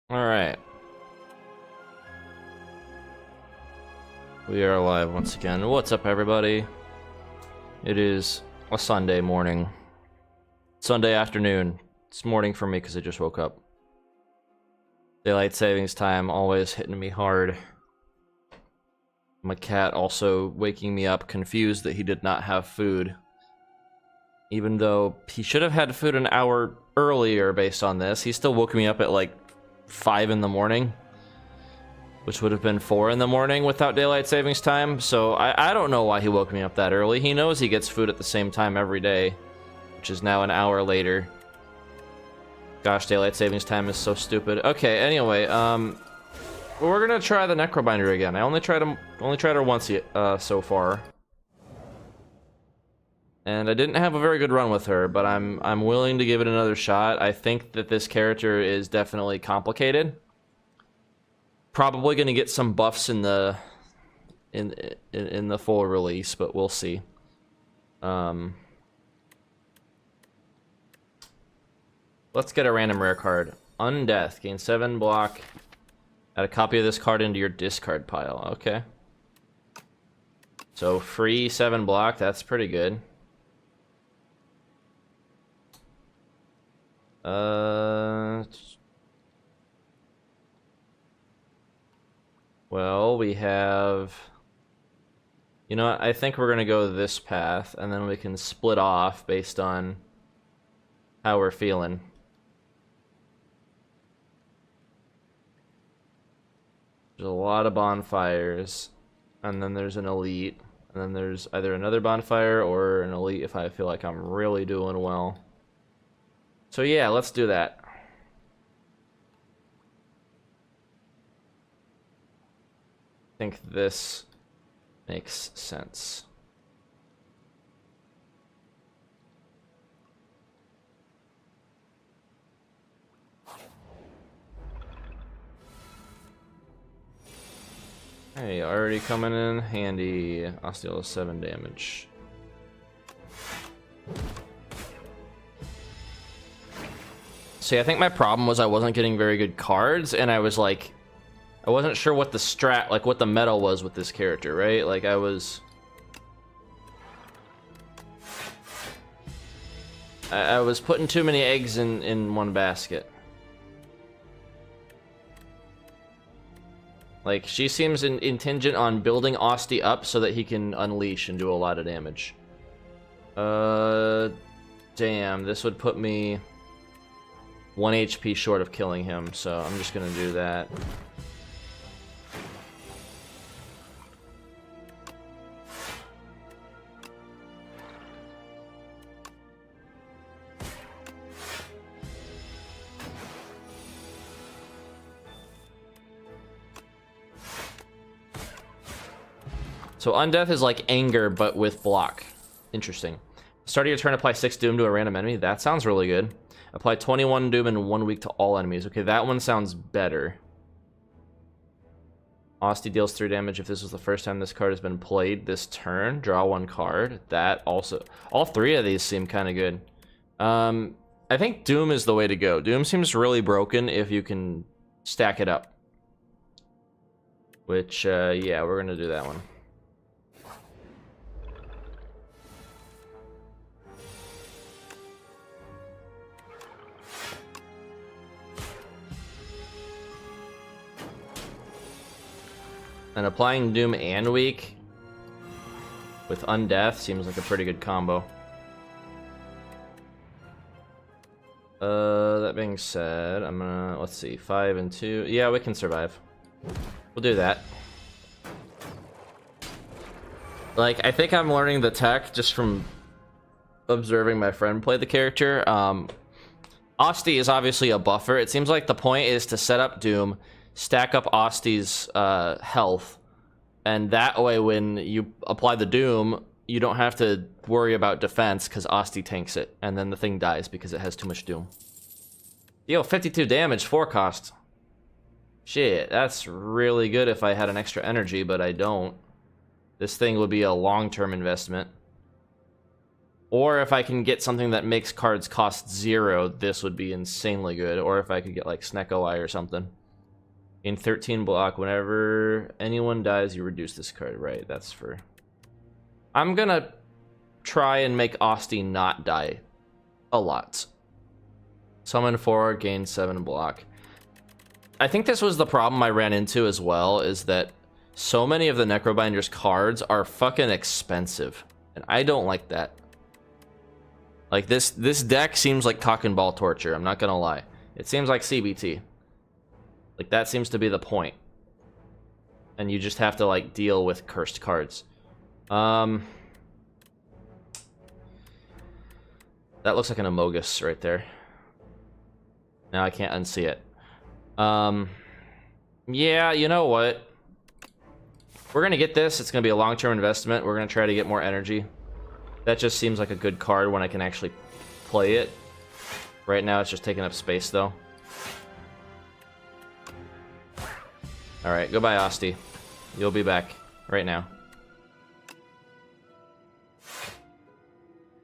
Alright. We are live once again. What's up, everybody? It is a Sunday morning. Sunday afternoon. It's morning for me because I just woke up. Daylight savings time always hitting me hard. My cat also waking me up confused that he did not have food. Even though he should have had food an hour earlier based on this, he still woke me up at like 5 in the morning, which would have been 4 in the morning without daylight savings time. So I don't know why he woke me up that early. He knows he gets food at the same time every day, which is now an hour later. Gosh, daylight savings time is so stupid. Okay, anyway, we're gonna try the Necrobinder again. I only tried her once so far, and I didn't have a very good run with her, but I'm willing to give it another shot. I think that this character is definitely complicated. Probably gonna get some buffs in the full release, but we'll see. Let's get a random rare card. Undeath. Gain 7 block. Add a copy of this card into your discard pile. Okay. So free 7 block. That's pretty good. Well, we have... You know what? I think we're gonna go this path, and then we can split off based on how we're feeling. There's a lot of bonfires, and then there's an elite, and then there's either another bonfire or an elite if I feel like I'm really doing well. So yeah, let's do that. I think this makes sense. Hey, already coming in handy. Osteo 7 damage. See, I think my problem was I wasn't getting very good cards, and I was like, I wasn't sure what the strat, like what the meta was with this character, right? Like I was putting too many eggs in one basket. Like, she seems intingent on building Osti up so that he can unleash and do a lot of damage. Damn, this would put me 1 HP short of killing him, so I'm just gonna do that. So Undeath is like anger, but with block. Interesting. Start of your turn, apply 6 Doom to a random enemy. That sounds really good. Apply 21 Doom in 1 week to all enemies. Okay, that one sounds better. Osti deals 3 damage if this was the first time this card has been played this turn. Draw 1 card. That also... All 3 of these seem kind of good. I think Doom is the way to go. Doom seems really broken if you can stack it up. Which, yeah, we're going to do that one. And applying Doom and Weak with Undeath seems like a pretty good combo. That being said, I'm gonna, let's see, 5 and 2. Yeah, we can survive. We'll do that. Like, I think I'm learning the tech just from observing my friend play the character. Osti is obviously a buffer. It seems like the point is to set up Doom, stack up Osti's health, and that way when you apply the Doom, you don't have to worry about defense because Osti tanks it, and then the thing dies because it has too much Doom. Yo, 52 damage, 4 cost. Shit, that's really good if I had an extra energy, but I don't. This thing would be a long-term investment. Or if I can get something that makes cards cost 0, this would be insanely good. Or if I could get like Snecko or something. In 13 block, whenever anyone dies, you reduce this card. Right, that's for... I'm gonna try and make Asti not die a lot. Summon 4, gain 7 block. I think this was the problem I ran into as well, is that so many of the Necrobinder's cards are fucking expensive. And I don't like that. Like, this deck seems like cock and ball torture, I'm not gonna lie. It seems like CBT. Like, that seems to be the point. And you just have to, like, deal with cursed cards. That looks like an Amogus right there. Now I can't unsee it. Yeah, you know what? We're gonna get this. It's gonna be a long-term investment. We're gonna try to get more energy. That just seems like a good card when I can actually play it. Right now it's just taking up space, though. Alright, goodbye, Asti. You'll be back right now.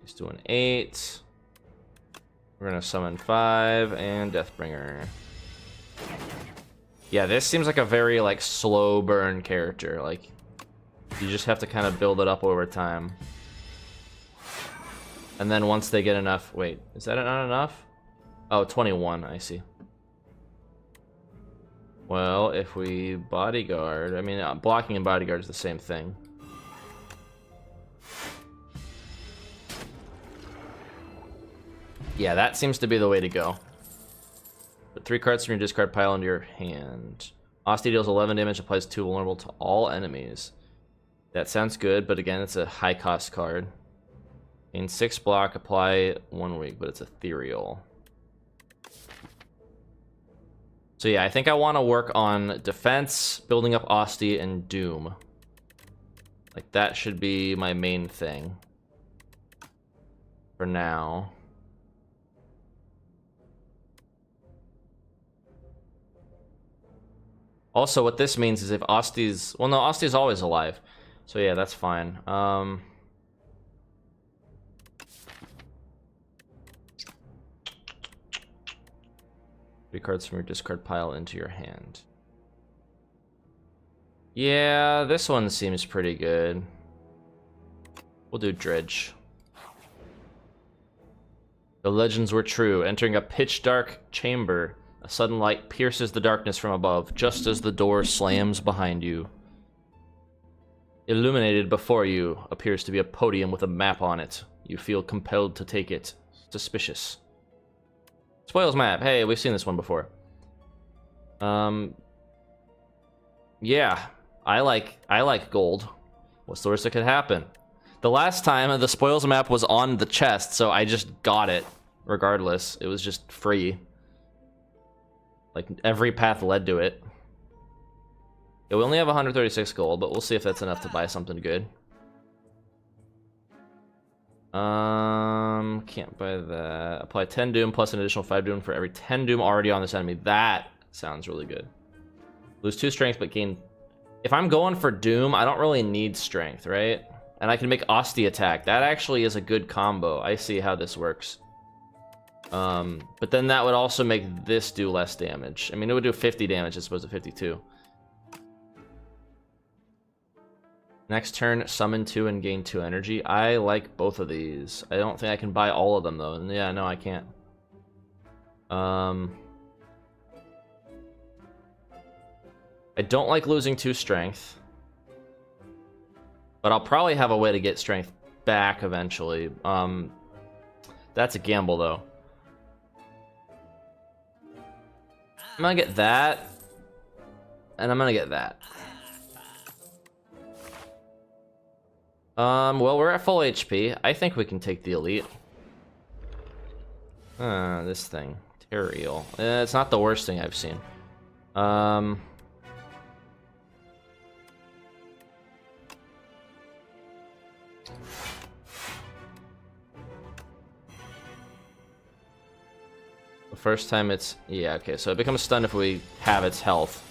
He's doing 8. We're gonna summon 5 and Deathbringer. Yeah, this seems like a very, like, slow burn character. Like, you just have to kind of build it up over time. And then once they get enough... Wait, is that not enough? Oh, 21, I see. Well, if we bodyguard... I mean, blocking and bodyguard is the same thing. Yeah, that seems to be the way to go. Put 3 cards from your discard pile into your hand. Asti deals 11 damage, applies 2 vulnerable to all enemies. That sounds good, but again, it's a high cost card. In 6 block, apply 1 week, but it's ethereal. So yeah, I think I want to work on defense, building up Asti, and Doom. Like, that should be my main thing. For now. Also, what this means is if Asti's... Well, no, Asti's always alive. So yeah, that's fine. 3 cards from your discard pile into your hand. Yeah, this one seems pretty good. We'll do Dredge. The legends were true. Entering a pitch-dark chamber, a sudden light pierces the darkness from above, just as the door slams behind you. Illuminated before you appears to be a podium with a map on it. You feel compelled to take it. Suspicious. Spoils map. Hey, we've seen this one before. Yeah, I like gold. What's the worst that could happen? The last time the spoils map was on the chest, so I just got it regardless. It was just free. Like, every path led to it. Yeah, we only have 136 gold, but we'll see if that's enough to buy something good. Can't buy that. Apply 10 Doom plus an additional 5 Doom for every 10 Doom already on this enemy. That sounds really good. Lose 2 strength, but gain... If I'm going for Doom, I don't really need strength, right? And I can make Asti attack. That actually is a good combo. I see how this works. But then that would also make this do less damage. I mean, it would do 50 damage as opposed to 52. Next turn, summon 2 and gain 2 energy. I like both of these. I don't think I can buy all of them, though. Yeah, no, I can't. I don't like losing 2 strength. But I'll probably have a way to get strength back eventually. That's a gamble, though. I'm gonna get that. And I'm gonna get that. Well, we're at full HP. I think we can take the elite. This thing. Teriel. It's not the worst thing I've seen. The first time it's... Yeah, okay, so it becomes stunned if we have its health.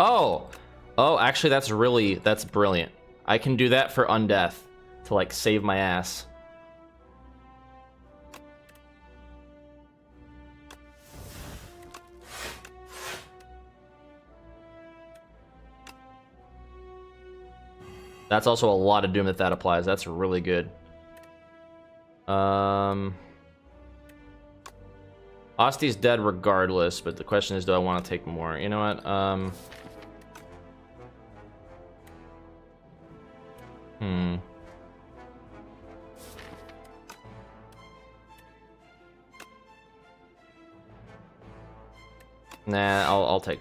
Oh! Oh, actually that's brilliant. I can do that for Undeath to, like, save my ass. That's also a lot of Doom that applies. That's really good. Osti's dead regardless, but the question is, do I want to take more? You know what? Nah, I'll take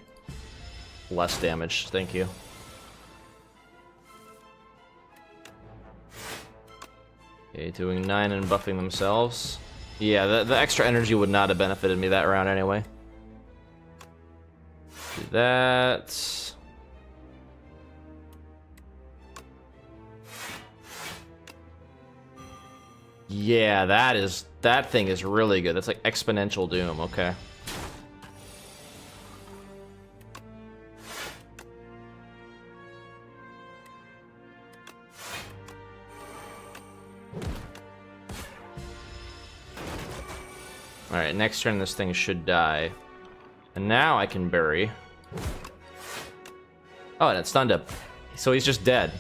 less damage. Thank you. Okay, doing 9 and buffing themselves. Yeah, the extra energy would not have benefited me that round anyway. Do that. Yeah, that thing is really good. That's like exponential doom. Okay. Alright, next turn this thing should die. And now I can bury. Oh, and it stunned him. So he's just dead.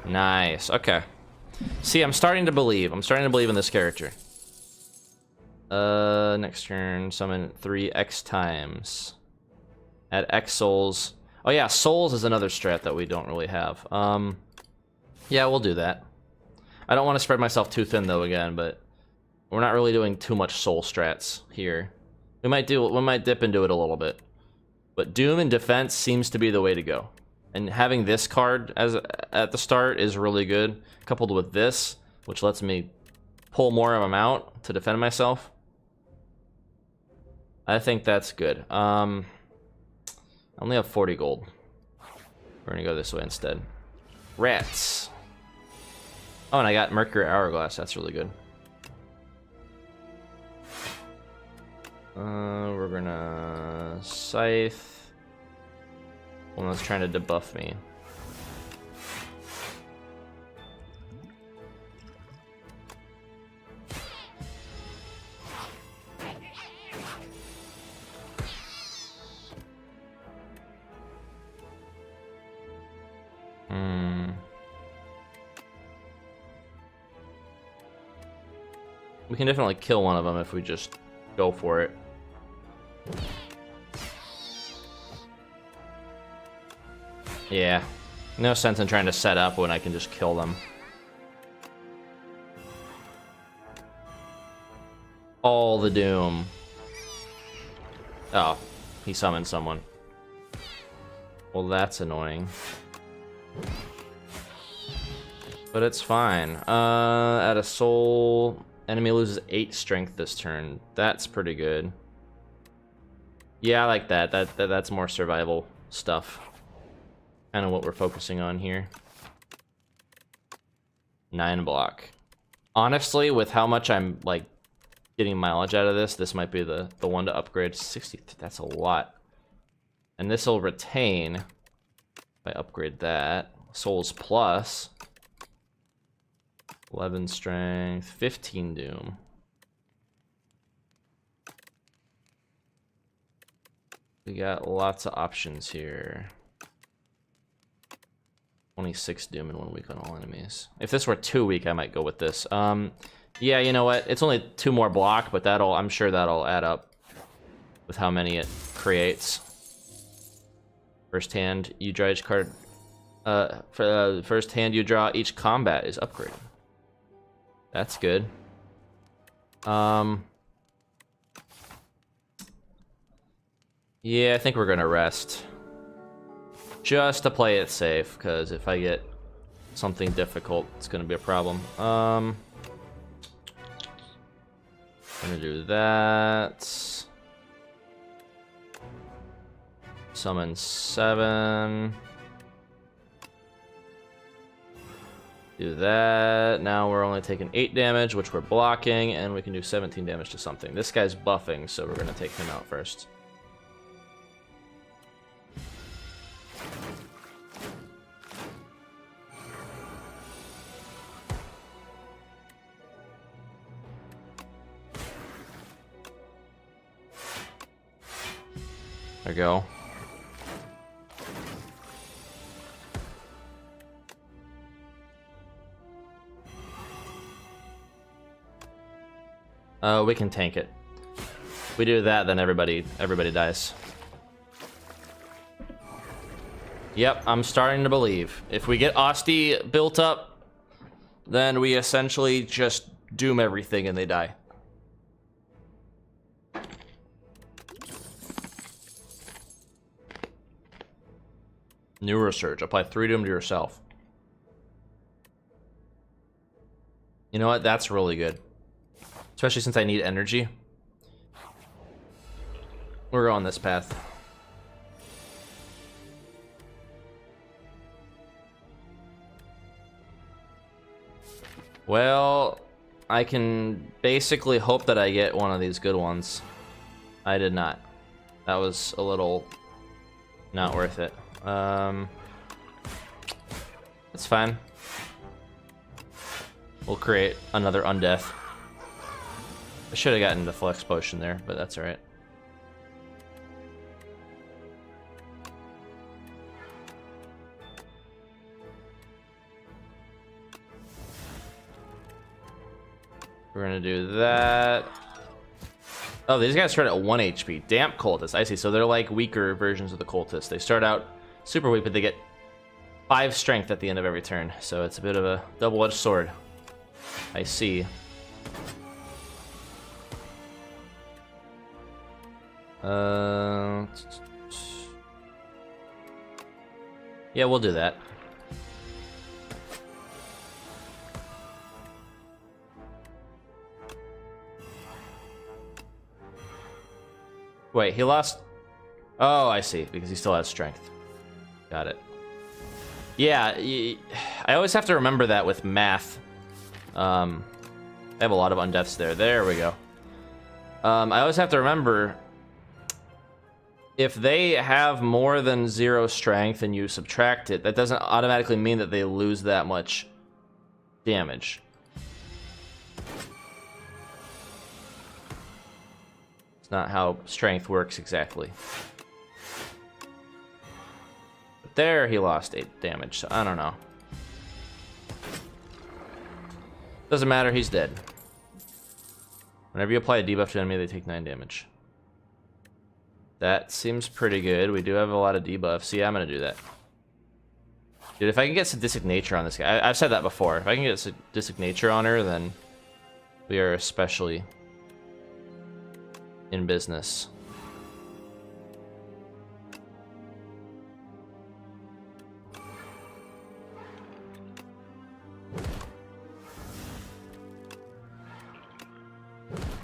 Nice, okay. See, I'm starting to believe. I'm starting to believe in this character. Next turn, summon 3 X times. Add X souls. Oh yeah, souls is another strat that we don't really have. Yeah, we'll do that. I don't want to spread myself too thin though again, but we're not really doing too much soul strats here. We might dip into it a little bit. But Doom and defense seems to be the way to go. And having this card at the start is really good, coupled with this, which lets me pull more of them out to defend myself. I think that's good. I only have 40 gold. We're gonna go this way instead. Rats. Oh, and I got Mercury Hourglass. That's really good. We're gonna Scythe. One that's trying to debuff me. We can definitely kill one of them if we just go for it. Yeah, no sense in trying to set up when I can just kill them. All the doom. Oh, he summoned someone. Well, that's annoying. But it's fine. Add a soul. Enemy loses 8 strength this turn. That's pretty good. Yeah, I like that. That's more survival stuff. Kind of what we're focusing on here. 9 block. Honestly, with how much I'm like getting mileage out of this, this might be the one to upgrade. 60. That's a lot. And this will retain if I upgrade that. Souls plus 11 strength, 15 doom. We got lots of options here. 26 doom in 1 week on all enemies. If this were 2 week, I might go with this. Yeah, you know what? It's only 2 more block, but I'm sure that'll add up with how many it creates. First hand, you draw each card. For the first hand you draw, each combat is upgraded. That's good. Yeah, I think we're gonna rest. Just to play it safe, because if I get something difficult, it's gonna be a problem. I'm gonna do that. Summon 7. Do that. Now we're only taking 8 damage, which we're blocking, and we can do 17 damage to something. This guy's buffing, so we're gonna take him out first. There we go. We can tank it. If we do that, then everybody dies. Yep, I'm starting to believe. If we get Asti built up, then we essentially just doom everything and they die. Neurosurge. Apply 3 doom to yourself. You know what? That's really good. Especially since I need energy. We're on this path. Well, I can basically hope that I get one of these good ones. I did not. That was a little not worth it. It's fine. We'll create another undeath. I should have gotten the flex potion there, but that's alright. We're gonna do that. Oh, these guys start at 1 HP. Damp cultists. I see. So they're like weaker versions of the cultists. They start out super weak, but they get 5 strength at the end of every turn. So it's a bit of a double-edged sword. I see. Yeah, we'll do that. Wait, he lost... Oh, I see, because he still has strength. Got it. Yeah, I always have to remember that with math. I have a lot of undeaths there. There we go. I always have to remember... If they have more than 0 strength and you subtract it, that doesn't automatically mean that they lose that much damage. It's not how strength works exactly. But there he lost 8 damage, so I don't know. Doesn't matter, he's dead. Whenever you apply a debuff to an enemy, they take 9 damage. That seems pretty good. We do have a lot of debuffs. Yeah, I'm gonna do that. Dude, if I can get Sadistic Nature on this guy... I've said that before. If I can get Sadistic Nature on her, then we are especially in business.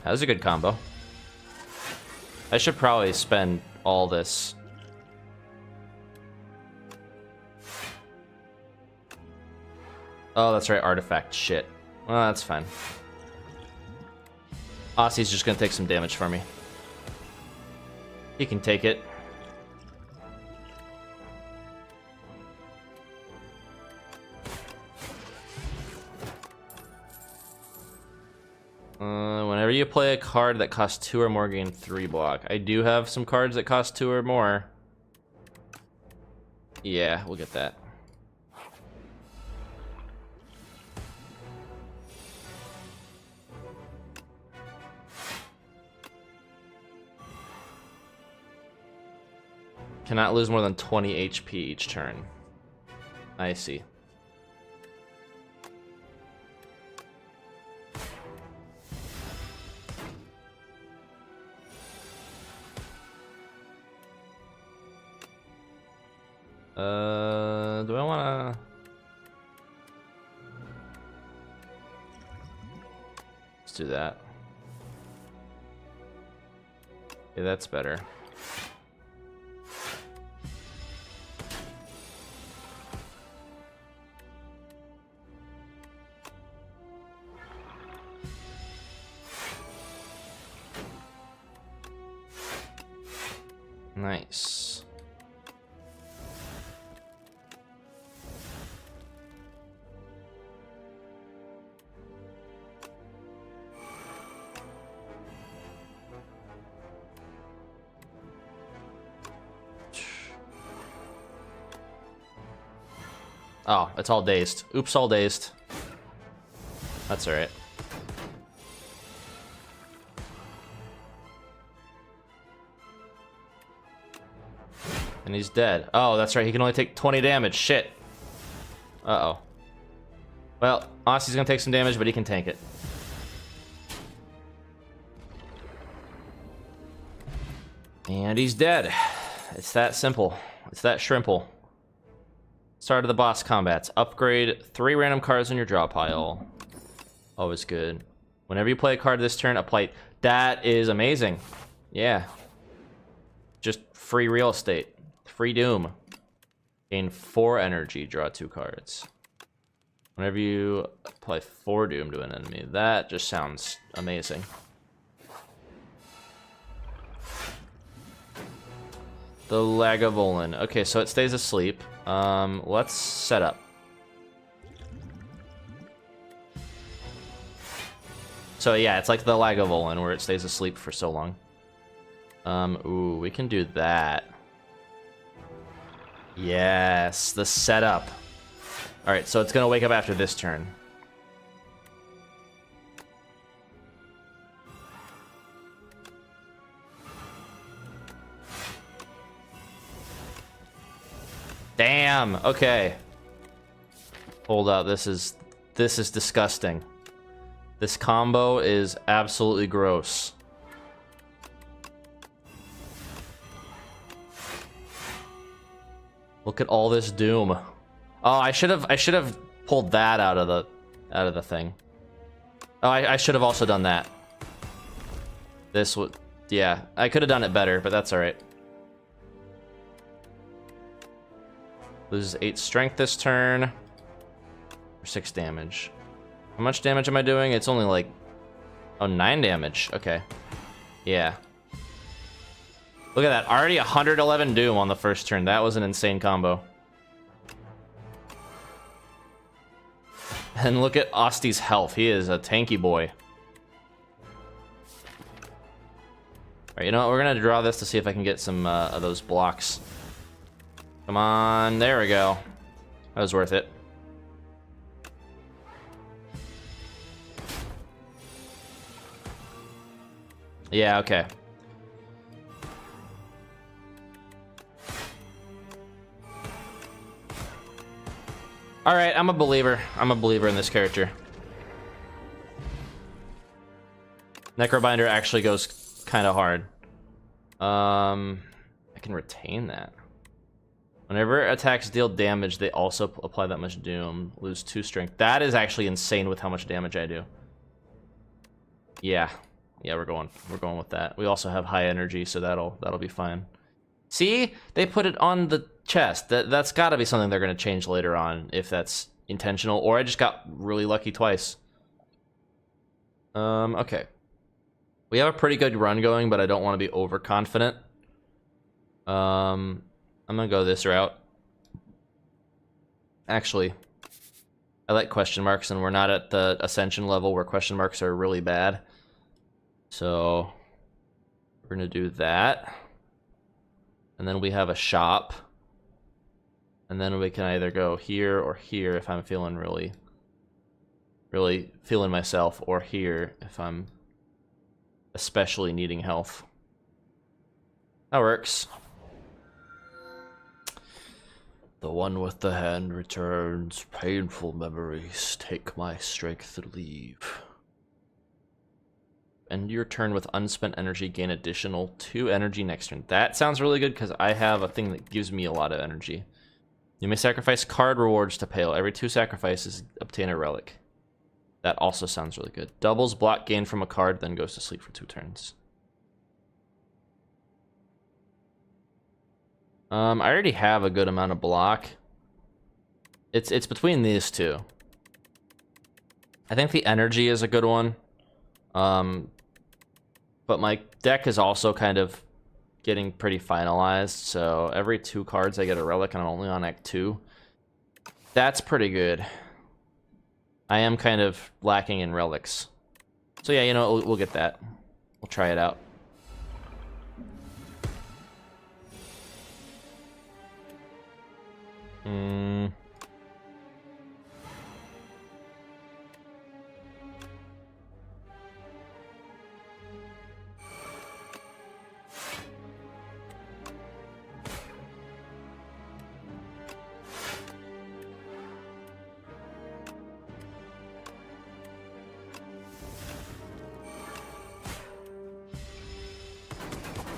That was a good combo. I should probably spend all this. Oh, that's right, artifact. Shit. Well, that's fine. Ossie's just gonna take some damage for me. He can take it. Whenever you play a card that costs 2 or more, gain 3 block. I do have some cards that cost 2 or more. Yeah, we'll get that. Cannot lose more than 20 HP each turn. I see. Do I wanna... Let's do that. Yeah, that's better. Nice. Oh, it's all dazed. Oops, all dazed. That's alright. And he's dead. Oh, that's right. He can only take 20 damage. Shit. Uh-oh. Well, Aussie's gonna take some damage, but he can tank it. And he's dead. It's that simple. It's that shrimple. Start of the boss combats. Upgrade 3 random cards in your draw pile. Always good. Whenever you play a card this turn, apply... That is amazing. Yeah. Just free real estate. Free doom. Gain 4 energy, draw 2 cards. Whenever you apply 4 doom to an enemy, that just sounds amazing. The Lagavulin. Okay, so it stays asleep. Let's set up. So yeah, it's like the Lagavulin where it stays asleep for so long. Ooh, we can do that. Yes, the setup. Alright, so it's gonna wake up after this turn. Damn, okay. Hold up, this is disgusting. This combo is absolutely gross. Look at all this doom. Oh, I should have pulled that out of the thing. Oh, I should have also done that. This would, yeah, I could have done it better, but that's all right. Loses 8 strength this turn. For 6 damage. How much damage am I doing? It's only like, oh, 9 damage. Okay. Yeah. Look at that. Already 111 doom on the first turn. That was an insane combo. And look at Osti's health. He is a tanky boy. Alright, you know what? We're gonna draw this to see if I can get some of those blocks. Come on. There we go. That was worth it. Yeah, okay. Alright, I'm a believer. I'm a believer in this character. Necrobinder actually goes kind of hard. I can retain that. Whenever attacks deal damage, they also apply that much doom. Lose 2 strength. That is actually insane with how much damage I do. Yeah. Yeah, we're going with that. We also have high energy, so that'll be fine. See? They put it on the chest. That's got to be something they're going to change later on, if that's intentional, or I just got really lucky twice. Okay. We have a pretty good run going, but I don't want to be overconfident. I'm going to go this route. Actually, I like question marks, and we're not at the ascension level where question marks are really bad. So we're going to do that. And then we have a shop. And then we can either go here or here if I'm feeling really feeling myself, or here if I'm especially needing health. That works. The one with the hand returns. Painful memories. Take my strength to leave. End your turn with unspent energy. Gain additional 2 energy next turn. That sounds really good because I have a thing that gives me a lot of energy. You may sacrifice card rewards to pale. Every 2 sacrifices, obtain a relic. That also sounds really good. Doubles block gain from a card, then goes to sleep for 2 turns. I already have a good amount of block. It's between these 2. I think the energy is a good one. But my deck is also kind of getting pretty finalized, so every 2 cards I get a relic, and I'm only on Act 2. That's pretty good. I am kind of lacking in relics. So yeah, you know, we'll get that. We'll try it out.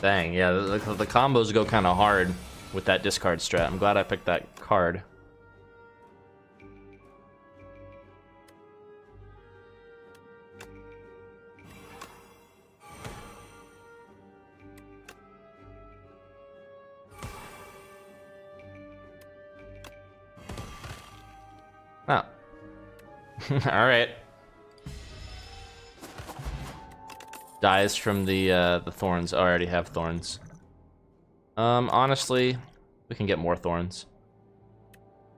Dang, yeah, the combos go kind of hard with that discard strat. I'm glad I picked that card. Oh. Alright. Dies from the thorns. Oh, I already have thorns. Honestly, we can get more thorns.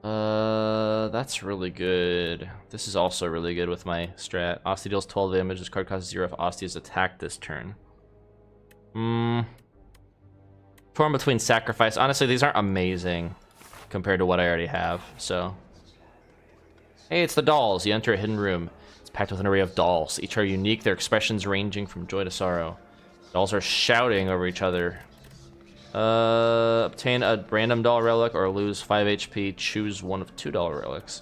That's really good. This is also really good with my strat. Asti deals 12 damage. This card costs 0 if Asti is attacked this turn. Torn between sacrifice. Honestly, these aren't amazing compared to what I already have, so. Hey, it's the dolls. You enter a hidden room. It's packed with an array of dolls. Each are unique, their expressions ranging from joy to sorrow. Dolls are shouting over each other. Obtain a random doll relic or lose 5 HP. Choose one of 2 doll relics.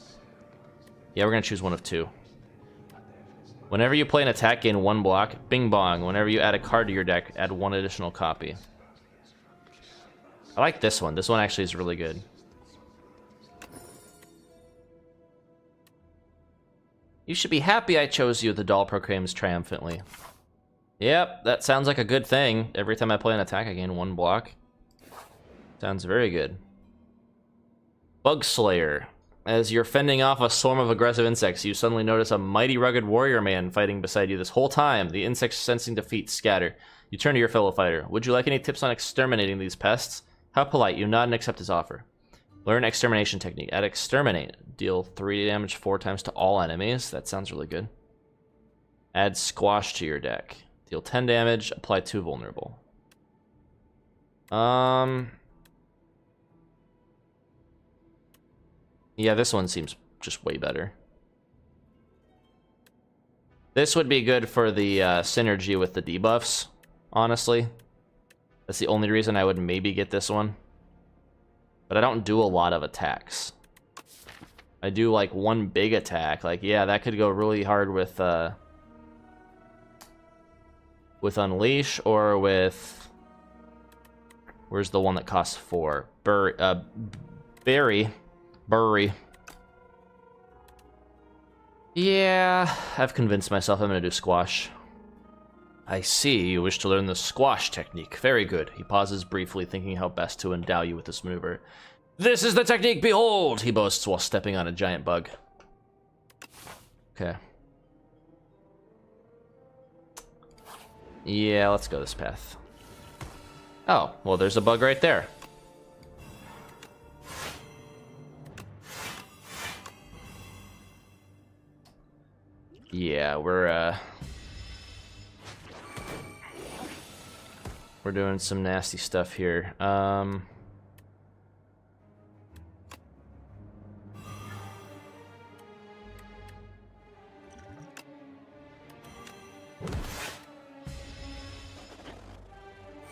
Yeah, we're gonna choose one of 2. Whenever you play an attack, gain 1 block. Bing bong. Whenever you add a card to your deck, add 1 additional copy. I like this one. This one actually is really good. You should be happy I chose you, the doll proclaims triumphantly. Yep, that sounds like a good thing. Every time I play an attack, I gain 1 block. Sounds very good. Bug Slayer. As you're fending off a swarm of aggressive insects, you suddenly notice a mighty rugged warrior man fighting beside you this whole time. The insects, sensing defeat, scatter. You turn to your fellow fighter. Would you like any tips on exterminating these pests? How polite. You nod and accept his offer. Learn extermination technique. Add exterminate. Deal 3 damage 4 times to all enemies. That sounds really good. Add squash to your deck. Deal 10 damage. Apply 2 vulnerable. Yeah, this one seems just way better. This would be good for the synergy with the debuffs, honestly. That's the only reason I would maybe get this one. But I don't do a lot of attacks. I do like 1 big attack. Like, yeah, that could go really hard with Unleash or with... Where's the one that costs 4? Bury. Yeah, I've convinced myself I'm gonna do squash. I see, you wish to learn the squash technique. Very good. He pauses briefly, thinking how best to endow you with this maneuver. This is the technique, behold! He boasts while stepping on a giant bug. Okay. Yeah, let's go this path. Oh, well, there's a bug right there. Yeah, we're doing some nasty stuff here.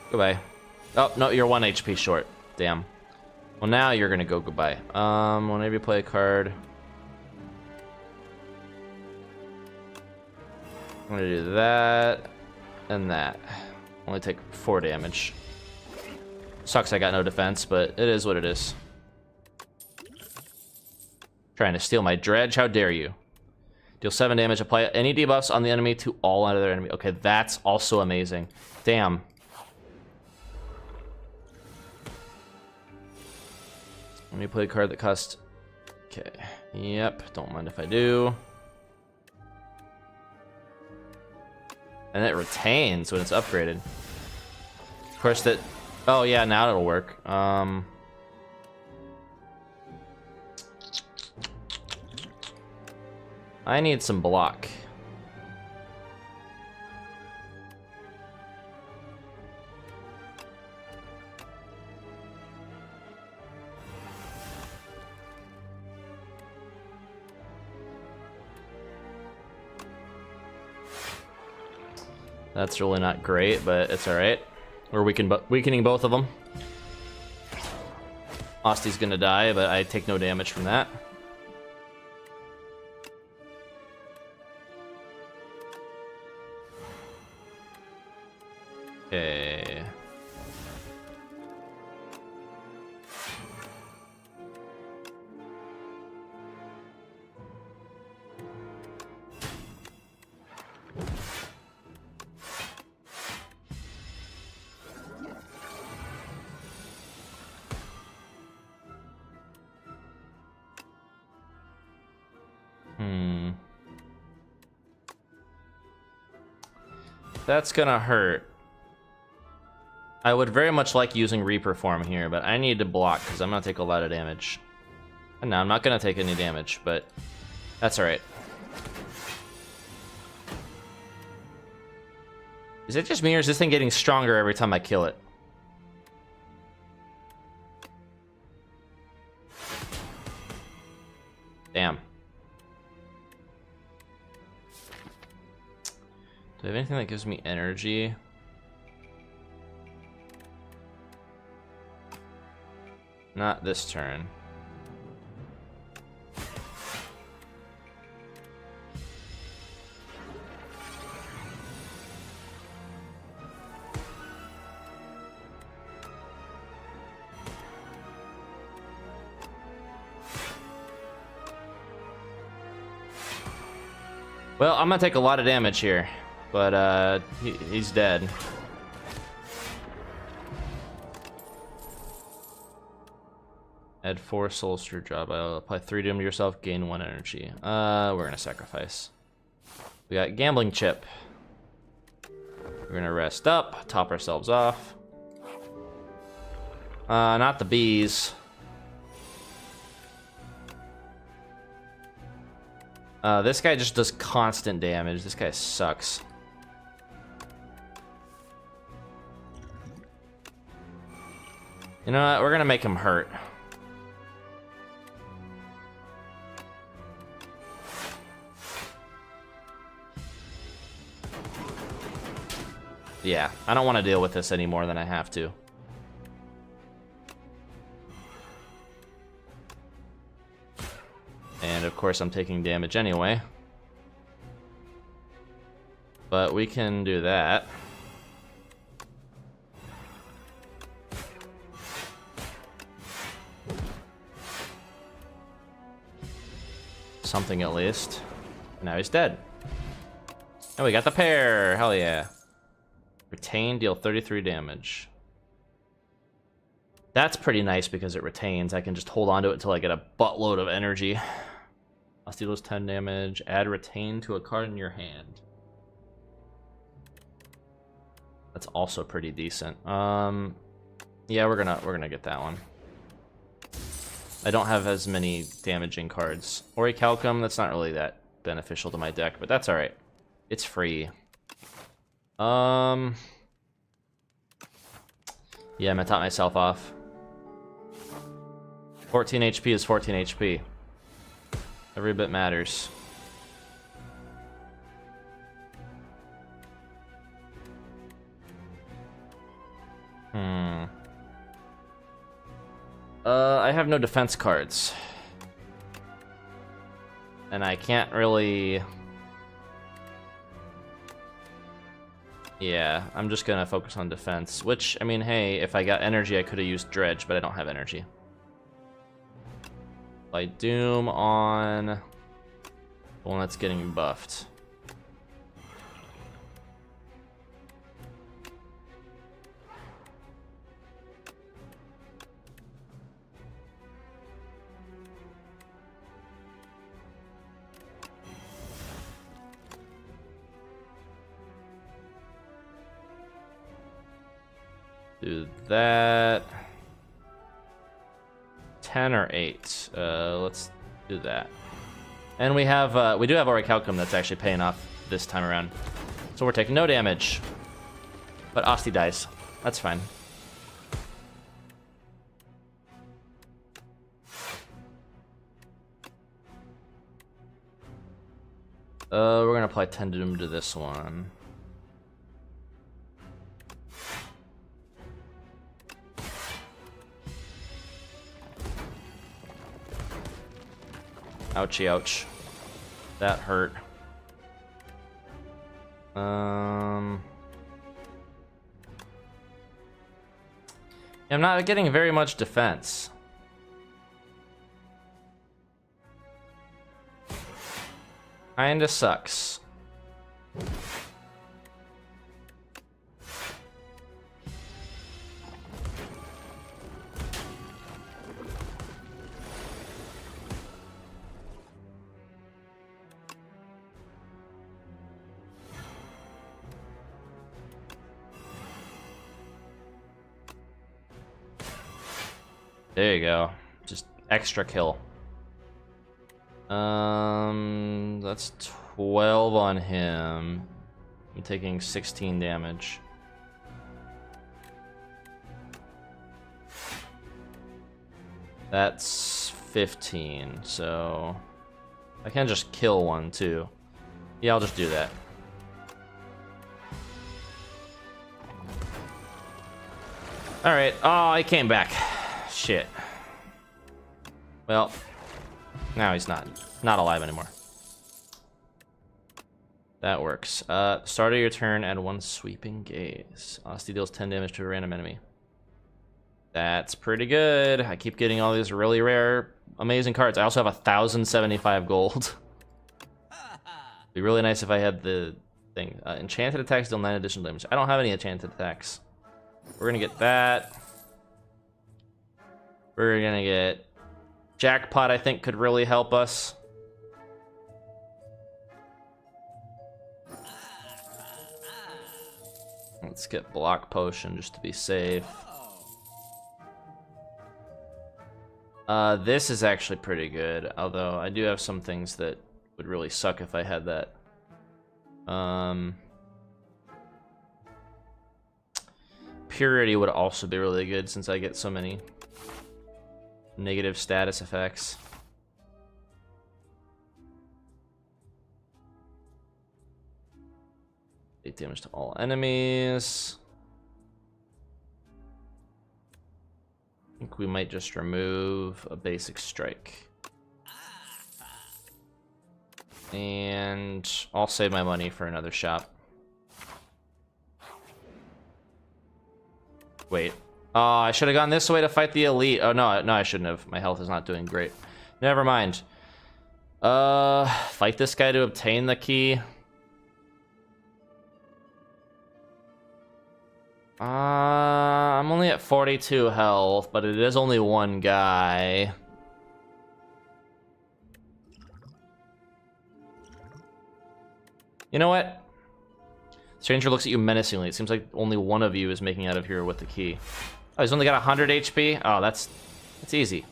Goodbye. Oh, no, you're 1 HP short. Damn. Well, now you're gonna go goodbye. Whenever you play a card... I'm gonna do that, and that. Only take 4 damage. Sucks I got no defense, but it is what it is. Trying to steal my dredge, how dare you. Deal 7 damage, apply any debuffs on the enemy to all other enemy. Okay, that's also amazing. Damn. Let me play a card that costs... Okay, yep, don't mind if I do. And it retains when it's upgraded. Of course that... Oh yeah, now it'll work. I need some block. That's really not great, but it's alright. We're weakening both of them. Osti's gonna die, but I take no damage from that. Okay. That's gonna hurt. I would very much like using Reaper Form here, but I need to block because I'm gonna take a lot of damage. And no, I'm not gonna take any damage, but that's alright. Is it just me, or is this thing getting stronger every time I kill it? Damn. Do I have anything that gives me energy? Not this turn. Well, I'm gonna take a lot of damage here, but he's dead. Add 4 souls to your job. I'll apply 3 doom to yourself, gain 1 energy. We're gonna sacrifice. We got gambling chip. We're gonna rest up, top ourselves off. Not the bees. This guy just does constant damage. This guy sucks. You know what? We're gonna make him hurt. Yeah, I don't want to deal with this any more than I have to. And of course I'm taking damage anyway. But we can do that. Something at least. Now he's dead. And we got the pair. Hell yeah. Retain, deal 33 damage. That's pretty nice because it retains. I can just hold on to it until I get a buttload of energy. I'll steal those 10 damage. Add retain to a card in your hand. That's also pretty decent. Yeah, we're gonna get that one. I don't have as many damaging cards. Orichalcum, that's not really that beneficial to my deck, but that's alright. It's free. Yeah, I'm gonna top myself off. 14 HP is 14 HP. Every bit matters. I have no defense cards. And I can't really... Yeah, I'm just gonna focus on defense, which, I mean, hey, if I got energy, I could have used Dredge, but I don't have energy. I Doom on the one that's getting buffed. Do that. 10 or 8. Let's do that. And we have we do have Orichalcum that's actually paying off this time around. So we're taking no damage. But Asti dies. That's fine. We're gonna apply 10 doom to this one. Ouchie, ouch. That hurt. I'm not getting very much defense. Kinda sucks. There you go. Just extra kill. That's 12 on him. I'm taking 16 damage. That's 15, so I can just kill one too. Yeah, I'll just do that. Alright, oh, he came back. Shit. Well, now he's not alive anymore. That works. Start of your turn, add 1 sweeping gaze. Osty deals 10 damage to a random enemy. That's pretty good. I keep getting all these really rare, amazing cards. I also have 1,075 gold. It'd be really nice if I had the thing. Enchanted attacks deal 9 additional damage. I don't have any enchanted attacks. We're gonna get that. We're gonna get Jackpot, I think, could really help us. Let's get Block Potion just to be safe. This is actually pretty good, although I do have some things that would really suck if I had that. Purity would also be really good since I get so many negative status effects. Eight damage to all enemies. I think we might just remove a basic strike. And I'll save my money for another shop. Wait. Oh, I should have gone this way to fight the elite. Oh, no, I shouldn't have. My health is not doing great. Never mind. Fight this guy to obtain the key. I'm only at 42 health, but it is only one guy. You know what? Stranger looks at you menacingly. It seems like only one of you is making out of here with the key. Oh, he's only got 100 HP? Oh, that's easy.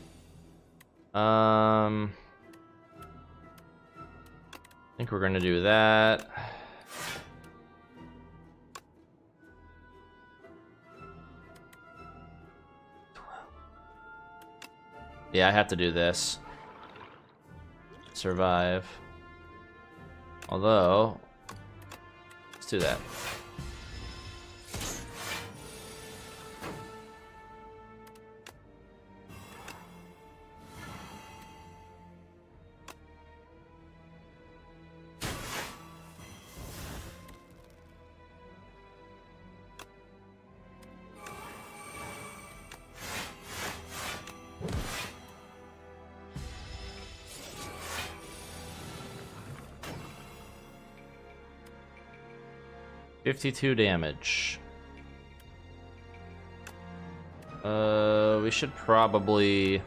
I think we're gonna do that. Yeah, I have to do this. Survive. Although, let's do that. $52 damage. We should probably...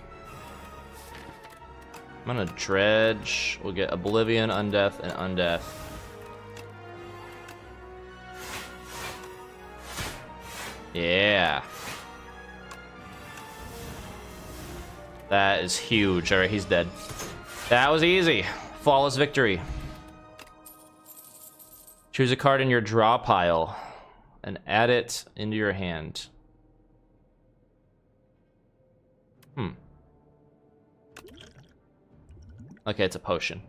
I'm gonna dredge. We'll get Oblivion, Undeath, and Undeath. Yeah. That is huge. Alright, he's dead. That was easy. Flawless victory. Choose a card in your draw pile and add it into your hand. Okay, it's a potion.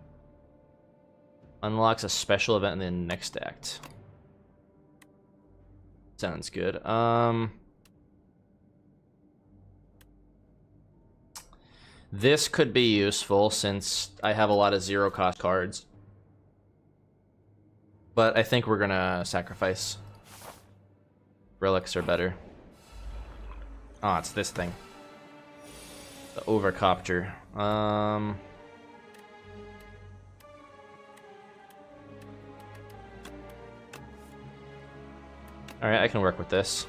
Unlocks a special event in the next act. Sounds good. This could be useful since I have a lot of zero cost cards. But I think we're gonna sacrifice. Relics are better. Oh, it's this thing. The Overcopter. Alright, I can work with this.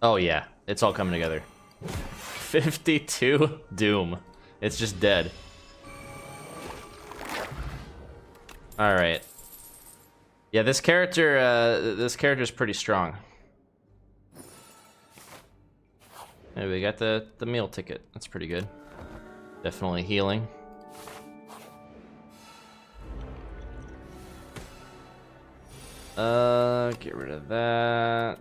Oh yeah, it's all coming together. 52 Doom. It's just dead. All right. Yeah, this character's pretty strong. Hey, we got the meal ticket. That's pretty good. Definitely healing. Get rid of that.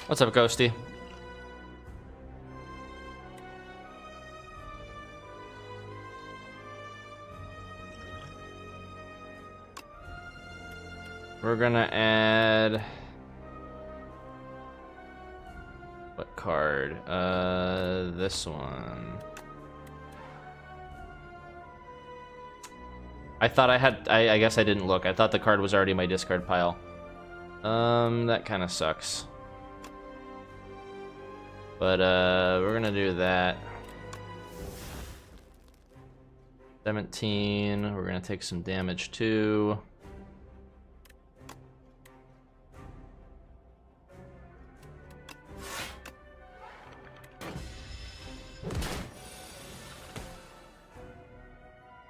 What's up, Ghosty? We're gonna add... what card? This one. I thought I had... I guess I didn't look. I thought the card was already in my discard pile. That kind of sucks. But, we're gonna do that. 17. We're gonna take some damage too.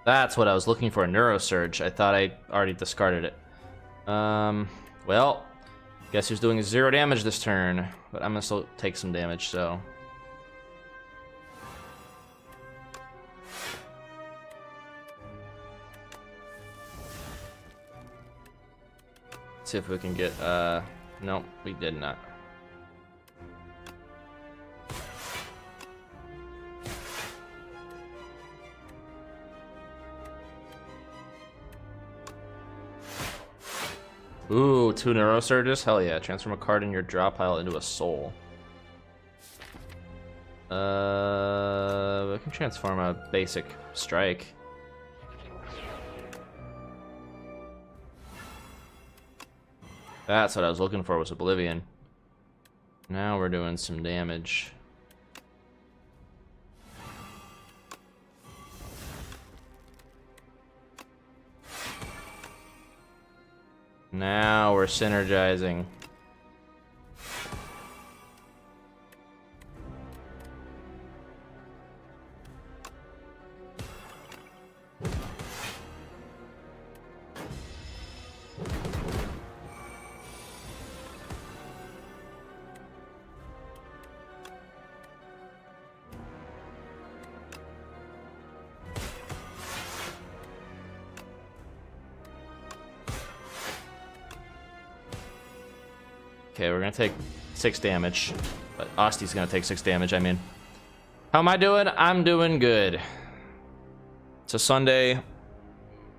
That's what I was looking for, a Neurosurge. I thought I already discarded it. Well, guess who's doing 0 damage this turn? But I'm gonna still take some damage, so. Let's see if we can get, nope, we did not. Ooh, 2 Neurosurges? Hell yeah. Transform a card in your draw pile into a soul. We can transform a basic strike. That's what I was looking for, was Oblivion. Now we're doing some damage. Now we're synergizing. Okay, we're gonna take 6 damage. But Osti's gonna take 6 damage, I mean. How am I doing? I'm doing good. It's a Sunday.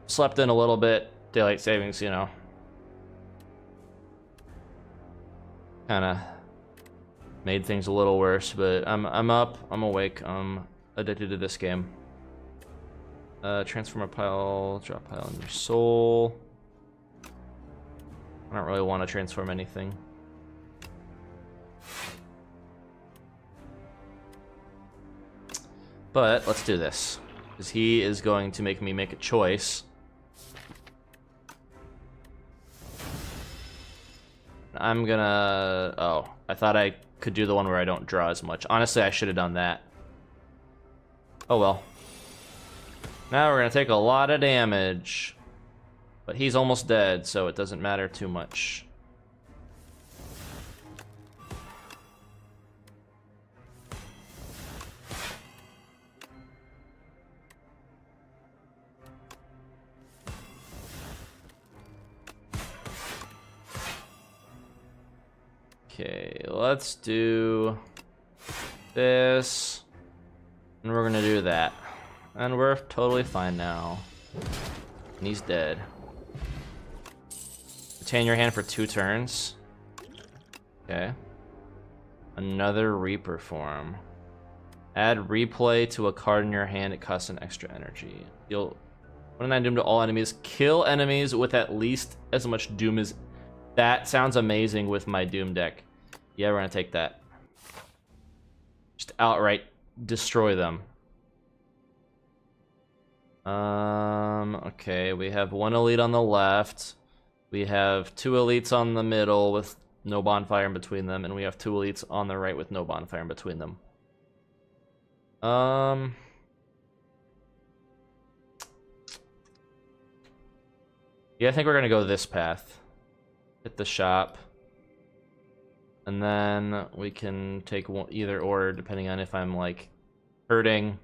Slept in a little bit. Daylight savings, you know. Kinda made things a little worse, but I'm up, I'm awake, I'm addicted to this game. Transform a pile, drop pile in your soul. I don't really want to transform anything. But let's do this, because he is going to make me make a choice. I'm gonna... oh, I thought I could do the one where I don't draw as much. Honestly, I should have done that. Oh well. Now we're gonna take a lot of damage. But he's almost dead, so it doesn't matter too much. Okay, let's do this, and we're gonna do that, and we're totally fine now. And he's dead. Retain your hand for 2 turns. Okay. Another Reaper form. Add replay to a card in your hand. It costs an extra energy. Deal 1/9 doom to all enemies. Kill enemies with at least as much doom as... that sounds amazing with my doom deck. Yeah, we're gonna take that. Just outright destroy them. Okay, we have one elite on the left. We have two elites on the middle with no bonfire in between them, and we have two elites on the right with no bonfire in between them. Yeah, I think we're gonna go this path. Hit the shop. And then we can take either or depending on if I'm like hurting.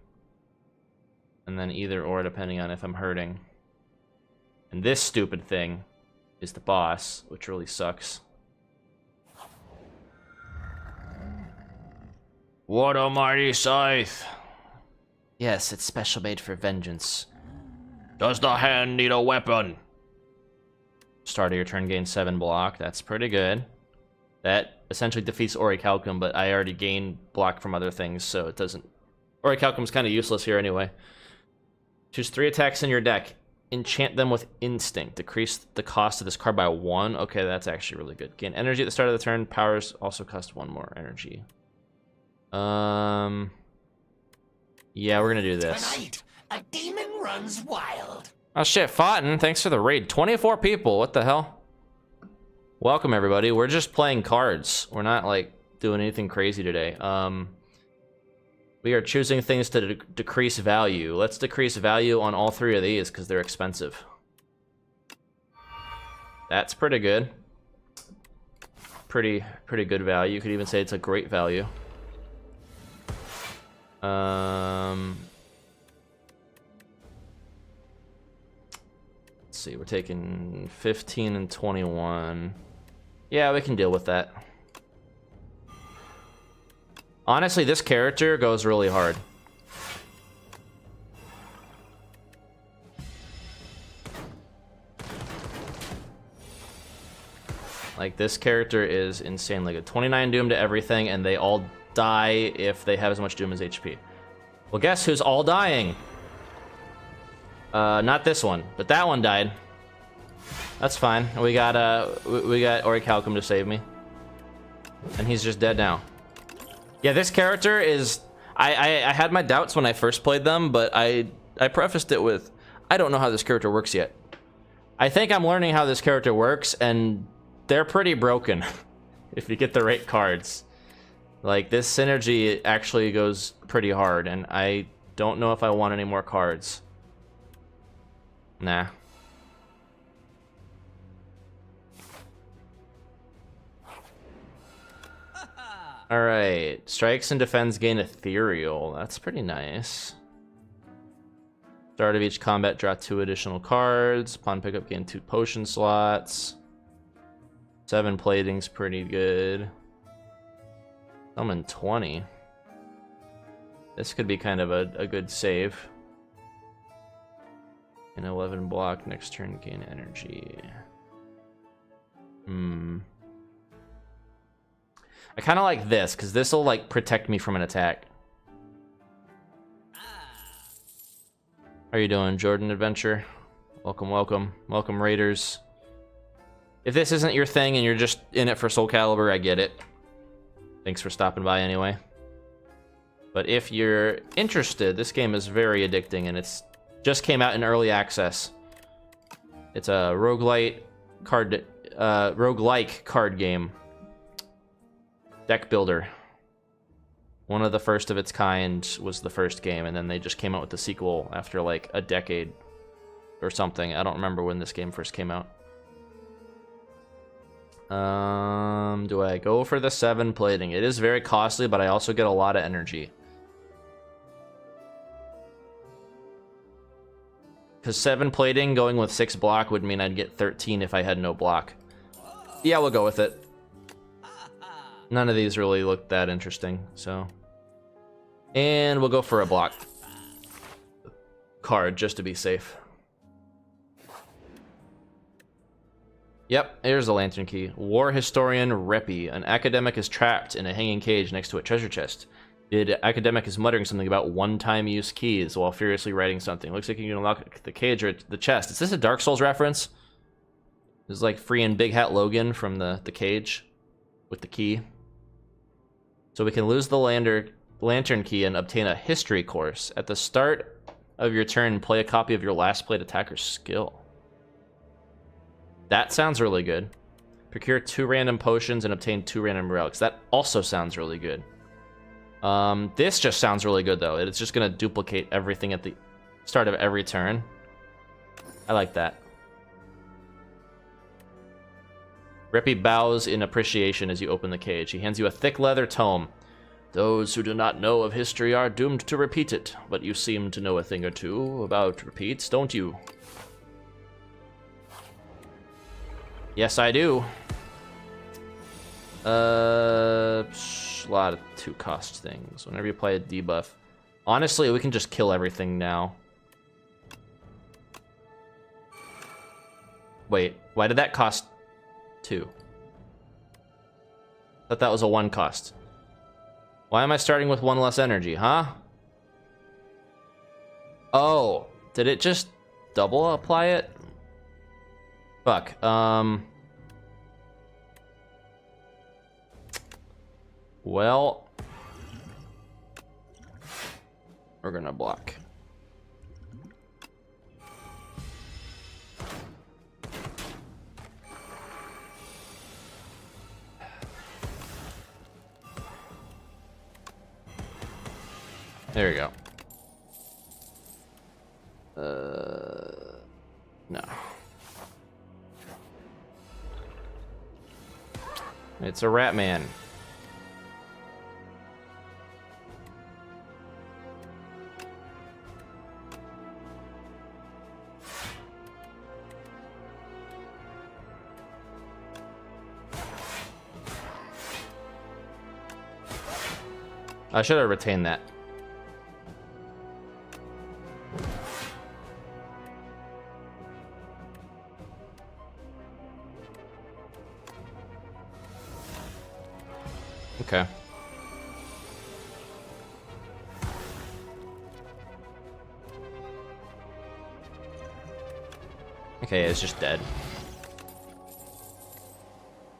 And then either or depending on if I'm hurting. And this stupid thing is the boss, which really sucks. What a mighty scythe! Yes, it's special made for vengeance. Does the hand need a weapon? Start of your turn, gain 7 block. That's pretty good. That essentially defeats Orichalcum, but I already gained block from other things, so it doesn't... Orichalcum's kind of useless here anyway. Choose 3 attacks in your deck. Enchant them with Instinct. Decrease the cost of this card by 1. Okay, that's actually really good. Gain energy at the start of the turn. Powers also cost 1 more energy. Yeah, we're gonna do this. Tonight, a demon runs wild. Oh shit, Fountain, thanks for the raid. 24 people, what the hell? Welcome everybody. We're just playing cards. We're not like doing anything crazy today. We are choosing things to decrease value. Let's decrease value on all 3 of these because they're expensive. That's pretty good. Pretty good value. You could even say it's a great value. Let's see, we're taking 15 and 21. Yeah, we can deal with that. Honestly, this character goes really hard. Like, this character is insanely good. 29 doom to everything, and they all die if they have as much doom as HP. Well, guess who's all dying? Not this one, but that one died. That's fine. We got Orichalcum to save me. And he's just dead now. Yeah, this character is... I had my doubts when I first played them, but I prefaced it with, I don't know how this character works yet. I think I'm learning how this character works, and they're pretty broken if you get the right cards. Like, this synergy actually goes pretty hard, and I don't know if I want any more cards. Nah. Alright, strikes and defends gain ethereal. That's pretty nice. Start of each combat, draw 2 additional cards. Upon pickup, gain 2 potion slots. 7 plating's pretty good. Summon 20. This could be kind of a good save. An 11 block, next turn gain energy. I kind of like this, because this will like protect me from an attack. How are you doing, Jordan Adventure? Welcome, welcome. Welcome, Raiders. If this isn't your thing and you're just in it for Soul Calibur, I get it. Thanks for stopping by anyway. But if you're interested, this game is very addicting, and it's just came out in early access. It's a roguelike card game. Deck builder. One of the first of its kind was the first game, and then they just came out with the sequel after like a decade or something. I don't remember when this game first came out. Do I go for the 7 plating? It is very costly, but I also get a lot of energy. Because 7 plating going with 6 block would mean I'd get 13 if I had no block. Yeah, we'll go with it. None of these really look that interesting, so. And we'll go for a block card just to be safe. Yep, here's the lantern key. War Historian Reppy. An academic is trapped in a hanging cage next to a treasure chest. The academic is muttering something about one-time use keys while furiously writing something. Looks like you can unlock the cage or the chest. Is this a Dark Souls reference? This is like freeing Big Hat Logan from the cage with the key. So we can lose the lantern key and obtain a history course. At the start of your turn, play a copy of your last played attacker's skill. That sounds really good. Procure 2 random potions and obtain 2 random relics. That also sounds really good. This just sounds really good, though. It's just going to duplicate everything at the start of every turn. I like that. Rippy bows in appreciation as you open the cage. He hands you a thick leather tome. Those who do not know of history are doomed to repeat it, but you seem to know a thing or two about repeats, don't you? Yes, I do. A lot of 2-cost things. Whenever you play a debuff. Honestly, we can just kill everything now. Wait, why did that cost 2? Thought that was a 1 cost. Why am I starting with 1 less energy, huh? Oh, did it just double apply it? Fuck, well, we're gonna block. There we go. No. It's a rat man. I should have retained that. Okay. Okay, it's just dead.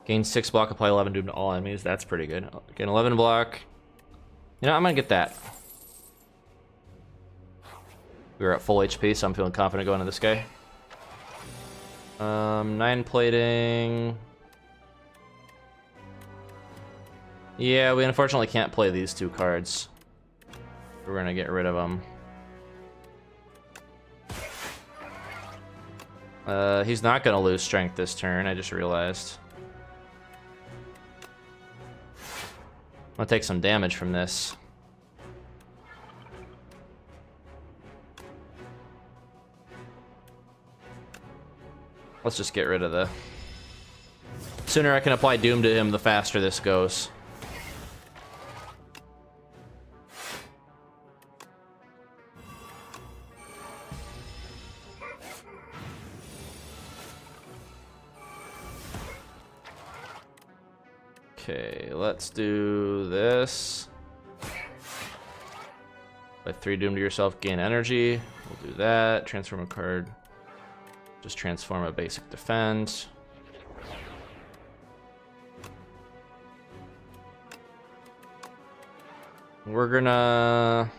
Gain 6 block, apply 11 doom to all enemies. That's pretty good. Gain 11 block. You know, I'm gonna get that. We were at full HP, so I'm feeling confident going to this guy. 9 plating. Yeah, we unfortunately can't play these 2 cards. We're gonna get rid of them. He's not gonna lose strength this turn, I just realized. I'm gonna take some damage from this. Let's just get rid of the... Sooner I can apply Doom to him, the faster this goes. Okay, let's do this. By 3 Doom to yourself, gain energy. We'll do that. Transform a card. Just transform a basic defense. We're gonna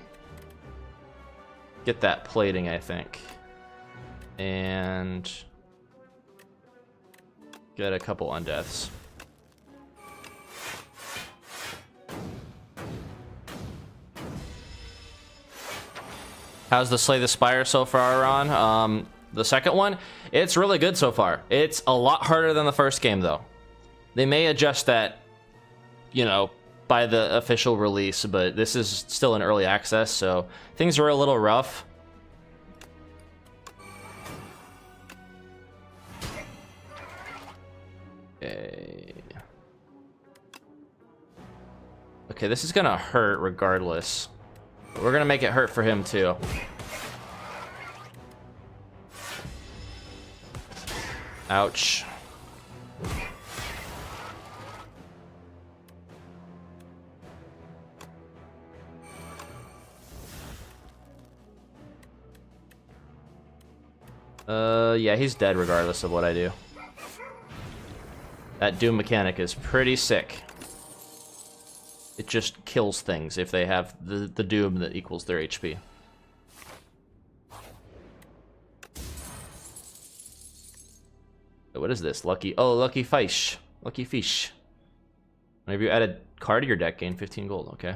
get that plating, I think. And get a couple undeaths. How's the Slay the Spire so far, Ron? The second one? It's really good so far. It's a lot harder than the first game, though. They may adjust that, you know, by the official release, but this is still in early access, so things are a little rough. Okay, this is gonna hurt regardless. We're gonna make it hurt for him too. Ouch. Yeah, he's dead regardless of what I do. That Doom mechanic is pretty sick. It just kills things if they have the doom that equals their HP. What is this? Lucky... Oh, Lucky Fish. Lucky Fish. Whenever you add a card to your deck, gain 15 gold. Okay.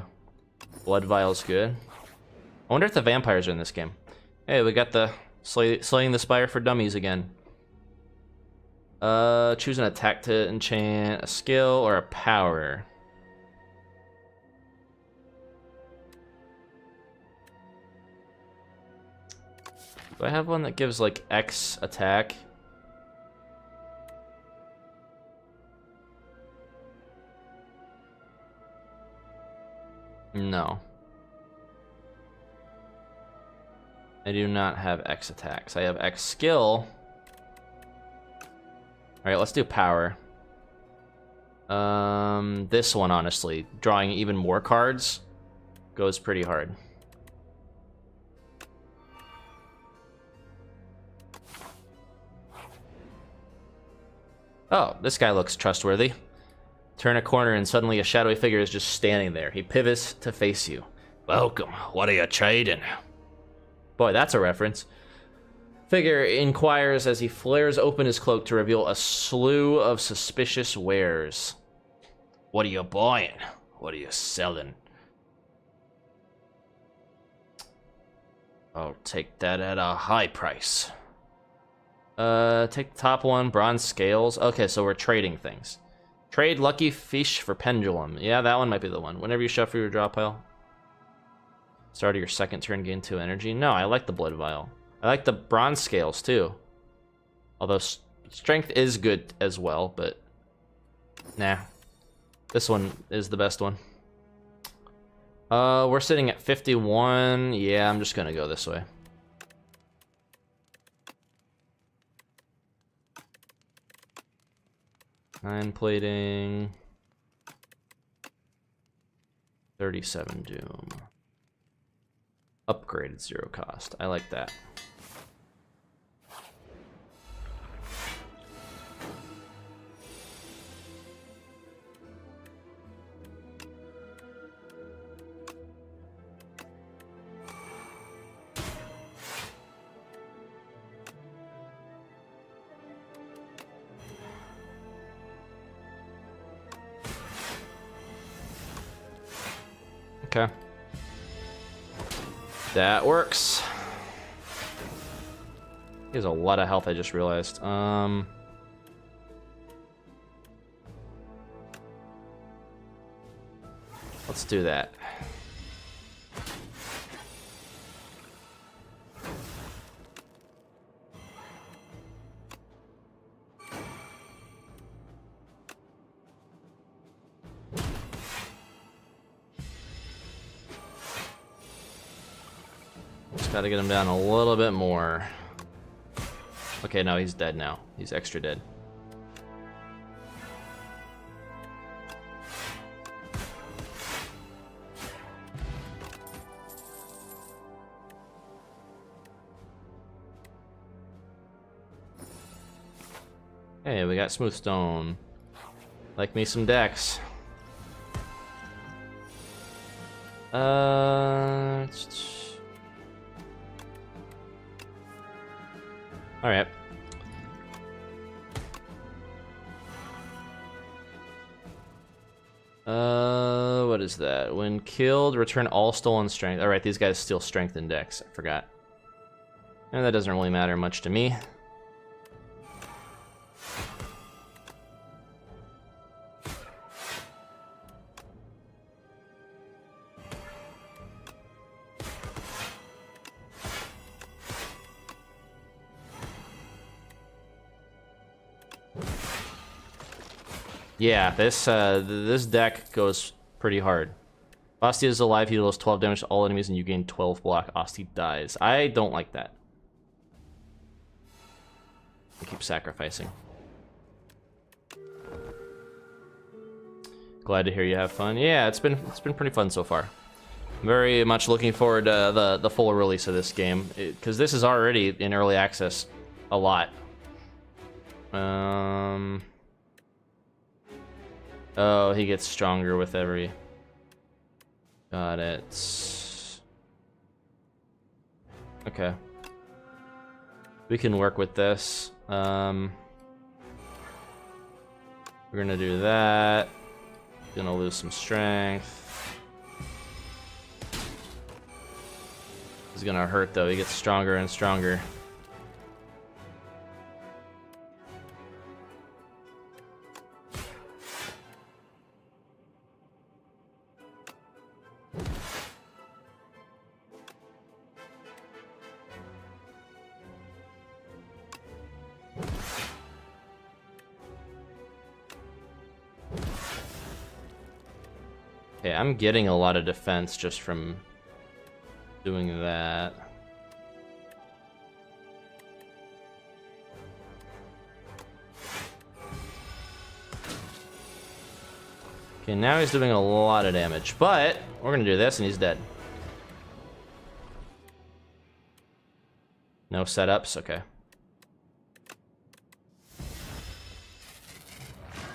Blood Vial's good. I wonder if the vampires are in this game. Hey, we got the slaying the Spire for dummies again. Choose an attack to enchant a skill or a power. Do I have one that gives like X attack? No. I do not have X attacks. I have X skill. Alright, let's do power. This one, honestly, drawing even more cards goes pretty hard. Oh, this guy looks trustworthy. Turn a corner and suddenly a shadowy figure is just standing there. He pivots to face you. Welcome, what are you trading? Boy, that's a reference. Figure inquires as he flares open his cloak to reveal a slew of suspicious wares. What are you buying? What are you selling? I'll take that at a high price. Take the top one, bronze scales. Okay, so we're trading things. Trade Lucky Fish for Pendulum. Yeah, that one might be the one. Whenever you shuffle your draw pile. Start of your second turn, gain 2 energy. No, I like the Blood Vial. I like the bronze scales too. Although strength is good as well, but nah. This one is the best one. We're sitting at 51. Yeah, I'm just gonna go this way. Nine plating. 37 doom. Upgraded 0 cost. I like that. Okay. That works. He has a lot of health, I just realized. Let's do that. Gotta get him down a little bit more. Okay, no, he's dead now. He's extra dead. Hey, we got Smooth Stone. Like me some decks. Alright. What is that? When killed, return all stolen strength. Alright, these guys steal strength in decks. I forgot. And that doesn't really matter much to me. Yeah, this deck goes pretty hard. Asti is alive, he deals 12 damage to all enemies, and you gain 12 block. Asti dies. I don't like that. I keep sacrificing. Glad to hear you have fun. Yeah, it's been pretty fun so far. Very much looking forward to the full release of this game, because this is already in early access a lot. Oh, he gets stronger with every... Got it. Okay. We can work with this. We're gonna do that. Gonna lose some strength. It's gonna hurt though, he gets stronger and stronger. Okay, I'm getting a lot of defense just from doing that. Okay, now he's doing a lot of damage, but we're gonna do this and he's dead. No setups, okay.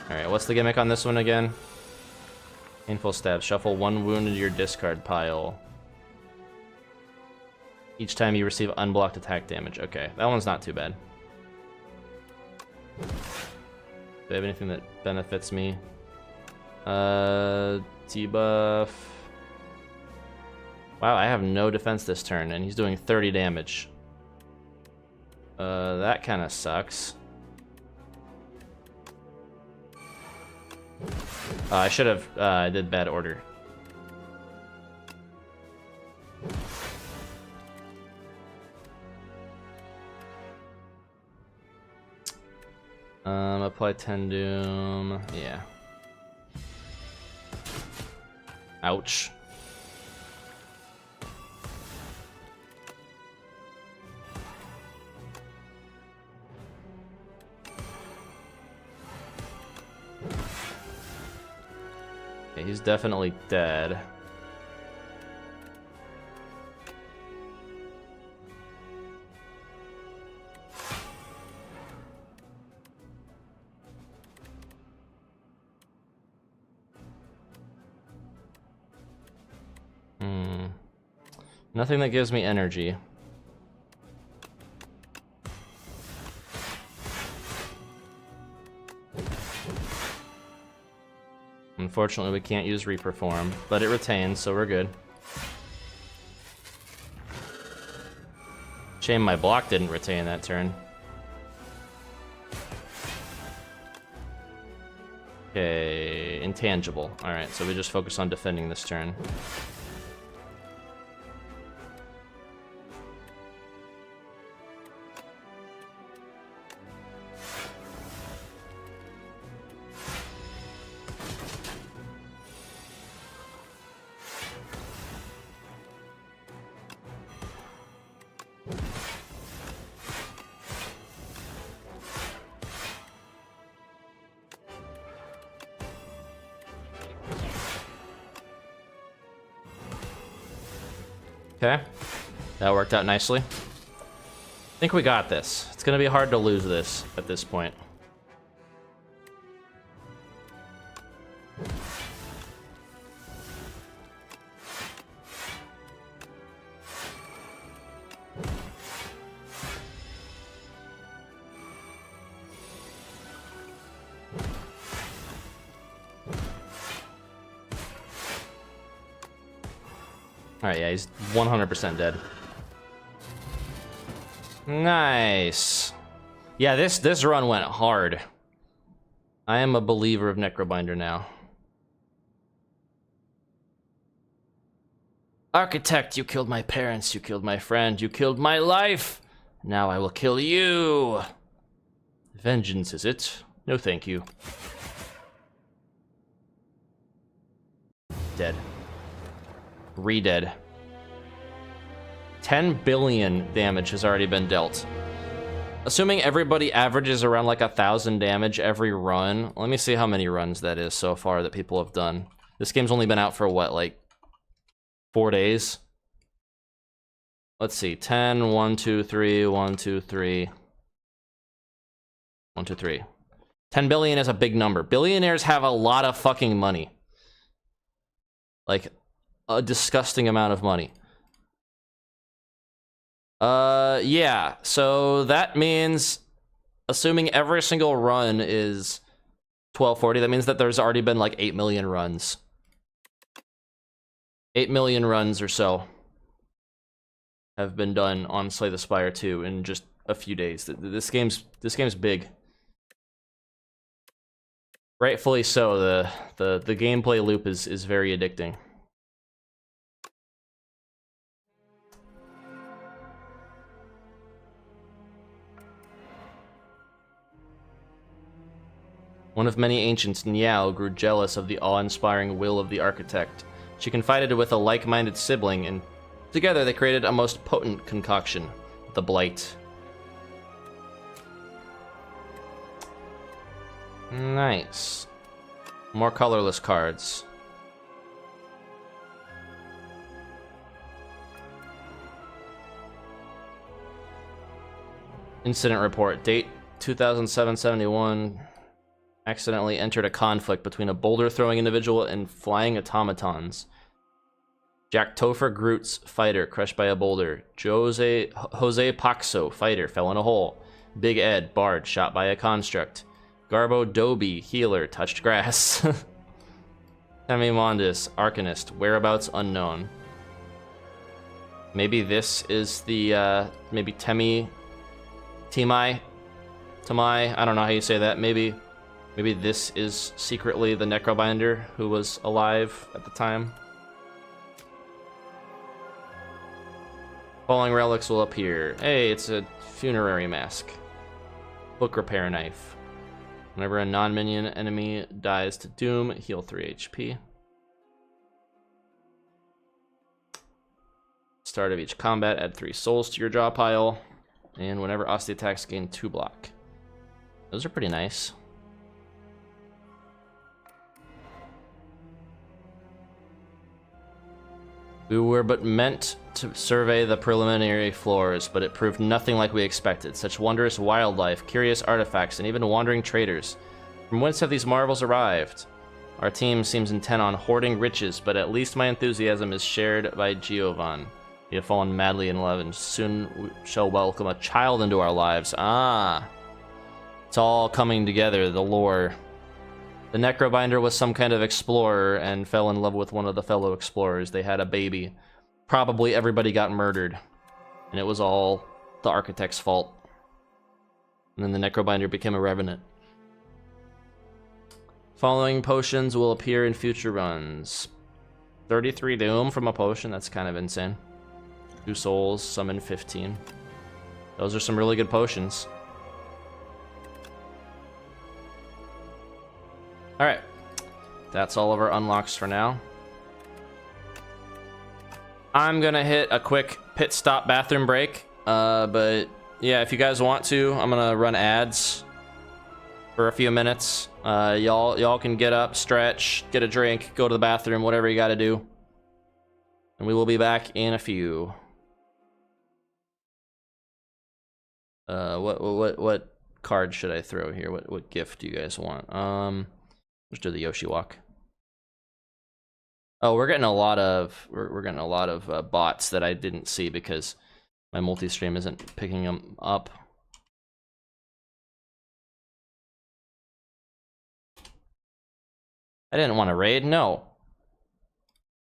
Alright, what's the gimmick on this one again? Painful stab. Shuffle 1 wound into your discard pile. Each time you receive unblocked attack damage. Okay, that one's not too bad. Do I have anything that benefits me? Debuff. Wow, I have no defense this turn, and he's doing 30 damage. That kind of sucks. I should have, I did bad order. Apply 10 doom, yeah. Ouch. Okay, he's definitely dead. Nothing that gives me energy. Unfortunately, we can't use Reperform, but it retains, so we're good. Shame my block didn't retain that turn. Okay, intangible. Alright, so we just focus on defending this turn. Okay, that worked out nicely. I think we got this. It's gonna be hard to lose this at this point. Alright, yeah, he's 100% dead. Nice. Yeah, this run went hard. I am a believer of Necrobinder now. Architect, you killed my parents, you killed my friend, you killed my life. Now I will kill you. Vengeance, is it? No, thank you. Dead. Re-dead. 10 billion damage has already been dealt. Assuming everybody averages around like 1,000 damage every run. Let me see how many runs that is so far that people have done. This game's only been out for what, like 4 days? Let's see, 10, 1, 2, 3, 1, 2, 3. 1, 2, 3. 10 billion is a big number. Billionaires have a lot of fucking money. Like, a disgusting amount of money. Yeah, so that means, assuming every single run is 1240, that means that there's already been like 8 million runs. 8 million runs or so have been done on Slay the Spire 2 in just a few days. This game's big. Rightfully so. The gameplay loop is very addicting. One of many ancients, Niao, grew jealous of the awe-inspiring will of the architect. She confided with a like-minded sibling, and together they created a most potent concoction, the Blight. Nice. More colorless cards. Incident report. Date 2007-71. Accidentally entered a conflict between a boulder-throwing individual and flying automatons. Jack Topher Groot's fighter crushed by a boulder. Jose Paxo, fighter, fell in a hole. Big Ed, bard, shot by a construct. Garbo Doby, healer, touched grass. Temi Mondis, arcanist, whereabouts unknown. Maybe this is the, maybe Tamai, I don't know how you say that. Maybe this is secretly the Necrobinder who was alive at the time. Falling relics will appear. Hey, it's a funerary mask. Book repair knife. Whenever a non-minion enemy dies to doom, heal 3 HP. Start of each combat, add 3 souls to your draw pile. And whenever Osti attacks, gain 2 block. Those are pretty nice. We were but meant to survey the preliminary floors, but it proved nothing like we expected. Such wondrous wildlife, curious artifacts, and even wandering traders. From whence have these marvels arrived? Our team seems intent on hoarding riches, but at least my enthusiasm is shared by Giovan. We have fallen madly in love, and soon we shall welcome a child into our lives. Ah, it's all coming together, the lore. The Necrobinder was some kind of explorer and fell in love with one of the fellow explorers. They had a baby. Probably everybody got murdered. And it was all the architect's fault. And then the Necrobinder became a revenant. Following potions will appear in future runs. 33 doom from a potion, that's kind of insane. 2 souls, summon 15. Those are some really good potions. Alright, that's all of our unlocks for now. I'm gonna hit a quick pit stop bathroom break, but yeah, if you guys want to, I'm gonna run ads for a few minutes. Y'all can get up, stretch, get a drink, go to the bathroom, whatever you gotta do. And we will be back in a few. What card should I throw here? What gift do you guys want? Let's do the Yoshi walk. Oh, we're getting a lot of bots that I didn't see because my multi-stream isn't picking them up. I didn't want to raid. No.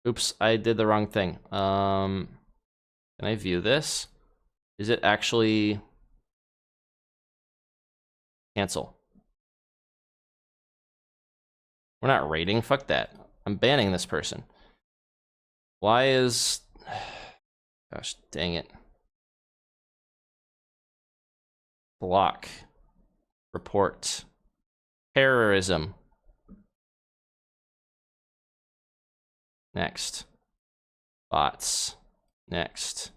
Oops, I did the wrong thing. Can I view this? Is it actually cancel? We're not raiding. Fuck that. I'm banning this person. Why is... Gosh, dang it. Block. Report. Terrorism. Next. Bots. Next.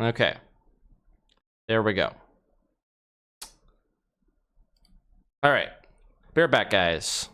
Okay. There we go. All right. Bear back, guys.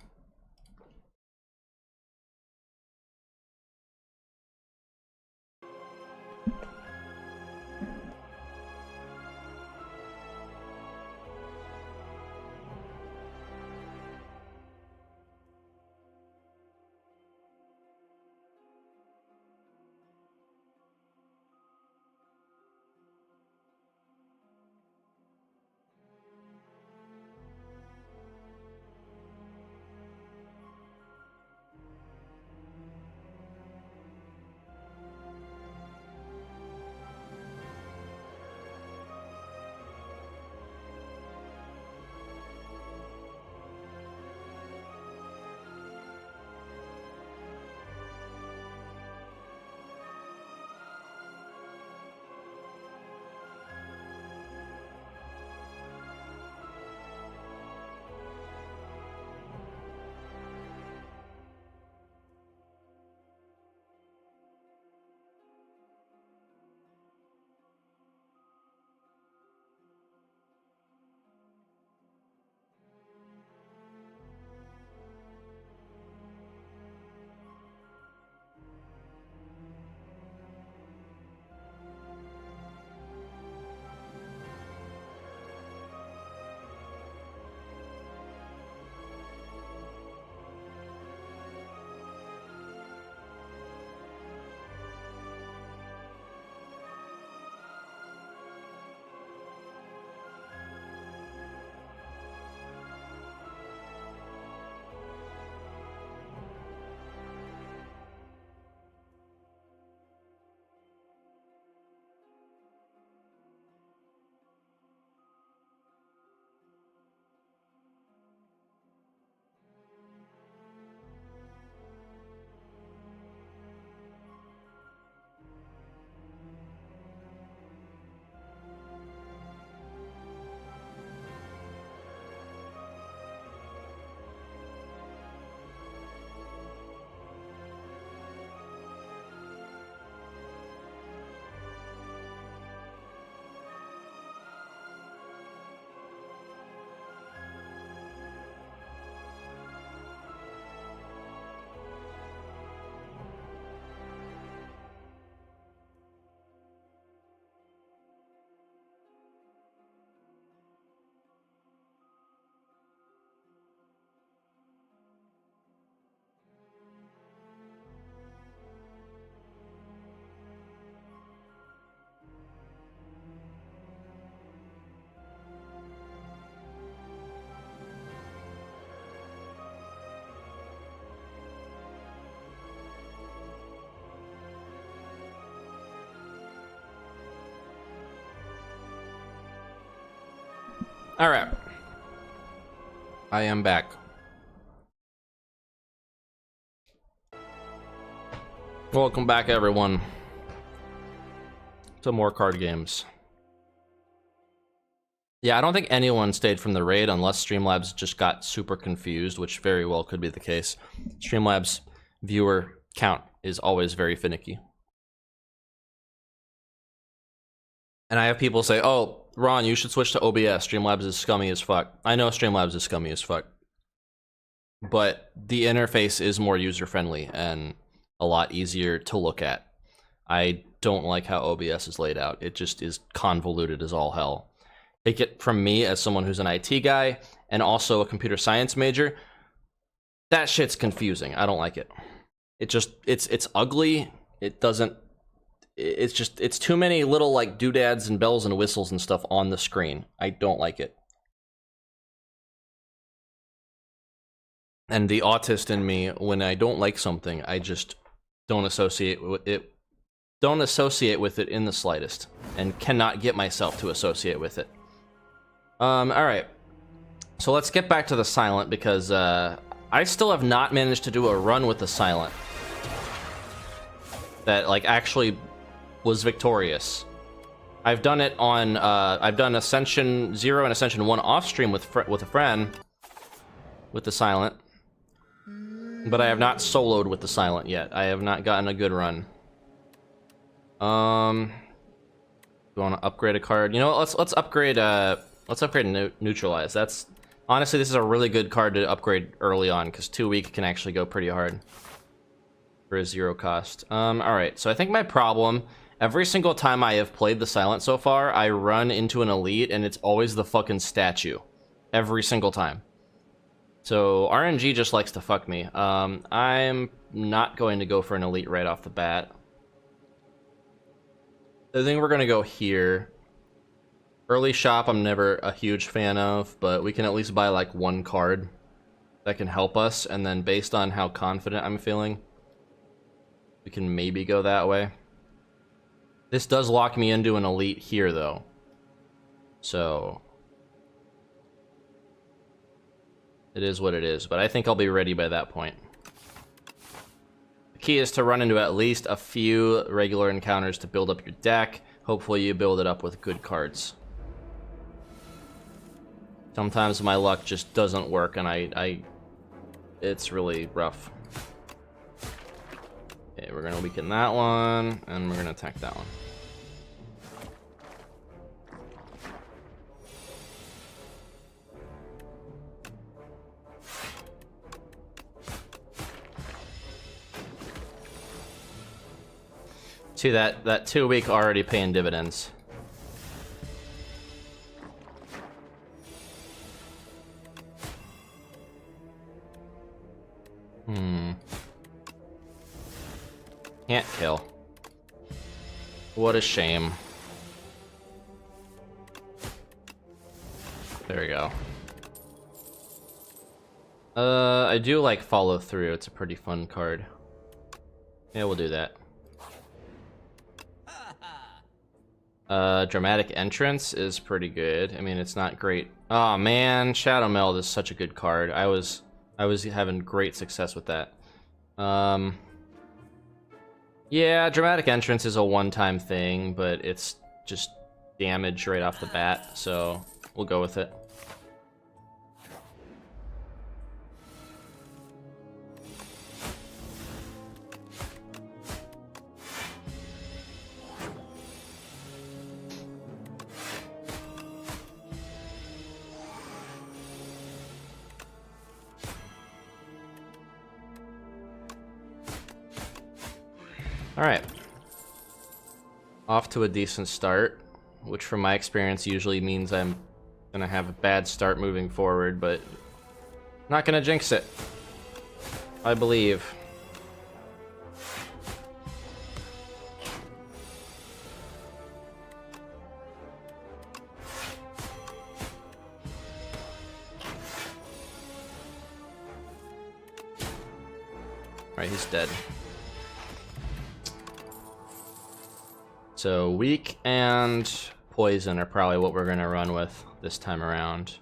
Alright. I am back. Welcome back, everyone, to more card games. Yeah, I don't think anyone stayed from the raid unless Streamlabs just got super confused, which very well could be the case. Streamlabs viewer count is always very finicky. And I have people say, oh, Ron, you should switch to OBS. Streamlabs is scummy as fuck. I know Streamlabs is scummy as fuck. But the interface is more user-friendly and a lot easier to look at. I don't like how OBS is laid out. It just is convoluted as all hell. Take it from me as someone who's an IT guy and also a computer science major. That shit's confusing. I don't like it. It's ugly. It doesn't... It's too many little like doodads and bells and whistles and stuff on the screen. I don't like it. And the autist in me, when I don't like something, I just don't associate with it. Don't associate with it in the slightest, and cannot get myself to associate with it. All right. So let's get back to the silent because I still have not managed to do a run with the silent that like actually was victorious. I've done it on I've done Ascension 0 and Ascension 1 off stream with a friend with the silent, but I have not soloed with the silent yet. I have not gotten a good run. Do you want to upgrade a card? You know what, let's upgrade Neutralize. That's honestly, this is a really good card to upgrade early on because 2 week can actually go pretty hard for a 0 cost. All right, so I think my problem, every single time I have played the silent so far, I run into an elite and it's always the fucking statue. Every single time. So RNG just likes to fuck me. I'm not going to go for an elite right off the bat. I think we're gonna go here. Early shop I'm never a huge fan of, but we can at least buy like one card that can help us, and then based on how confident I'm feeling, we can maybe go that way. This does lock me into an elite here though. So it is what it is, but I think I'll be ready by that point. The key is to run into at least a few regular encounters to build up your deck. Hopefully you build it up with good cards. Sometimes my luck just doesn't work and it's really rough. Okay, we're gonna weaken that one, and we're gonna attack that one. See that 2 week already paying dividends. Can't kill. What a shame. There we go. I do like follow through. It's a pretty fun card. Yeah, we'll do that. Dramatic Entrance is pretty good. I mean, it's not great. Oh man, Shadow Meld is such a good card. I was having great success with that. Yeah, Dramatic Entrance is a one-time thing, but it's just damage right off the bat, so we'll go with it. Alright. Off to a decent start, which from my experience usually means I'm gonna have a bad start moving forward, but not gonna jinx it. I believe. Alright, he's dead. So weak and poison are probably what we're gonna run with this time around.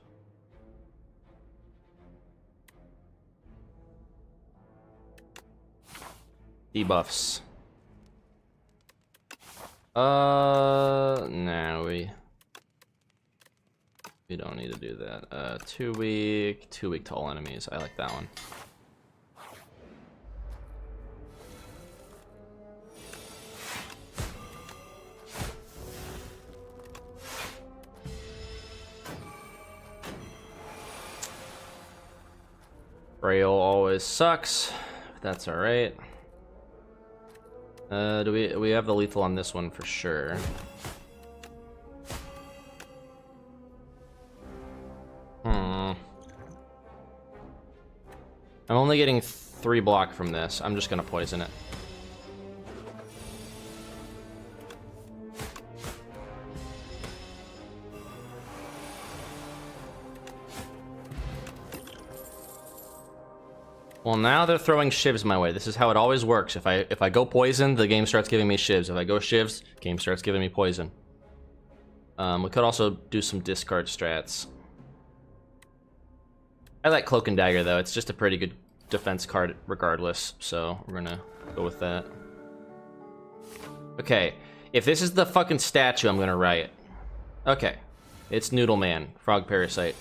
Debuffs. Nah, we don't need to do that. 2 weak to all enemies. I like that one. Frail always sucks. That's alright. Do we have the lethal on this one for sure? I'm only getting 3 block from this. I'm just gonna poison it. Well, now they're throwing shivs my way. This is how it always works. If I go poison, the game starts giving me shivs. If I go shivs, game starts giving me poison. We could also do some discard strats. I like Cloak and Dagger though. It's just a pretty good defense card regardless, so we're gonna go with that. Okay, if this is the fucking statue, I'm gonna write. Okay, it's Noodle Man, Frog Parasite.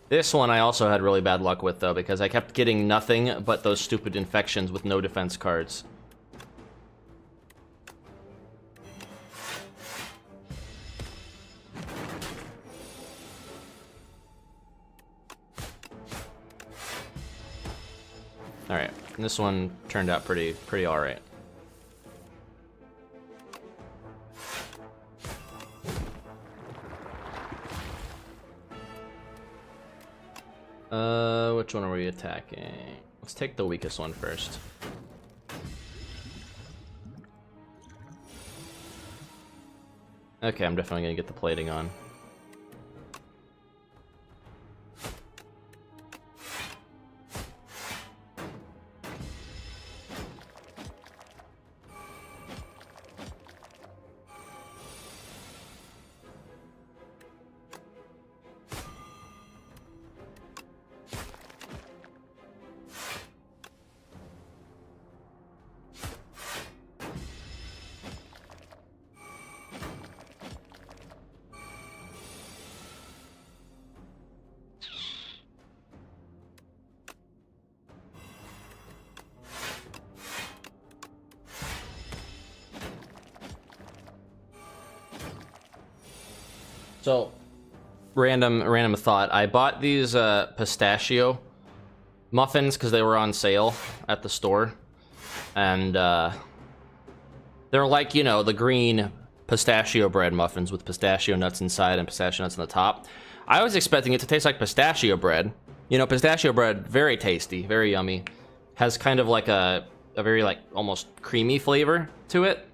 This one I also had really bad luck with, though, because I kept getting nothing but those stupid infections with no defense cards. Alright, this one turned out pretty alright. Which one are we attacking? Let's take the weakest one first. Okay, I'm definitely gonna get the plating on. So, random thought. I bought these pistachio muffins because they were on sale at the store, and they're like, you know, the green pistachio bread muffins with pistachio nuts inside and pistachio nuts on the top. I was expecting it to taste like pistachio bread. You know, pistachio bread, very tasty, very yummy. Has kind of like a very like almost creamy flavor to it,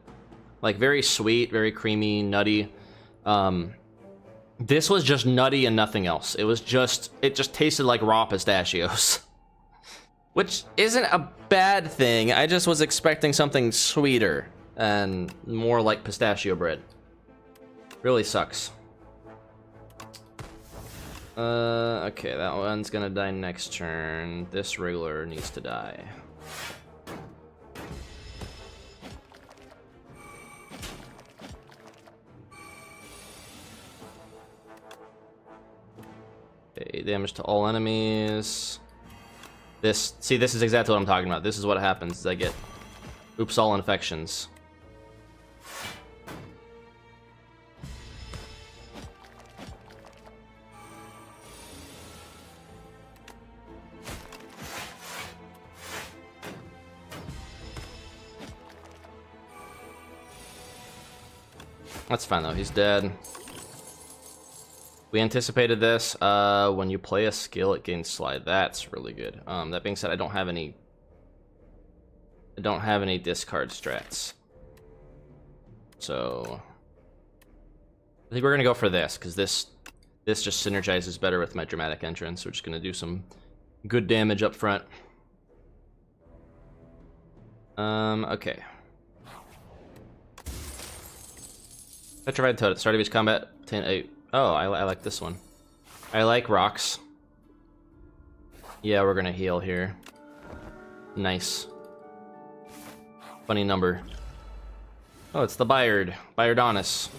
like very sweet, very creamy, nutty. This was just nutty and nothing else. It just tasted like raw pistachios. Which isn't a bad thing. I just was expecting something sweeter and more like pistachio bread. Really sucks. Okay, that one's gonna die next turn. This Wriggler needs to die. Okay, damage to all enemies. This is exactly what I'm talking about. This is what happens, is I get oops all infections. That's fine though, he's dead. We anticipated this. When you play a skill, it gains slide. That's really good. That being said, I don't have any discard strats. So I think we're gonna go for this, because this This just synergizes better with my dramatic entrance. We're just going to do some good damage up front. Okay. Petrified Toad at the start of each combat. Oh, I like this one. I like rocks. Yeah, we're gonna heal here. Nice. Funny number. Oh, it's the Byard. Byardonis.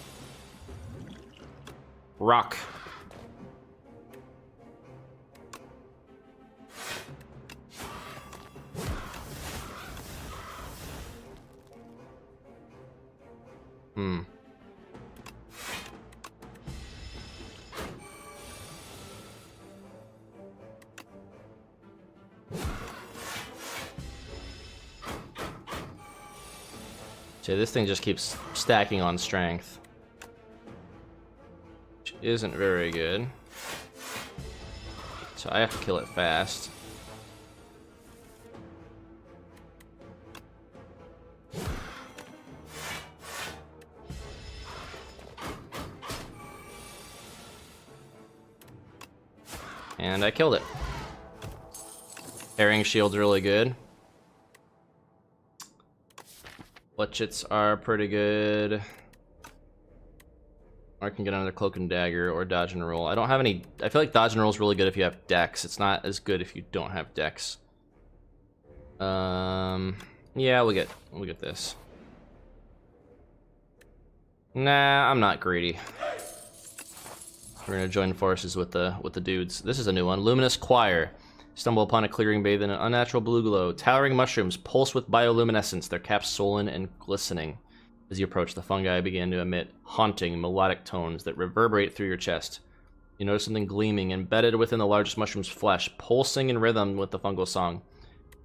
Rock. So this thing just keeps stacking on strength, which isn't very good. So I have to kill it fast. And I killed it. Herring shield's really good. Fletchets are pretty good. Or I can get another cloak and dagger or dodge and roll. I don't have any. I feel like dodge and roll is really good if you have dex. It's not as good if you don't have dex. Yeah, we'll get this. Nah, I'm not greedy. We're gonna join forces with the dudes. This is a new one. Luminous Choir. Stumble upon a clearing bathed in an unnatural blue glow. Towering mushrooms pulse with bioluminescence, their caps swollen and glistening. As you approach, the fungi begin to emit haunting, melodic tones that reverberate through your chest. You notice something gleaming, embedded within the largest mushroom's flesh, pulsing in rhythm with the fungal song.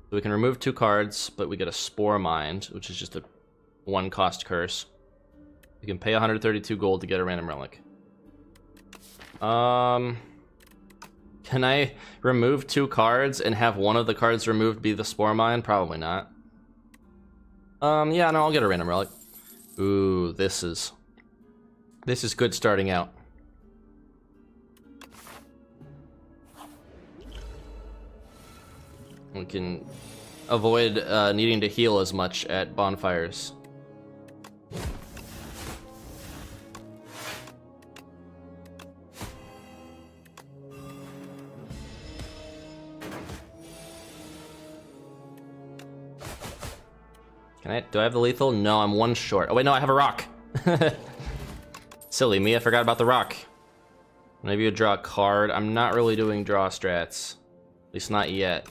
So we can remove 2 cards, but we get a Spore Mind, which is just a 1-cost curse. We can pay 132 gold to get a random relic. Can I remove 2 cards and have one of the cards removed be the Spore Mine? Probably not. Yeah, no, I'll get a random relic. Ooh, this is good starting out. We can avoid needing to heal as much at bonfires. Do I have the lethal? No, I'm 1 short. Oh wait, no, I have a rock. Silly me, I forgot about the rock. Maybe you draw a card. I'm not really doing draw strats. At least not yet.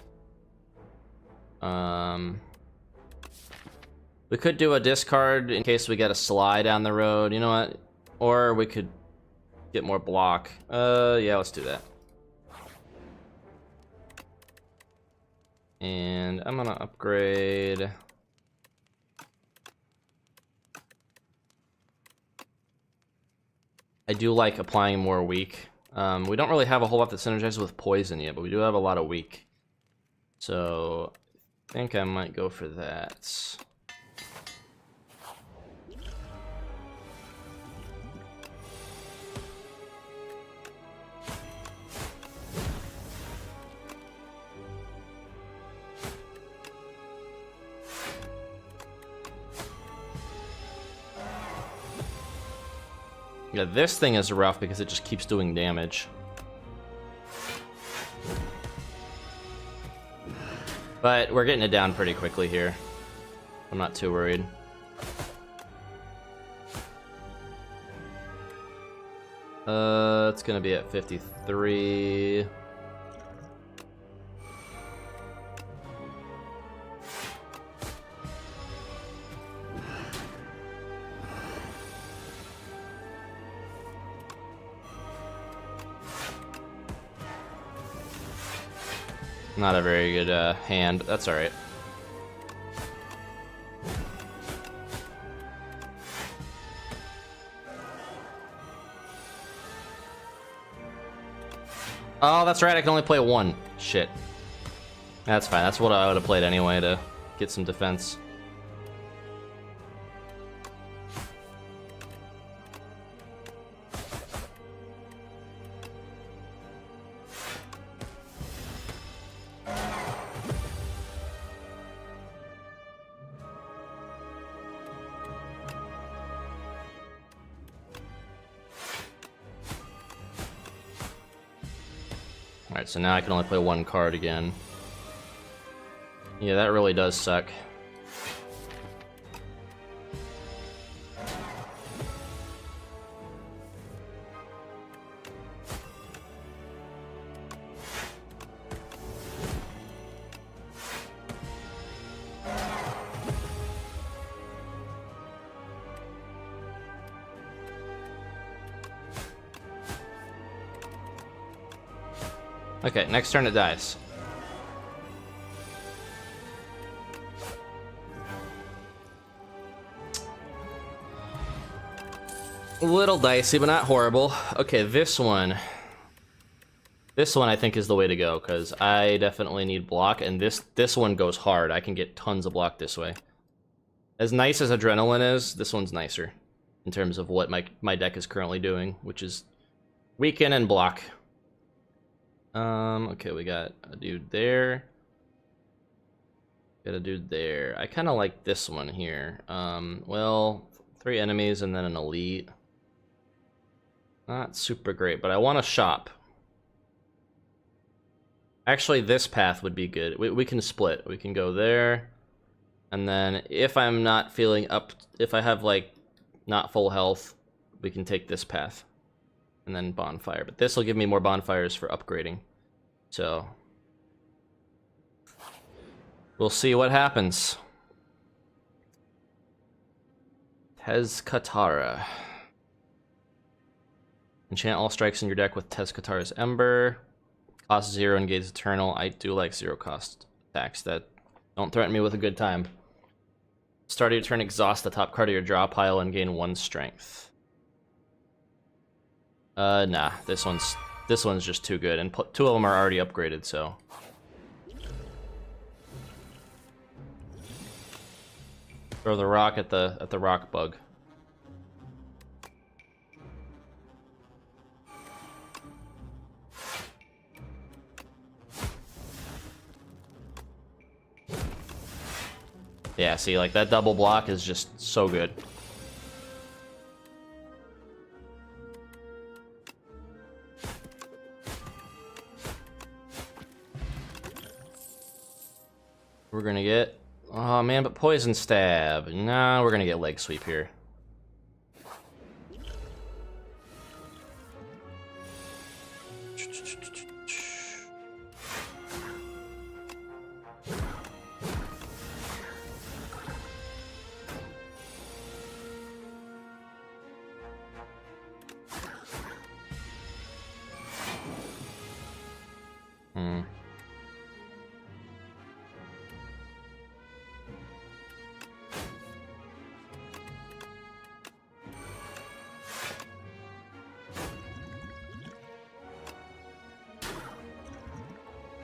We could do a discard in case we get a slide down the road. You know what? Or we could get more block. Yeah, let's do that. And I'm gonna upgrade. I do like applying more weak. We don't really have a whole lot that synergizes with poison yet, but we do have a lot of weak. So I think I might go for that. Yeah, this thing is rough because it just keeps doing damage. But we're getting it down pretty quickly here. I'm not too worried. It's gonna be at 53. Not a very good hand, but that's alright. Oh, that's right, I can only play 1. Shit. That's fine, that's what I would have played anyway to get some defense. Alright, so now I can only play one card again. Yeah, that really does suck. Okay, next turn it dies. A little dicey, but not horrible. Okay, this one. This one I think is the way to go, because I definitely need block, and this one goes hard. I can get tons of block this way. As nice as Adrenaline is, this one's nicer in terms of what my deck is currently doing, which is weaken and block. Okay, we got a dude there. Got a dude there. I kind of like this one here. Well, 3 enemies and then an elite. Not super great, but I want to shop. Actually, this path would be good. We can split. We can go there. And then if I'm not feeling up, if I have like not full health, we can take this path. And then bonfire. But this will give me more bonfires for upgrading. So we'll see what happens. Tezcatara. Enchant all strikes in your deck with Tezcatara's Ember. Cost 0 and gains Eternal. I do like 0 cost attacks that don't threaten me with a good time. Start of your turn, exhaust the top card of your draw pile and gain 1 strength. Nah, this one's just too good, and 2 of them are already upgraded, so. Throw the rock at the rock bug. Yeah, see, like that double block is just so good. We're gonna get, oh man, but poison stab. Nah, we're gonna get leg sweep here.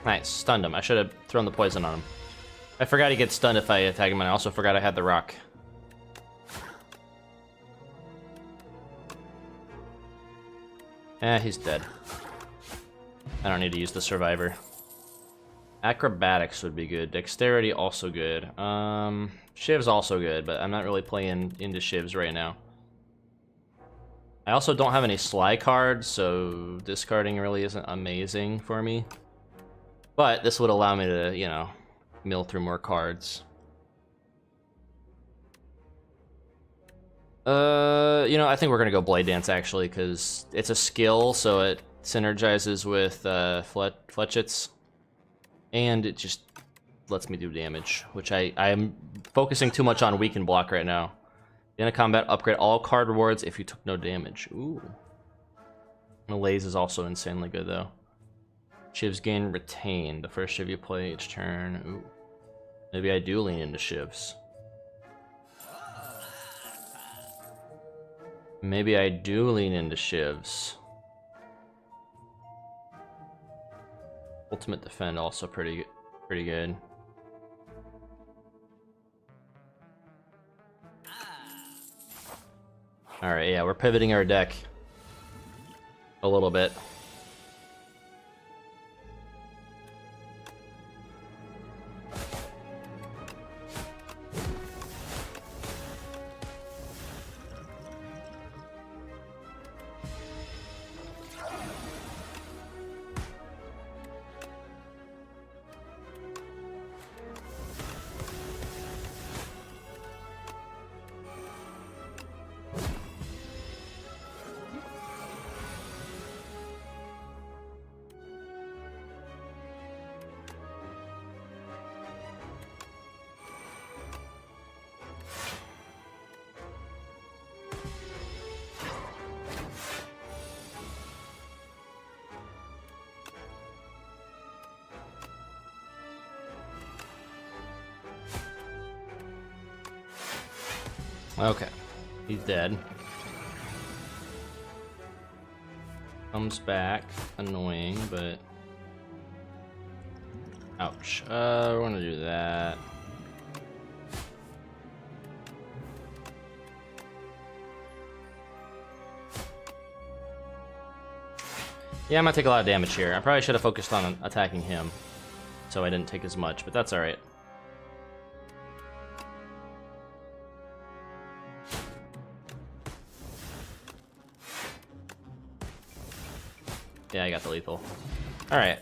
Nice, stunned him. I should have thrown the poison on him. I forgot he gets stunned if I attack him, and I also forgot I had the rock. He's dead. I don't need to use the survivor. Acrobatics would be good. Dexterity also good. Shiv's also good, but I'm not really playing into Shivs right now. I also don't have any Sly cards, so discarding really isn't amazing for me. But this would allow me to, you know, mill through more cards. You know, I think we're gonna go Blade Dance actually, because it's a skill, so it synergizes with Fletchets, and it just lets me do damage, which I am focusing too much on weaken block right now. In a combat, upgrade all card rewards if you took no damage. Ooh. Malaise is also insanely good though. Shivs gain retain. The first Shiv you play each turn. Ooh. Maybe I do lean into Shivs. Maybe I do lean into Shivs. Ultimate Defend also pretty good. Alright, yeah, we're pivoting our deck a little bit. Okay. He's dead. Comes back. Annoying, but... Ouch. We're gonna do that. Yeah, I'm gonna take a lot of damage here. I probably should have focused on attacking him, so I didn't take as much, but that's alright. Yeah, I got the lethal. Alright.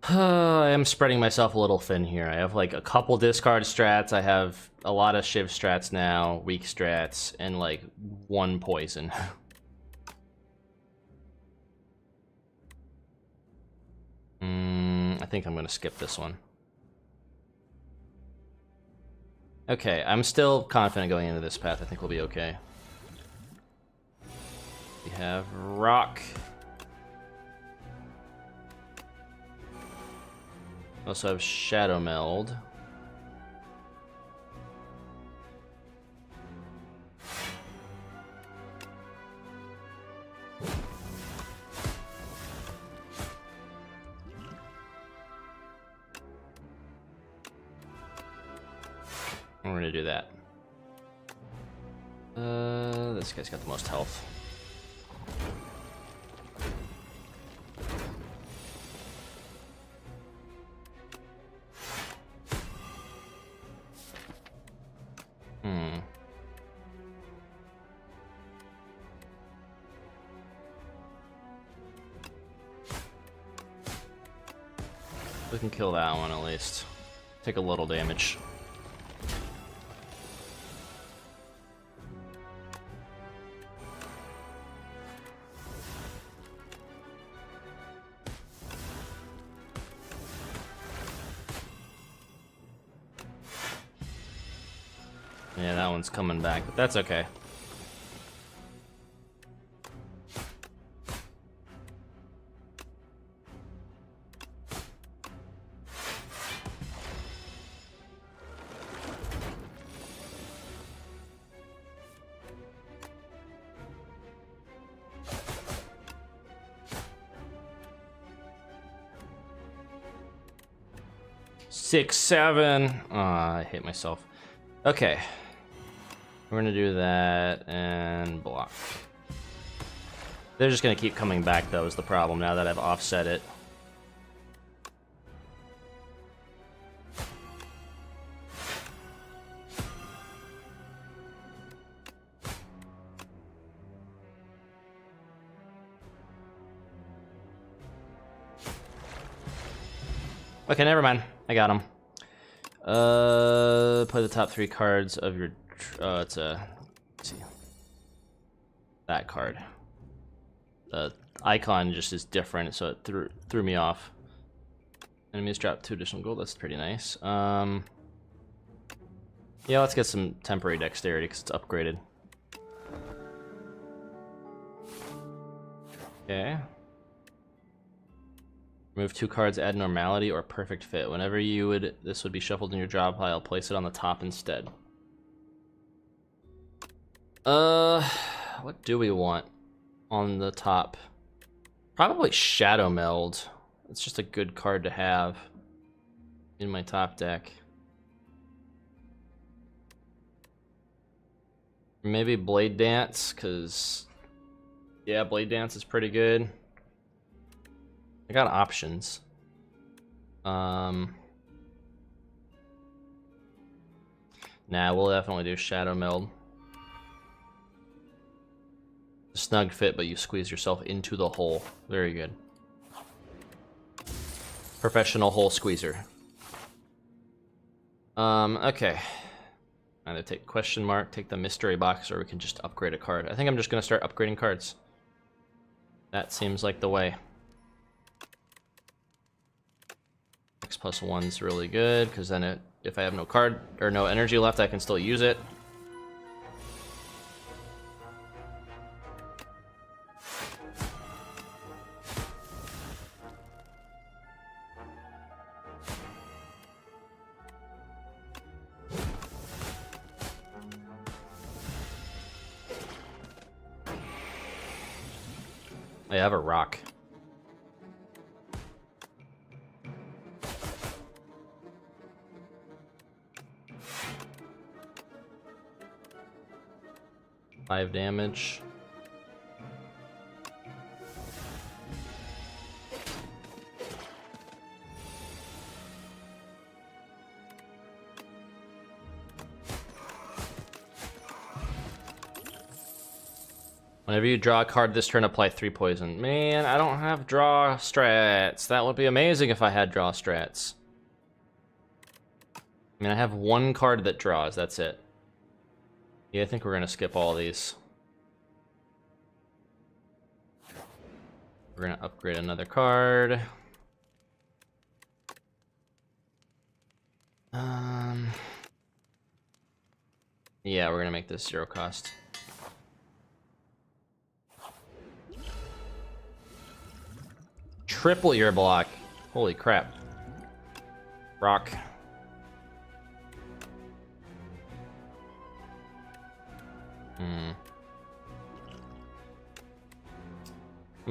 I am spreading myself a little thin here. I have like a couple discard strats. I have a lot of shiv strats now, weak strats, and like one poison. I think I'm gonna skip this one. Okay, I'm still confident going into this path. I think we'll be okay. We have rock. Also have shadow meld. We're gonna do that. This guy's got the most health. We can kill that one at least. Take a little damage. Yeah, that one's coming back, but that's okay. Six, seven. I hate myself. Okay. We're gonna do that and block. They're just gonna keep coming back though, is the problem now that I've offset it. Okay, never mind. I got him. Play the top 3 cards of your. It's a. Let's see. That card. The icon just is different, so it threw me off. Enemies drop 2 additional gold. That's pretty nice. Yeah, let's get some temporary dexterity because it's upgraded. Okay. Remove 2 cards, add normality or perfect fit. Whenever this would be shuffled in your draw pile, place it on the top instead. What do we want on the top? Probably Shadow Meld. It's just a good card to have in my top deck. Maybe Blade Dance, because yeah, Blade Dance is pretty good. I got options. Nah, we'll definitely do Shadow Meld. Snug fit, but you squeeze yourself into the hole. Very good. Professional hole squeezer. Okay. Either take question mark, take the mystery box, or we can just upgrade a card. I think I'm just gonna start upgrading cards. That seems like the way. X+1's really good, because then if I have no card or no energy left, I can still use it. I have a rock. Five damage. Whenever you draw a card this turn, apply 3 poison. Man, I don't have draw strats. That would be amazing if I had draw strats. I mean, I have 1 card that draws, that's it. Yeah, I think we're gonna skip all these. We're gonna upgrade another card. Yeah, we're gonna make this 0 cost. Triple ear block. Holy crap. Rock. I'm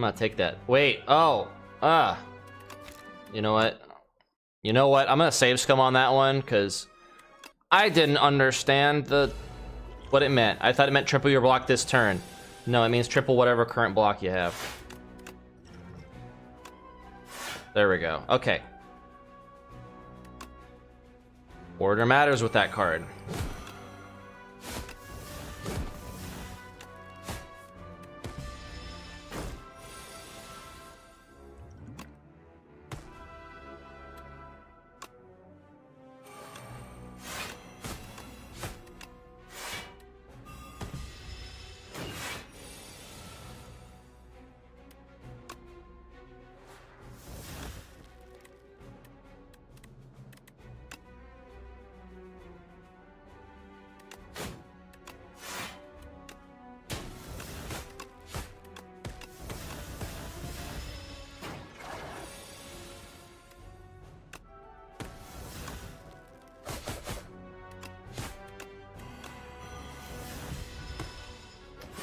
gonna take that. Wait, oh. You know what? You know what? I'm gonna save scum on that one, because I didn't understand what it meant. I thought it meant triple your block this turn. No, it means triple whatever current block you have. There we go. Okay. Order matters with that card.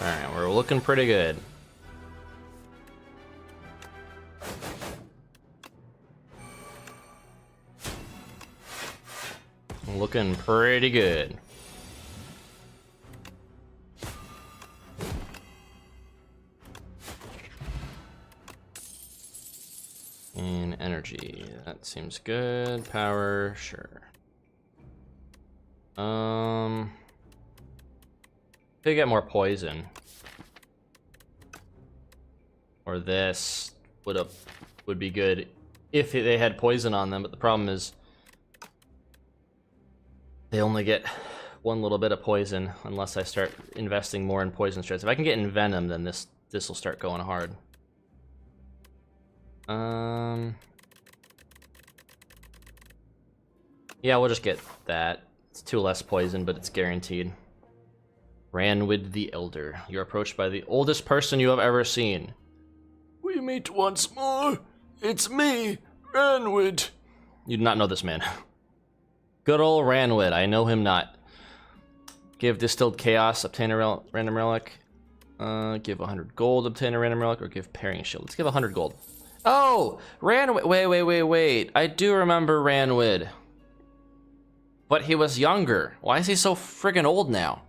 Alright, we're looking pretty good. Looking pretty good. And energy, that seems good. Power, sure. They get more poison. Or this would be good if they had poison on them, but the problem is they only get 1 little bit of poison unless I start investing more in poison strats. If I can get Envenom, then this will start going hard. Yeah, we'll just get that. It's 2 less poison, but it's guaranteed. Ranwid the Elder. You're approached by the oldest person you have ever seen. We meet once more. It's me, Ranwid. You do not know this man. Good old Ranwid. I know him not. Give Distilled Chaos, obtain a random relic. Give 100 gold, obtain a random relic, or give Parrying Shield. Let's give 100 gold. Oh, Ranwid. Wait. I do remember Ranwid. But he was younger. Why is he so friggin' old now?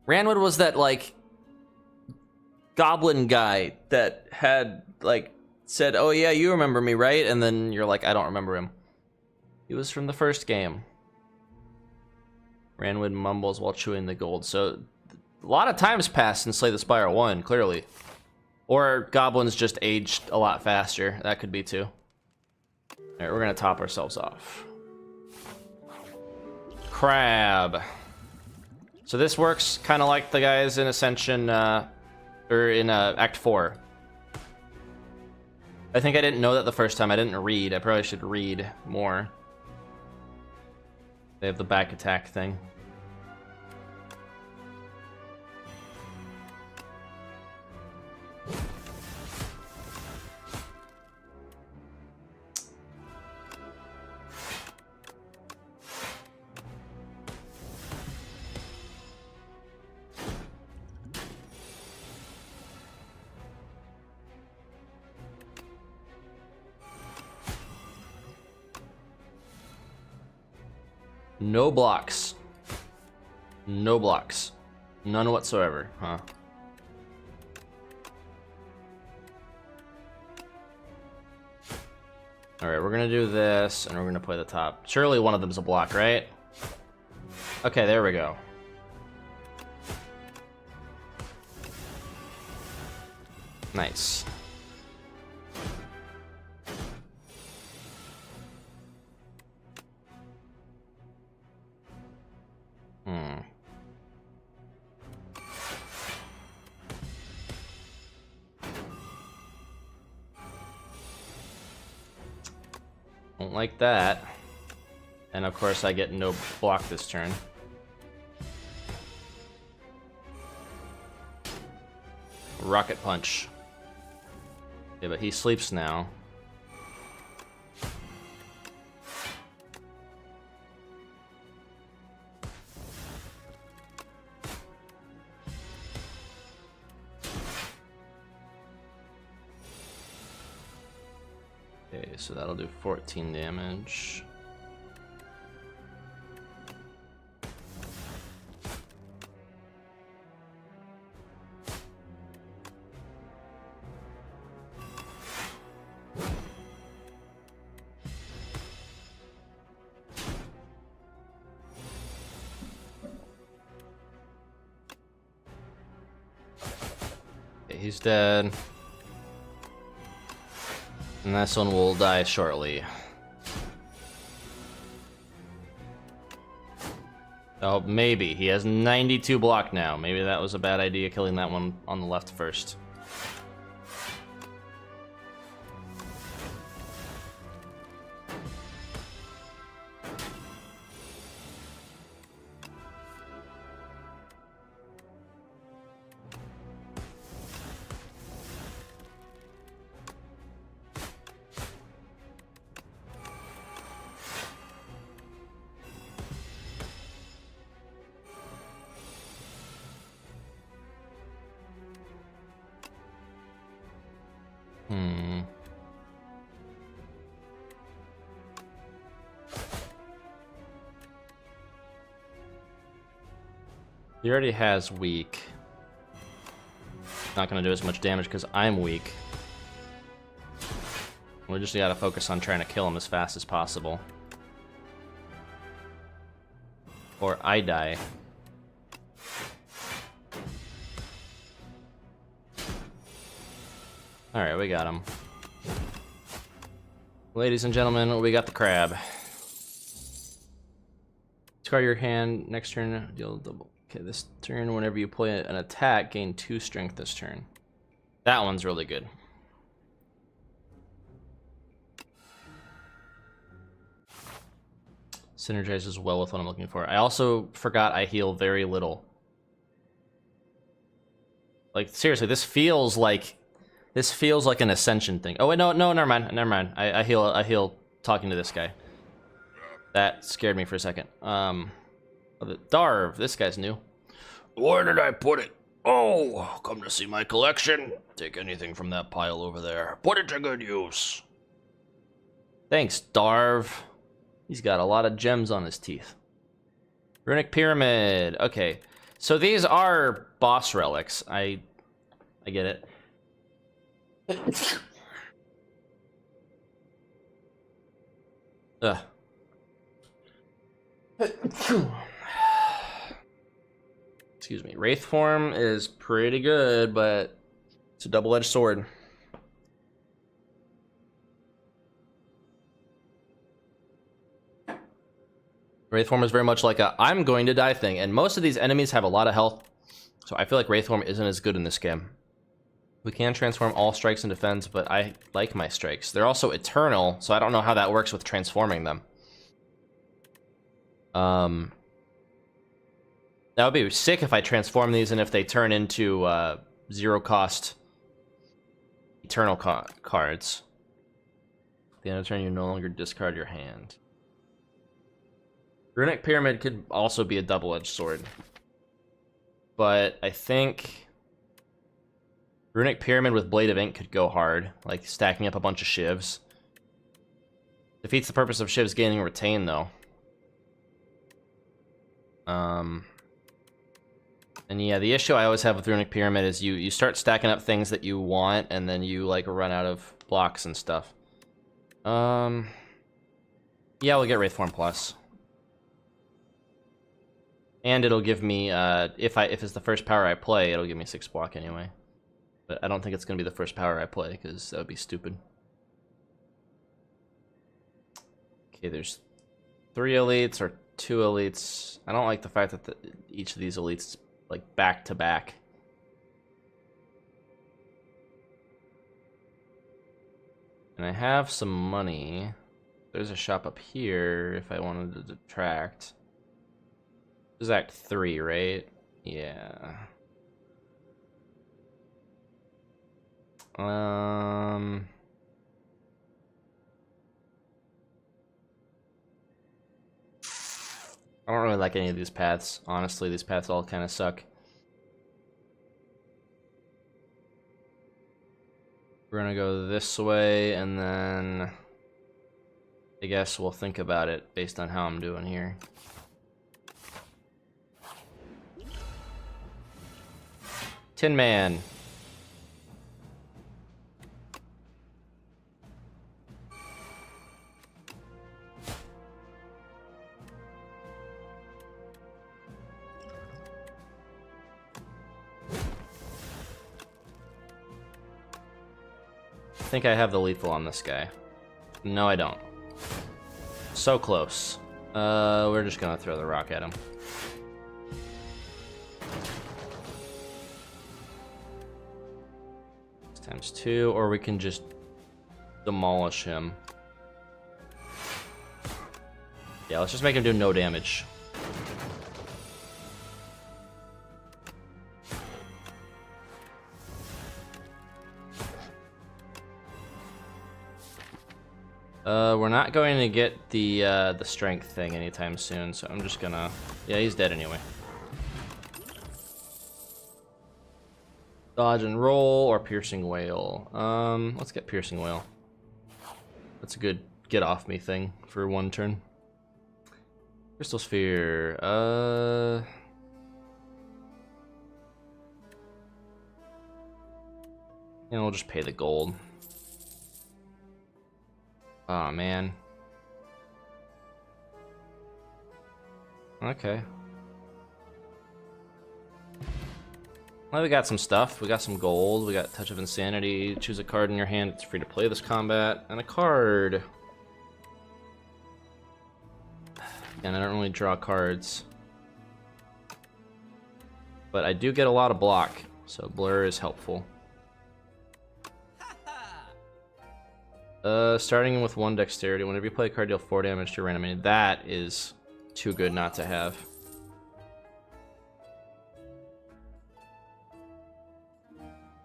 Ranwid was that, like, goblin guy that had, like, said, oh yeah, you remember me, right? And then you're like, I don't remember him. He was from the first game. Ranwid mumbles while chewing the gold. So, a lot of time's passed since Slay the Spire 1, clearly. Or goblins just aged a lot faster. That could be too. Alright, we're gonna top ourselves off. Crab. So this works kind of like the guys in Ascension, or in Act 4. I think I didn't know that the first time. I didn't read. I probably should read more. They have the back attack thing. No blocks. No blocks. None whatsoever, huh? Alright, we're gonna do this, and we're gonna play the top. Surely one of them's a block, right? Okay, there we go. Nice. Don't like that. And of course I get no block this turn. Rocket punch. Yeah, but he sleeps now. Okay, so that'll do 14 damage. Okay, he's dead. And this one will die shortly. Oh, maybe. He has 92 block now. Maybe that was a bad idea, killing that one on the left first. He already has weak. Not gonna do as much damage because I'm weak. We just gotta focus on trying to kill him as fast as possible. Or I die. Alright, we got him. Ladies and gentlemen, we got the crab. Discard your hand, next turn, deal double. Okay, this turn, whenever you play an attack, gain 2 strength this turn. That one's really good. Synergizes well with what I'm looking for. I also forgot I heal very little. Like, seriously, this feels like an ascension thing. Oh wait, no, never mind. I heal talking to this guy. That scared me for a second. Darv, this guy's new. Where did I put it? Oh, come to see my collection? Take anything from that pile over there. Put it to good use. Thanks, Darv. He's got a lot of gems on his teeth. Runic Pyramid. Okay, so these are boss relics. I get it. Ugh. Excuse me. Wraith form is pretty good, but it's a double-edged sword. Wraith form is very much like a I'm going to die thing, and most of these enemies have a lot of health, so I feel like Wraith form isn't as good in this game. We can transform all strikes into defense, but I like my strikes. They're also eternal, so I don't know how that works with transforming them. That would be sick if I transform these and if they turn into 0-cost eternal cards. At the end of the turn, you no longer discard your hand. Runic Pyramid could also be a double-edged sword. But I think Runic Pyramid with Blade of Ink could go hard, like stacking up a bunch of shivs. Defeats the purpose of shivs gaining retain, though. And yeah, the issue I always have with Runic Pyramid is you start stacking up things that you want, and then you like run out of blocks and stuff. Yeah, we'll get Wraithform Plus. And it'll give me, if it's the first power I play, it'll give me 6 block anyway. But I don't think it's going to be the first power I play, because that would be stupid. Okay, there's 3 elites, or 2 elites. I don't like the fact that each of these elites is, like, back to back. And I have some money. There's a shop up here, if I wanted to detract. This is Act 3, right? Yeah. I don't really like any of these paths. Honestly, these paths all kind of suck. We're gonna go this way, and then I guess we'll think about it based on how I'm doing here. Tin Man. I think I have the lethal on this guy. No, I don't. So close. We're just gonna throw the rock at him. Times 2, or we can just demolish him. Yeah, let's just make him do no damage. We're not going to get the strength thing anytime soon, so I'm just gonna... Yeah, he's dead anyway. Dodge and roll or piercing whale. Let's get piercing whale. That's a good get off me thing for one turn. Crystal sphere. And we'll just pay the gold. Oh man. Okay. Well, we got some stuff. We got some gold. We got Touch of Insanity. Choose a card in your hand. It's free to play this combat. And a card. And I don't really draw cards. But I do get a lot of block. So blur is helpful. Starting with 1 dexterity. Whenever you play a card, deal 4 damage to your enemy. That is too good not to have.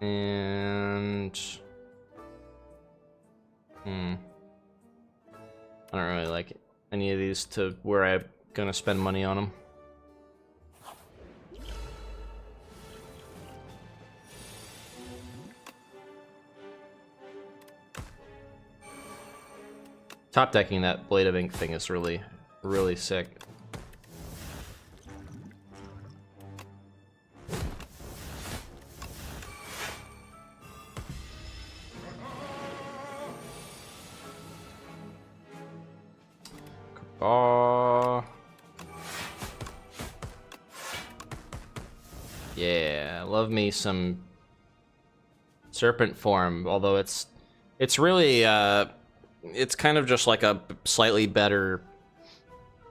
And... I don't really like any of these to where I'm gonna spend money on them. Top decking that Blade of Ink thing is really, really sick. Yeah, love me some serpent form, although it's really it's kind of just like a slightly better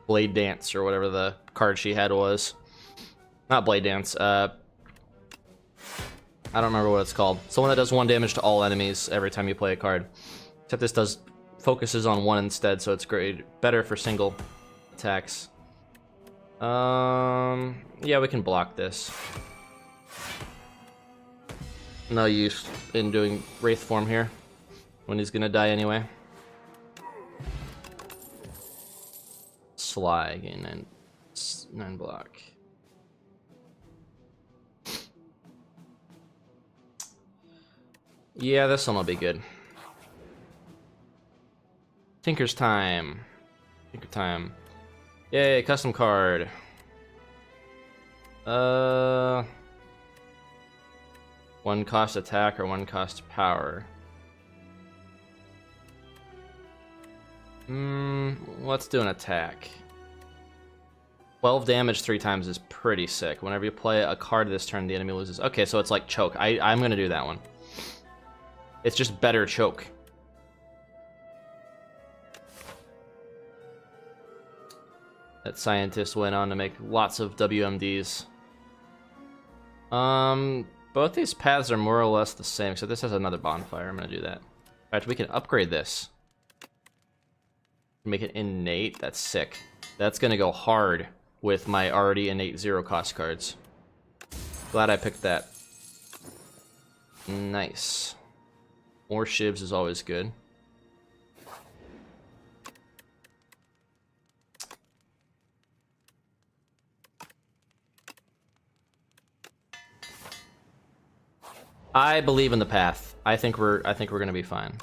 Blade Dance or whatever the card she had was. Not Blade Dance, I don't remember what it's called. It's the one that does 1 damage to all enemies every time you play a card. Except this focuses on 1 instead, so it's great, better for single attacks. Yeah, we can block this. No use in doing Wraith form here when he's gonna die anyway. Slag and 9 block. Yeah, this one will be good. Tinker's time. Tinker time. Yay, custom card. One cost attack or one cost power. Let's do an attack. 12 damage 3 times is pretty sick. Whenever you play a card this turn, the enemy loses. Okay, so it's like choke. I'm gonna do that one. It's just better choke. That scientist went on to make lots of WMDs. Both these paths are more or less the same, so this has another bonfire. I'm gonna do that. In fact, we can upgrade this. Make it innate. That's sick. That's gonna go hard with my already innate 0 cost cards. Glad I picked that. Nice. More shivs is always good. I believe in the path. I think we're gonna be fine.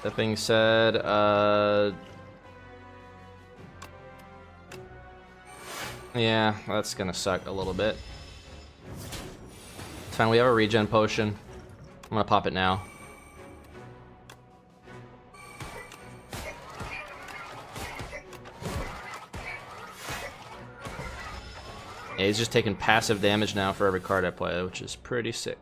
That being said, yeah, that's gonna suck a little bit. It's fine, we have a regen potion. I'm gonna pop it now. Yeah, he's just taking passive damage now for every card I play, which is pretty sick.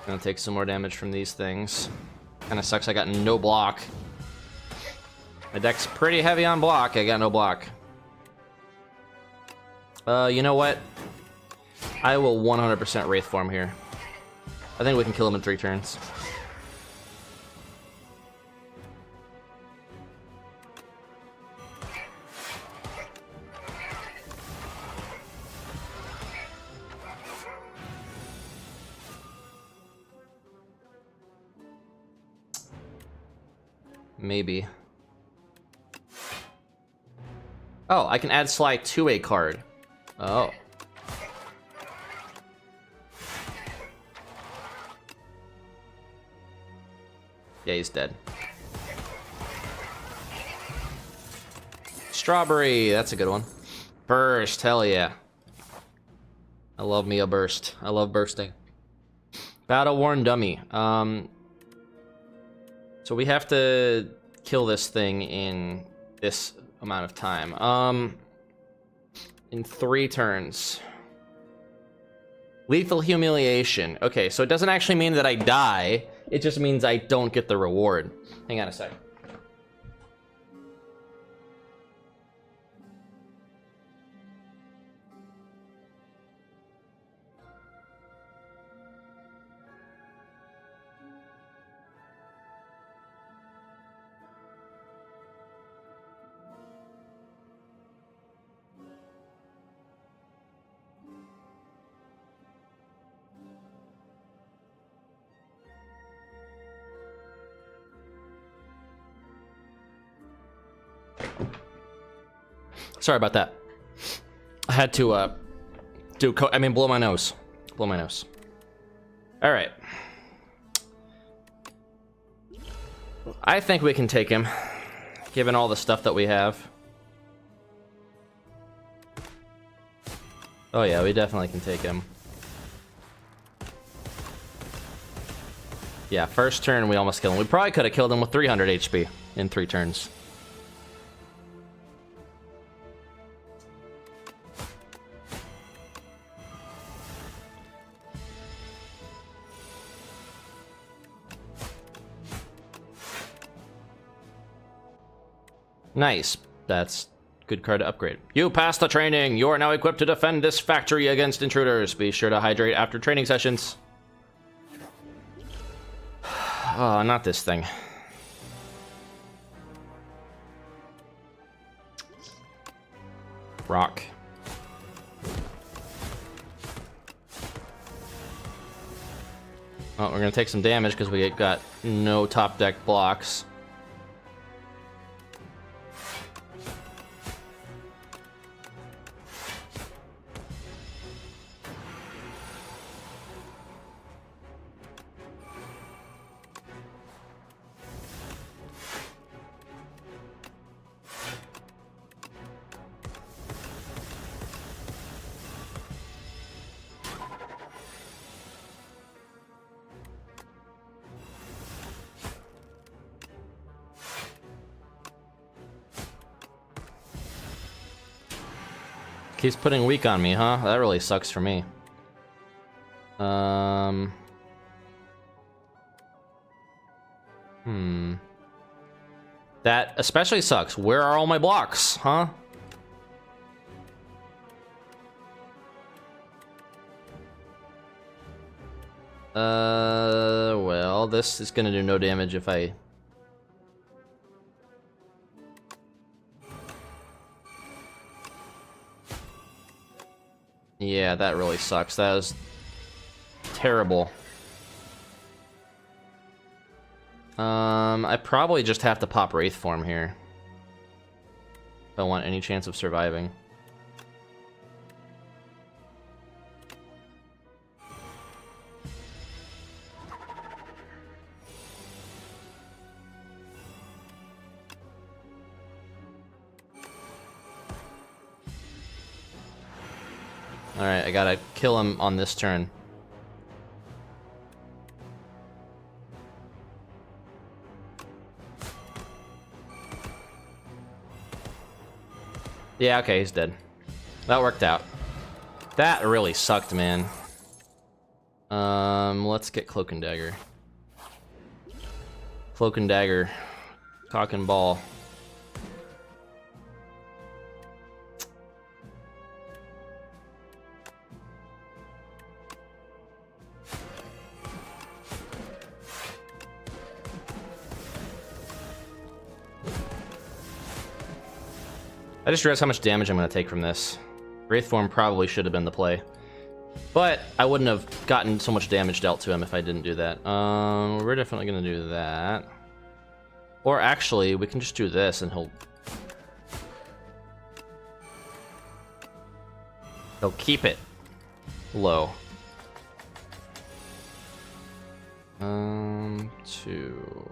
Gonna take some more damage from these things. Kinda sucks I got no block. My deck's pretty heavy on block, I got no block. You know what? I will 100% Wraith form here. I think we can kill him in 3 turns. Maybe. Oh, I can add Sly to a card. Oh. Yeah, he's dead. Strawberry, that's a good one. Burst, hell yeah. I love me a burst. I love bursting. Battle-worn dummy. So we have to kill this thing in this amount of time. In 3 turns. Lethal humiliation. Okay, so it doesn't actually mean that I die. It just means I don't get the reward. Hang on a sec. Sorry about that. I had to blow my nose. Blow my nose. All right. I think we can take him, given all the stuff that we have. Oh yeah, we definitely can take him. Yeah, first turn we almost killed him. We probably could have killed him with 300 HP in 3 turns. Nice. That's good card to upgrade. You passed the training. You are now equipped to defend this factory against intruders. Be sure to hydrate after training sessions. Oh, not this thing. Rock. Oh, we're gonna take some damage because we got no top deck blocks. keeps putting weak on me, huh? That really sucks for me. That especially sucks. Where are all my blocks, huh? Well, this is gonna do no damage if I... Yeah, that really sucks. That was terrible. I probably just have to pop Wraith Form here if I want any chance of surviving. Alright, I gotta kill him on this turn. Yeah, okay, he's dead. That worked out. That really sucked, man. Let's get Cloak and Dagger. Cloak and Dagger. Cock and Ball. I just realized how much damage I'm going to take from this. Wraith Form probably should have been the play. But I wouldn't have gotten so much damage dealt to him if I didn't do that. We're definitely going to do that. Or actually, we can just do this and he'll keep it low. 2...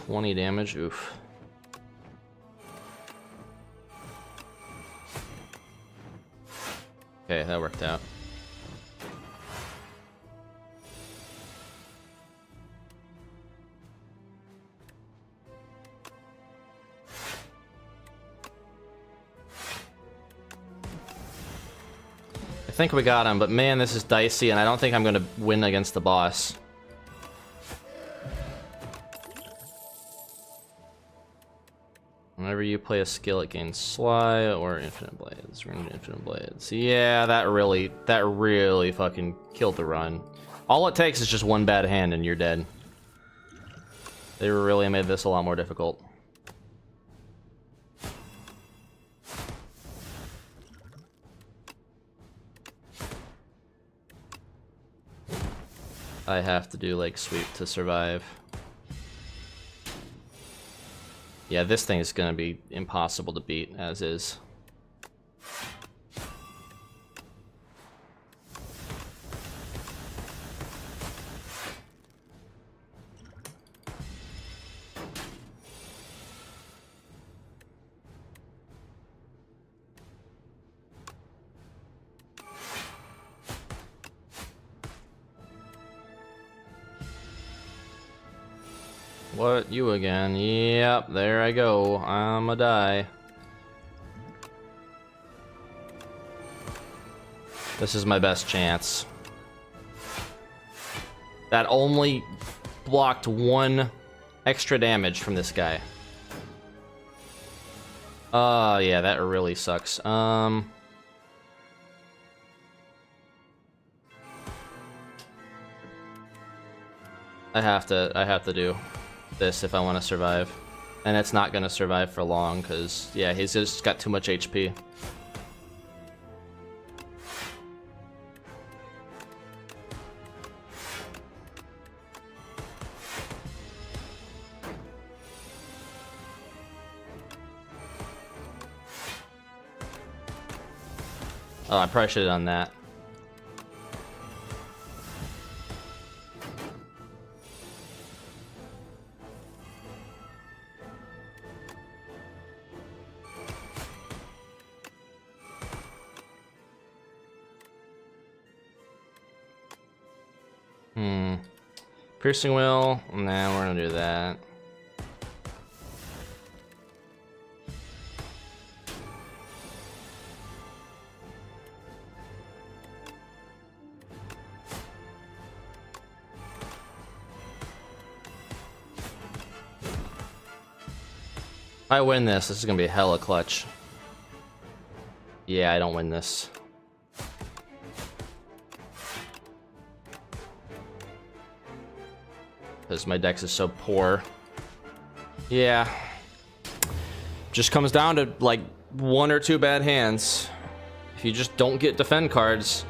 $20 damage, oof. Okay, that worked out. I think we got him, but man, this is dicey, and I don't think I'm gonna win against the boss. Whenever you play a skill, it gains Sly or Infinite Blades. Rune Infinite Blades. Yeah, that really fucking killed the run. All it takes is just one bad hand and you're dead. They really made this a lot more difficult. I have to do like sweep to survive. Yeah, this thing is gonna be impossible to beat as is. What? You again? Yep, there I go. I'ma die. This is my best chance. That only blocked 1 extra damage from this guy. Yeah, that really sucks. I have to do this if I want to survive. And it's not gonna survive for long, because, yeah, he's just got too much HP. Oh, I probably should have done that. Piercing Will. Nah, we're gonna do that. If I win this is gonna be hella clutch. Yeah, I don't win this. Because my dex is so poor. Yeah. Just comes down to like 1 or 2 bad hands. If you just don't get defend cards,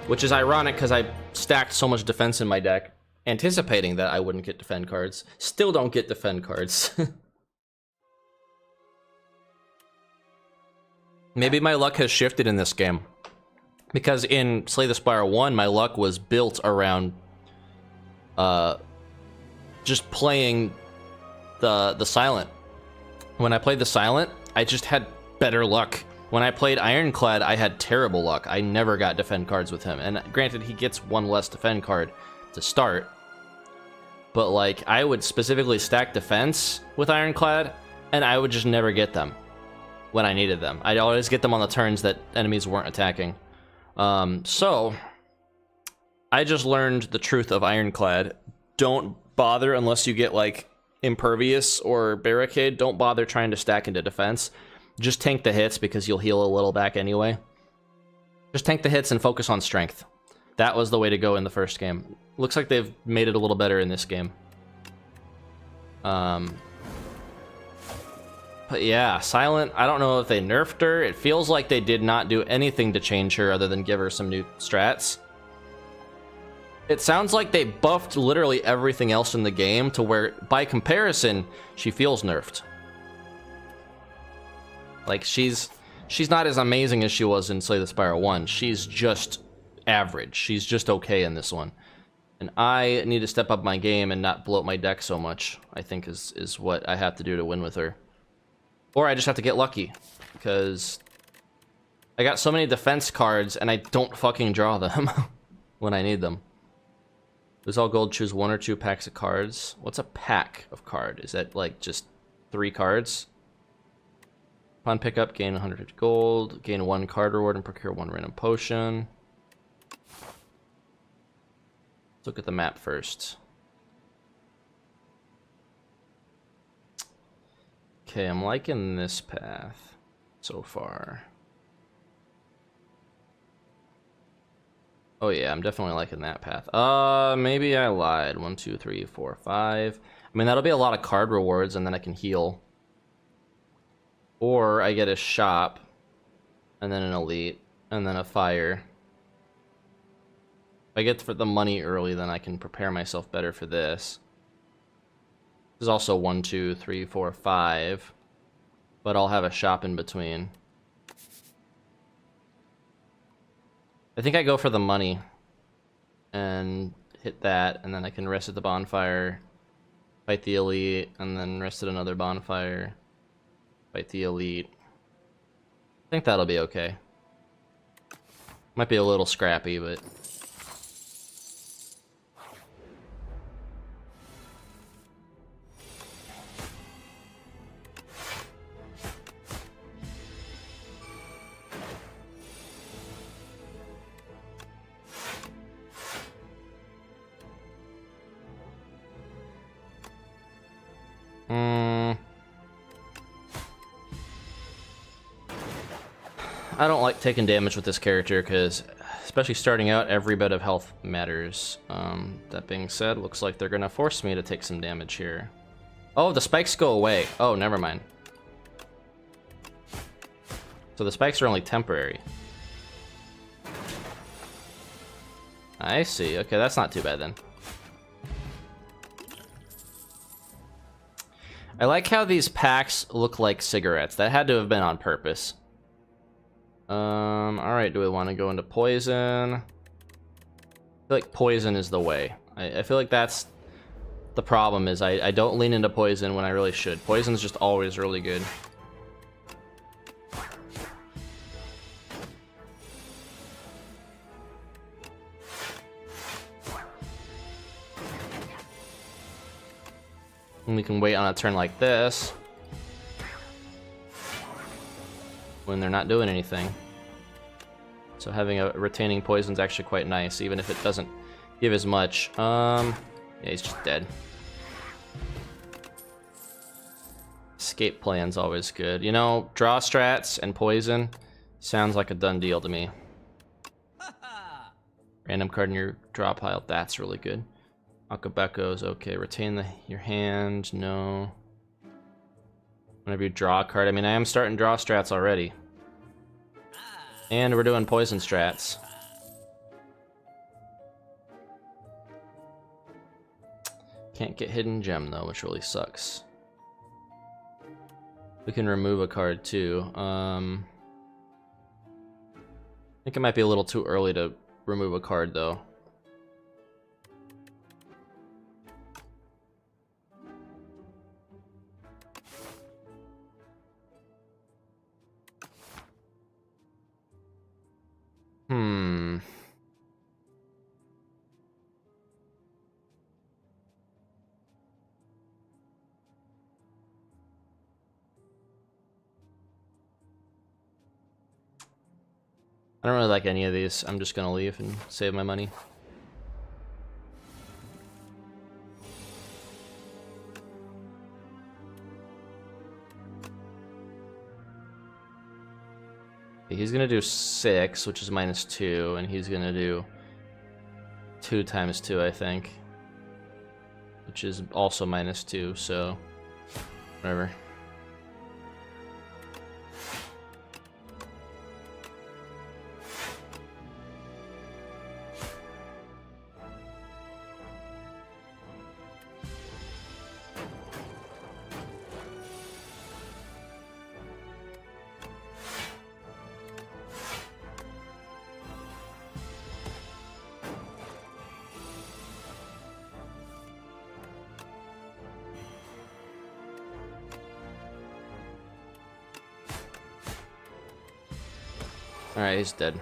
which is ironic because I stacked so much defense in my deck, anticipating that I wouldn't get defend cards. Still don't get defend cards. Maybe my luck has shifted in this game. Because in Slay the Spire 1, my luck was built around just playing the Silent. When I played the Silent, I just had better luck. When I played Ironclad, I had terrible luck. I never got defend cards with him. And granted, he gets 1 less defend card to start. But like, I would specifically stack defense with Ironclad, and I would just never get them when I needed them. I'd always get them on the turns that enemies weren't attacking. So, I just learned the truth of Ironclad. Don't bother unless you get like Impervious or Barricade. Don't bother trying to stack into defense. Just tank the hits because you'll heal a little back anyway. Just tank the hits and focus on strength. That was the way to go in the first game. Looks like they've made it a little better in this game. But yeah, Silent, I don't know if they nerfed her. It feels like they did not do anything to change her other than give her some new strats. It sounds like they buffed literally everything else in the game to where, by comparison, she feels nerfed. Like, she's not as amazing as she was in Slay the Spire 1. She's just average. She's just okay in this one. And I need to step up my game and not bloat my deck so much, I think is what I have to do to win with her. Or I just have to get lucky, because I got so many defense cards and I don't fucking draw them when I need them. Lose all gold, choose 1 or 2 packs of cards. What's a pack of card? Is that like just 3 cards? Upon pickup, gain 150 gold, gain 1 card reward, and procure 1 random potion. Let's look at the map first. Okay, I'm liking this path so far. Oh yeah, I'm definitely liking that path. Maybe I lied. 1, 2, 3, 4, 5. I mean, that'll be a lot of card rewards, and then I can heal. Or I get a shop, and then an elite, and then a fire. If I get for the money early, then I can prepare myself better for this. There's also 1, 2, 3, 4, 5, but I'll have a shop in between. I think I go for the money and hit that, and then I can rest at the bonfire, fight the elite, and then rest at another bonfire, fight the elite. I think that'll be okay. Might be a little scrappy, but... I don't like taking damage with this character because, especially starting out, every bit of health matters. That being said, looks like they're gonna force me to take some damage here. Oh, the spikes go away. Oh, never mind. So the spikes are only temporary. I see. Okay, that's not too bad then. I like how these packs look like cigarettes. That had to have been on purpose. Alright, do we want to go into poison? I feel like poison is the way. I feel like that's the problem, is I don't lean into poison when I really should. Poison's just always really good. And we can wait on a turn like this when they're not doing anything. So having a retaining poison is actually quite nice, even if it doesn't give as much. Yeah, he's just dead. Escape plan's always good. You know, draw strats and poison sounds like a done deal to me. Random card in your draw pile, that's really good. Akabeko is okay. Retain your hand, no. Whenever you draw a card, I mean, I am starting draw strats already. And we're doing poison strats. Can't get hidden gem though, which really sucks. We can remove a card too. I think it might be a little too early to remove a card though. I don't really like any of these. I'm just gonna leave and save my money. He's gonna do 6, which is -2, and he's gonna do 2 times 2, I think, which is also -2, so whatever. Alright, he's dead.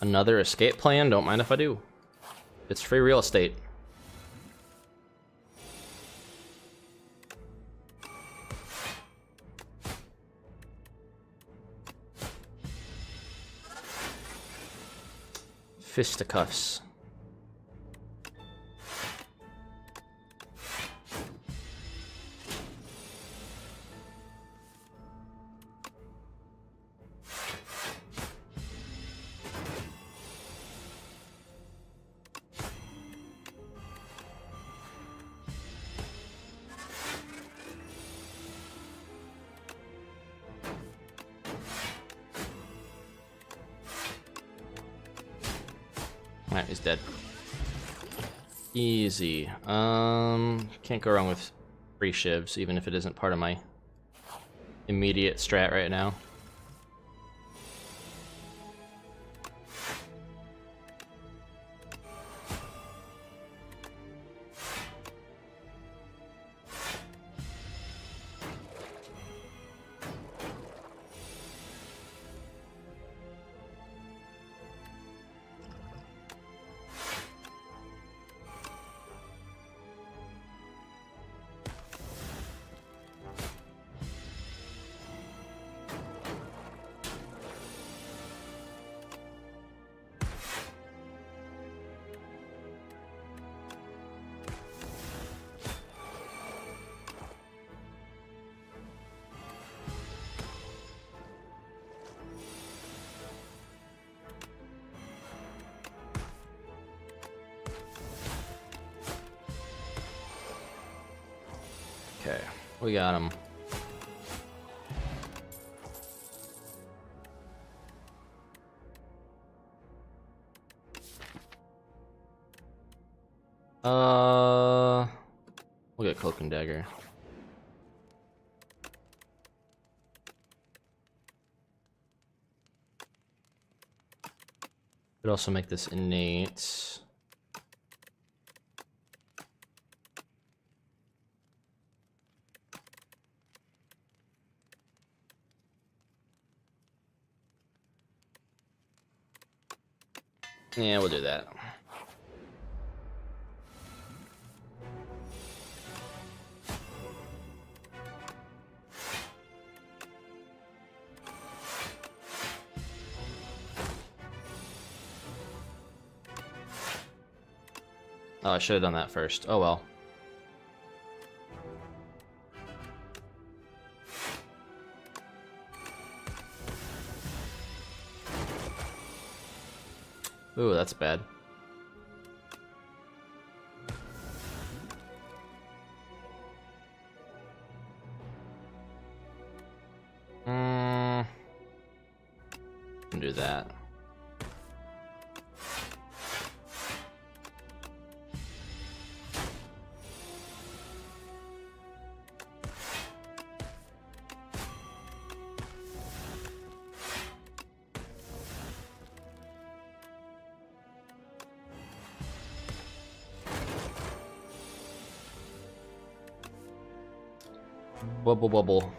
Another escape plan? Don't mind if I do. It's free real estate. Fisticuffs. Alright, he's dead. Easy. Can't go wrong with free shivs, even if it isn't part of my immediate strat right now. Okay, we got him. We'll get Cloak and Dagger. Could also make this innate. Yeah, we'll do that. Oh, I should have done that first. Oh well. Ooh, that's bad. Do that. Bubble bubble.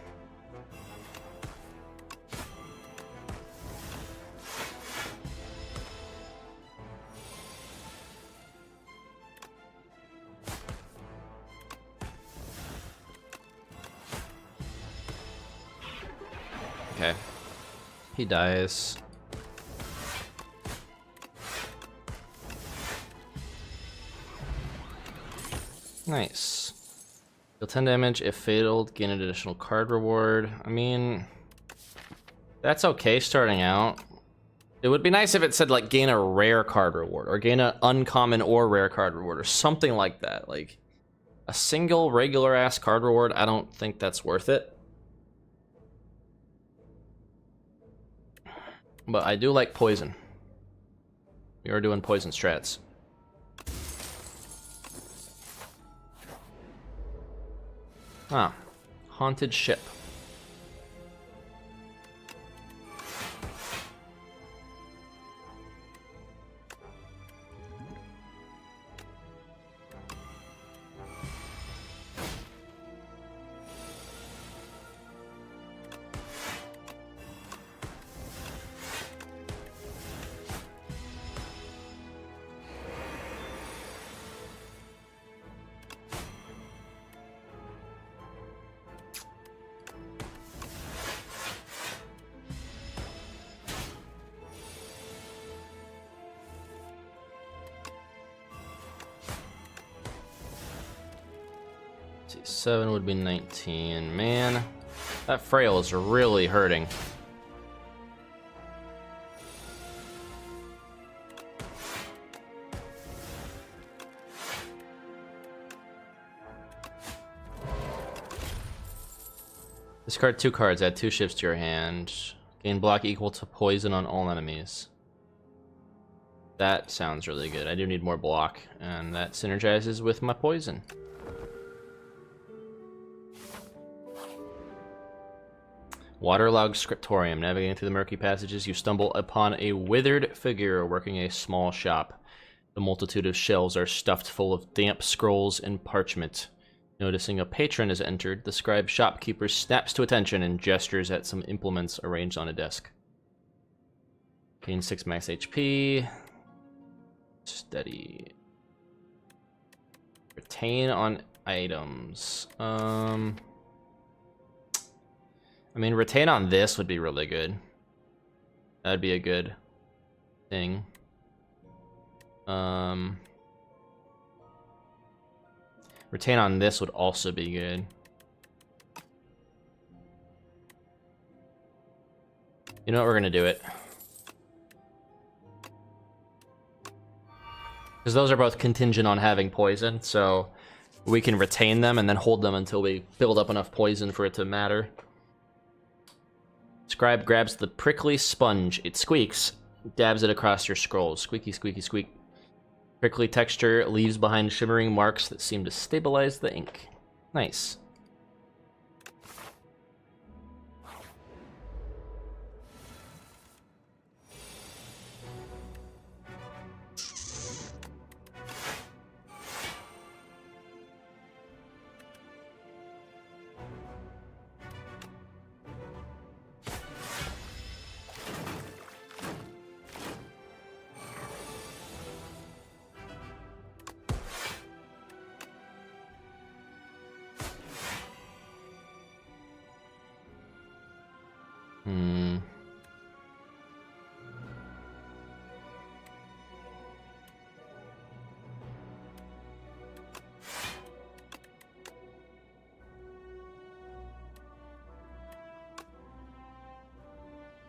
Okay. He dies. Nice. Deal 10 damage if fataled, gain an additional card reward. I mean, that's okay starting out. It would be nice if it said, like, gain a rare card reward, or gain an uncommon or rare card reward, or something like that. Like, a single regular-ass card reward, I don't think that's worth it. But I do like poison. We are doing poison strats. Ah, haunted ship. See, 7 would be 19. Man, that frail is really hurting. Discard 2 cards, add 2 ships to your hand. Gain block equal to poison on all enemies. That sounds really good. I do need more block, and that synergizes with my poison. Waterlogged scriptorium. Navigating through the murky passages, you stumble upon a withered figure working a small shop. The multitude of shelves are stuffed full of damp scrolls and parchment. Noticing a patron has entered, the scribe shopkeeper snaps to attention and gestures at some implements arranged on a desk. Gain 6 max HP. Steady. Retain on items. I mean, retain on this would be really good. That'd be a good thing. Retain on this would also be good. You know what, we're gonna do it. Because those are both contingent on having poison, so we can retain them and then hold them until we build up enough poison for it to matter. Scribe grabs the prickly sponge. It squeaks, dabs it across your scrolls. Squeaky, squeaky, squeak. Prickly texture leaves behind shimmering marks that seem to stabilize the ink. Nice. Hmm.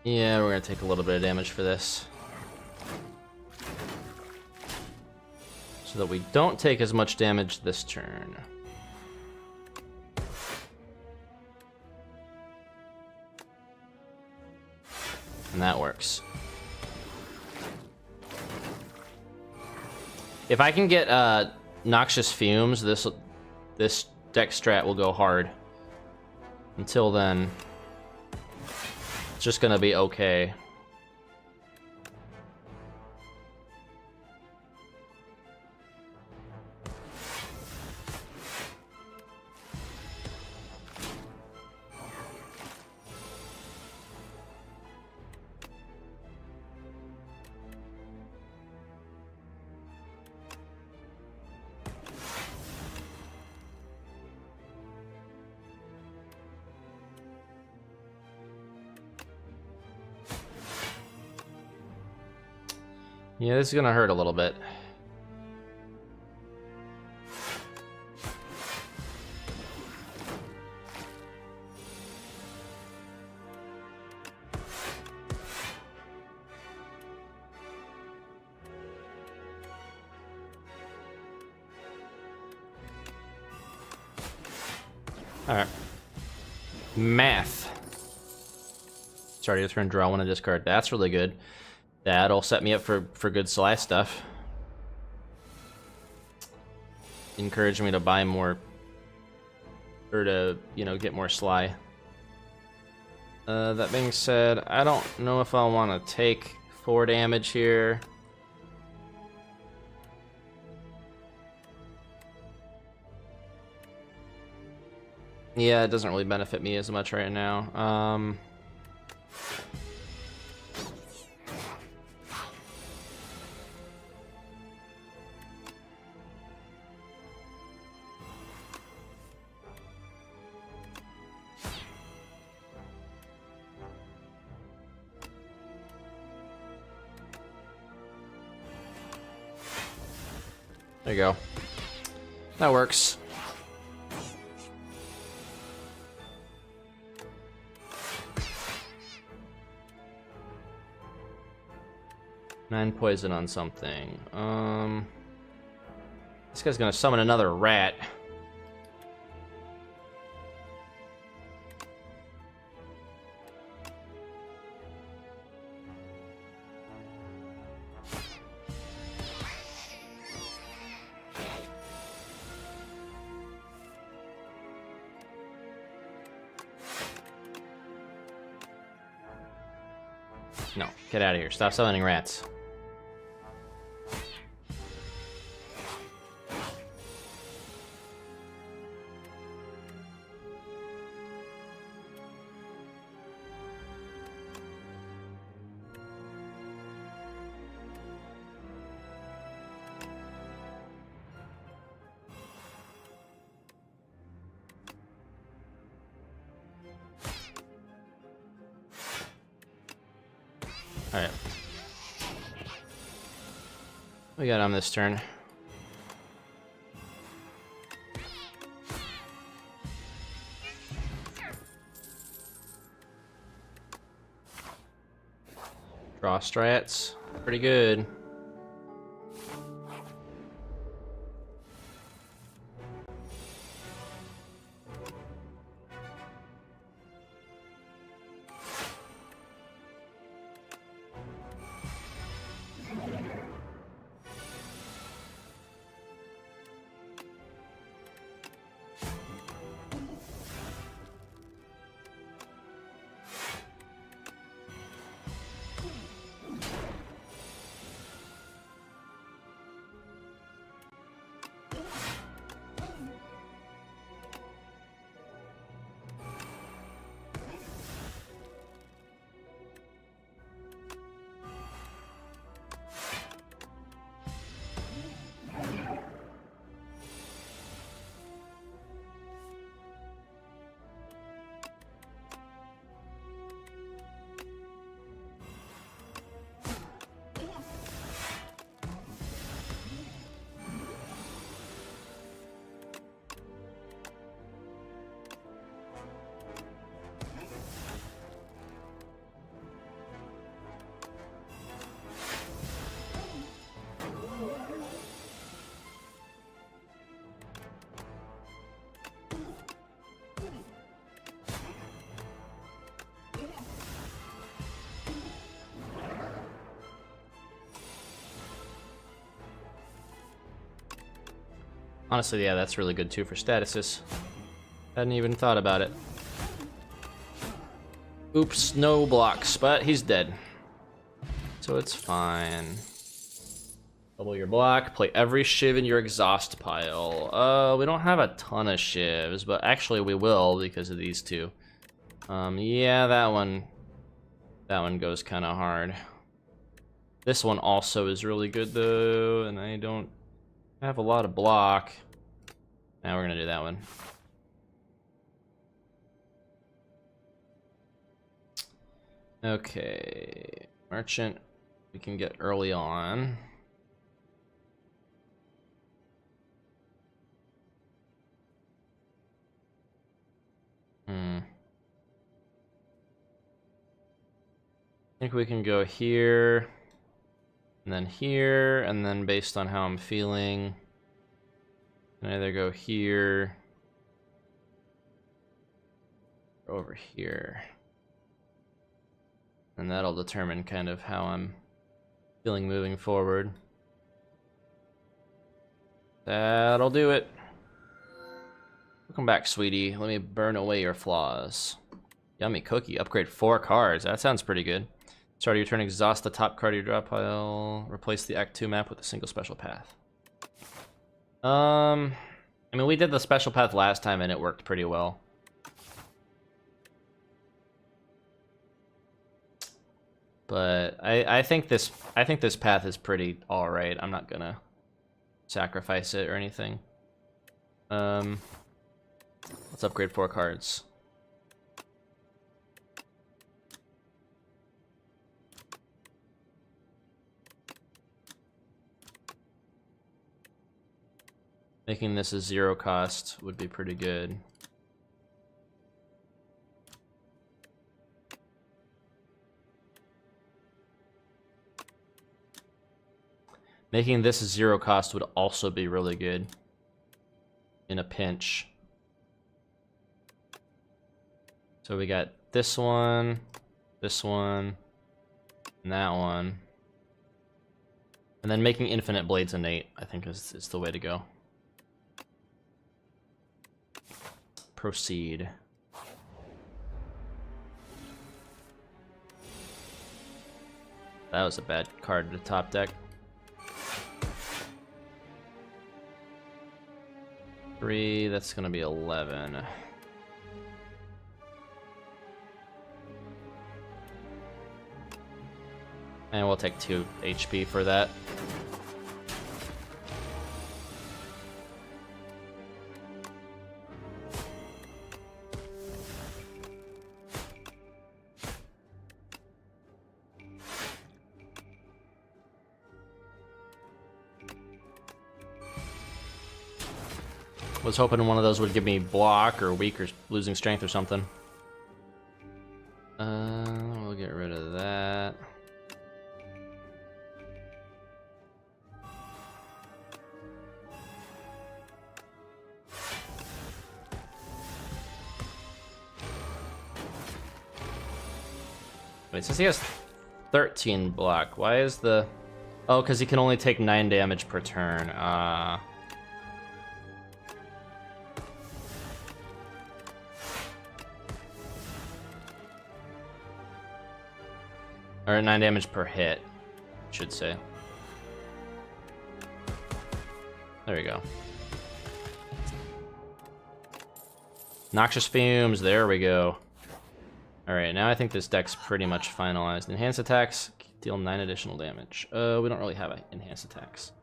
Yeah, we're gonna take a little bit of damage for this. So that we don't take as much damage this turn. And that works. If I can get noxious fumes, this deck strat will go hard. Until then, it's just gonna be okay. Yeah, this is gonna hurt a little bit. Alright. Math. Starting to turn, draw one, and discard. That's really good. That'll set me up for good Sly stuff. Encourage me to buy more, or to, you know, get more Sly. That being said, I don't know if I want to take 4 damage here. Yeah, it doesn't really benefit me as much right now. There you go. That works. Nine poison on something. This guy's gonna summon another rat. No, get out of here. Stop summoning rats. Alright. We got on this turn. Draw strats. Pretty good. Honestly, yeah, that's really good too for statuses. Hadn't even thought about it. Oops, no blocks, but he's dead. So it's fine. Double your block, play every shiv in your exhaust pile. We don't have a ton of shivs, but actually we will because of these two. Yeah, that one goes kind of hard. This one also is really good though, and I don't have a lot of block. Now we're gonna do that one. Okay, merchant, we can get early on. I think we can go here, and then based on how I'm feeling, I can either go here, or over here. And that'll determine kind of how I'm feeling moving forward. That'll do it. Welcome back, sweetie. Let me burn away your flaws. Yummy cookie. Upgrade 4 cards. That sounds pretty good. Start of your turn, exhaust the top card of your draw pile. Replace the Act 2 map with a single special path. I mean, we did the special path last time and it worked pretty well. But I think this path is pretty alright. I'm not gonna sacrifice it or anything. Let's upgrade 4 cards. Making this a 0 cost would be pretty good. Making this a 0 cost would also be really good in a pinch. So we got this one, and that one. And then making infinite blades innate, I think is the way to go. Proceed. That was a bad card to top deck. 3, that's gonna be 11. And we'll take 2 HP for that. Was hoping one of those would give me block or weak or losing strength or something. We'll get rid of that. Wait, since he has 13 block, why is the... Oh, because he can only take 9 damage per turn. Or 9 damage per hit, I should say. There we go. Noxious Fumes, there we go. Alright, now I think this deck's pretty much finalized. Enhanced attacks deal 9 additional damage. We don't really have enhanced attacks.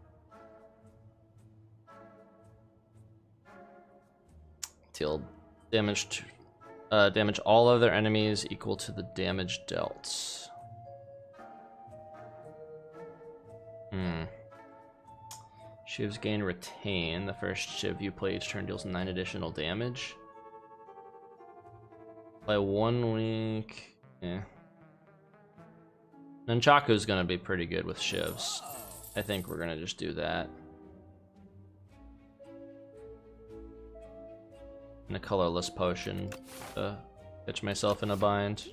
Deal damage to, damage all other enemies equal to the damage dealt. Shivs gain retain. The first shiv you play each turn deals 9 additional damage. By 1 week. Yeah. Nunchaku's gonna be pretty good with shivs. I think we're gonna just do that. And a colorless potion to catch myself in a bind.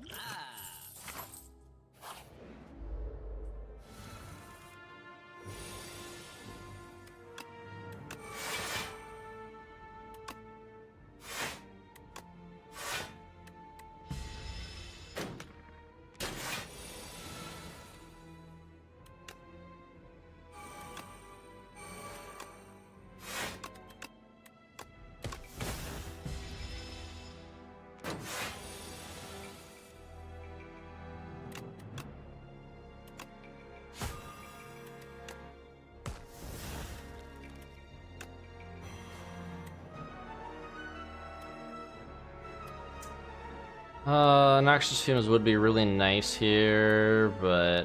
Noxious fumes would be really nice here, but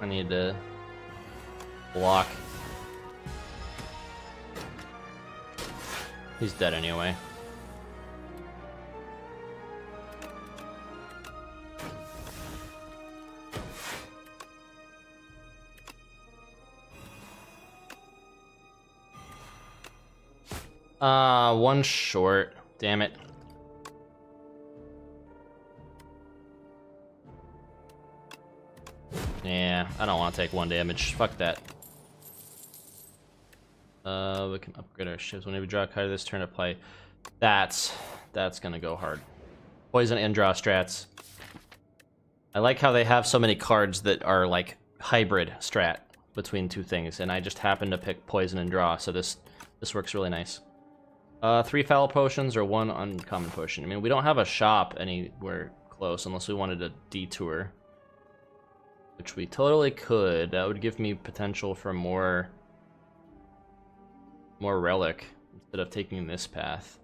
I need to block. He's dead anyway. One short. Damn it. Yeah, I don't want to take 1 damage. Fuck that. We can upgrade our ships. Whenever we draw a card this turn to play, that's gonna go hard. Poison and draw strats. I like how they have so many cards that are like hybrid strat between two things, and I just happen to pick poison and draw, so this works really nice. 3 foul potions or 1 uncommon potion. I mean, we don't have a shop anywhere close unless we wanted a detour, which we totally could. That would give me potential for more relic instead of taking this path.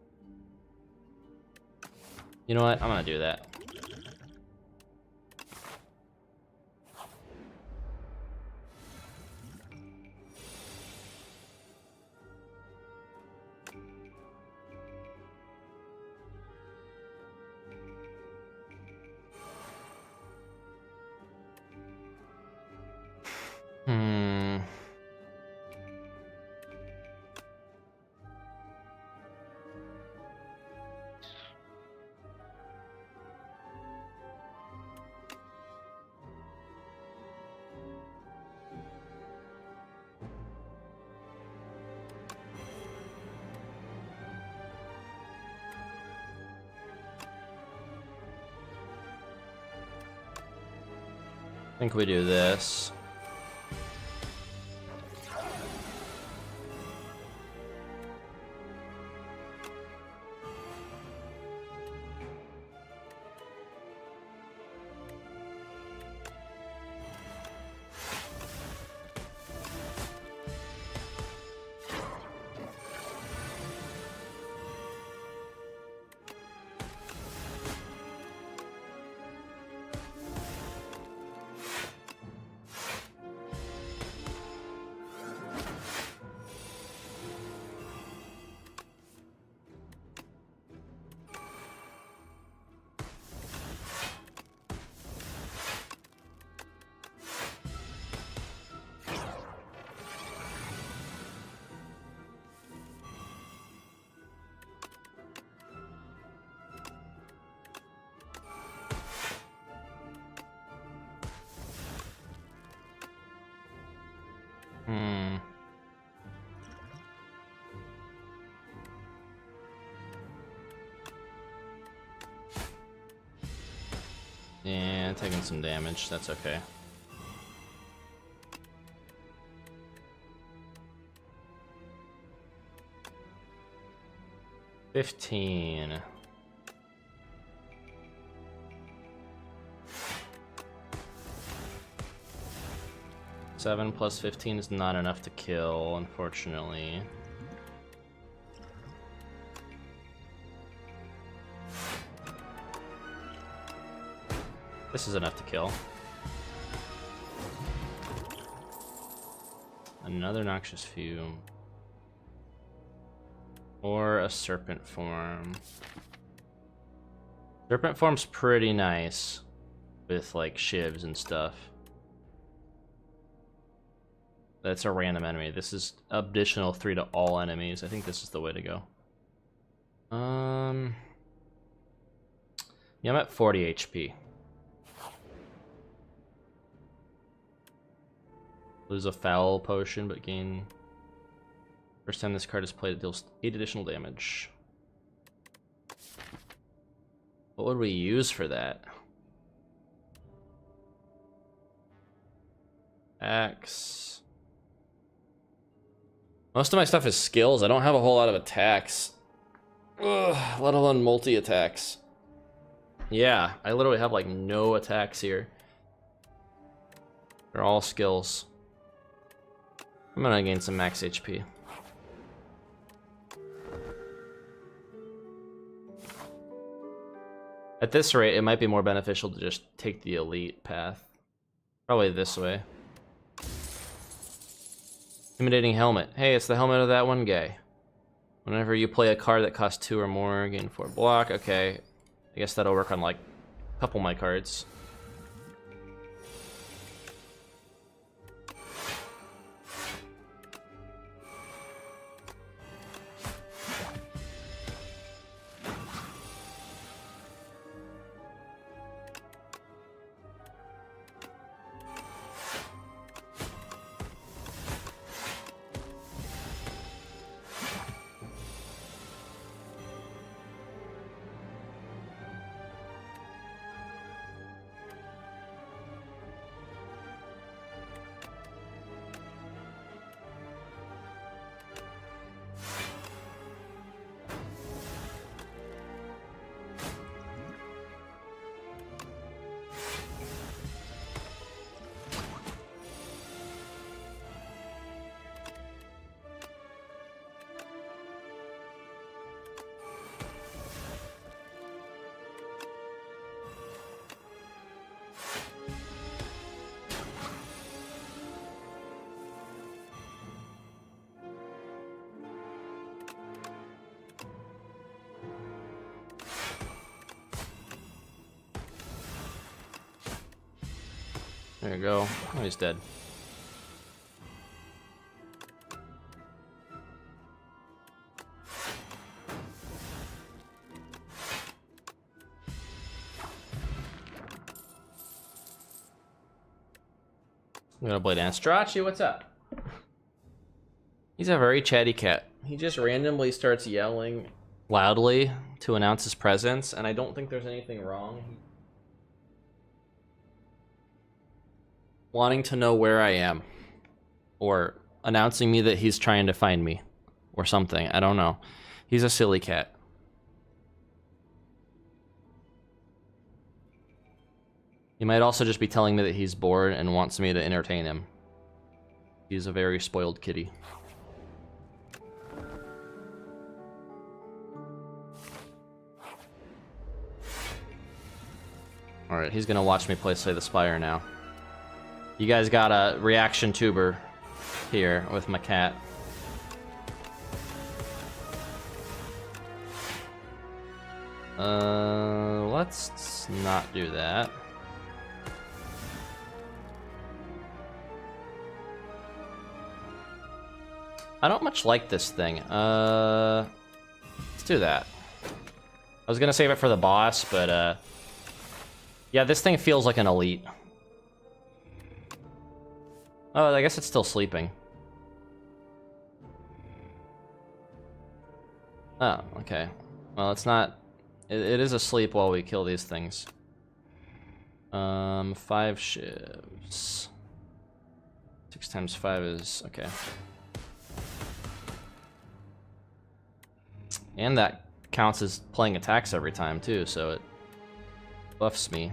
You know what? I'm gonna do that. I think we do this. Yeah, taking some damage, that's okay. $15. $7 plus 15 is not enough to kill, unfortunately. This is enough to kill. Another noxious fume. Or a serpent form. Serpent form's pretty nice with like shivs and stuff. That's a random enemy. This is additional 3 to all enemies. I think this is the way to go. Yeah, I'm at 40 HP. Lose a foul potion, but gain... First time this card is played, it deals 8 additional damage. What would we use for that? Axe. Most of my stuff is skills. I don't have a whole lot of attacks. Ugh, let alone multi-attacks. Yeah, I literally have like no attacks here. They're all skills. I'm gonna gain some max HP. At this rate, it might be more beneficial to just take the elite path. Probably this way. Intimidating helmet. Hey, it's the helmet of that one guy. Whenever you play a card that costs 2 or more, gain 4 block. Okay. I guess that'll work on like a couple of my cards. There you go. Oh, he's dead. I'm gonna blade Anstrachi, what's up? He's a very chatty cat. He just randomly starts yelling loudly to announce his presence, and I don't think there's anything wrong. Wanting to know where I am, or announcing me that he's trying to find me, or something. I don't know. He's a silly cat. He might also just be telling me that he's bored and wants me to entertain him. He's a very spoiled kitty. Alright, he's gonna watch me play Slay the Spire now. You guys got a reaction tuber here with my cat. Let's not do that. I don't much like this thing. Let's do that. I was gonna save it for the boss, but yeah, this thing feels like an elite. Oh, I guess it's still sleeping. Oh, okay. Well, it's not... It is asleep while we kill these things. 5 shivs. 6 times 5 is... okay. And that counts as playing attacks every time, too, so it buffs me.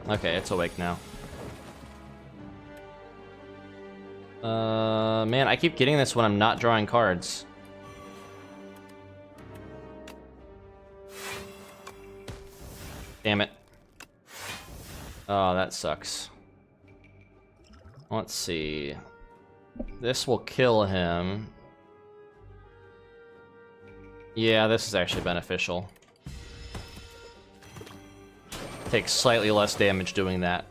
Okay, it's awake now. Man, I keep getting this when I'm not drawing cards. Damn it. Oh, that sucks. Let's see. This will kill him. Yeah, this is actually beneficial. Takes slightly less damage doing that.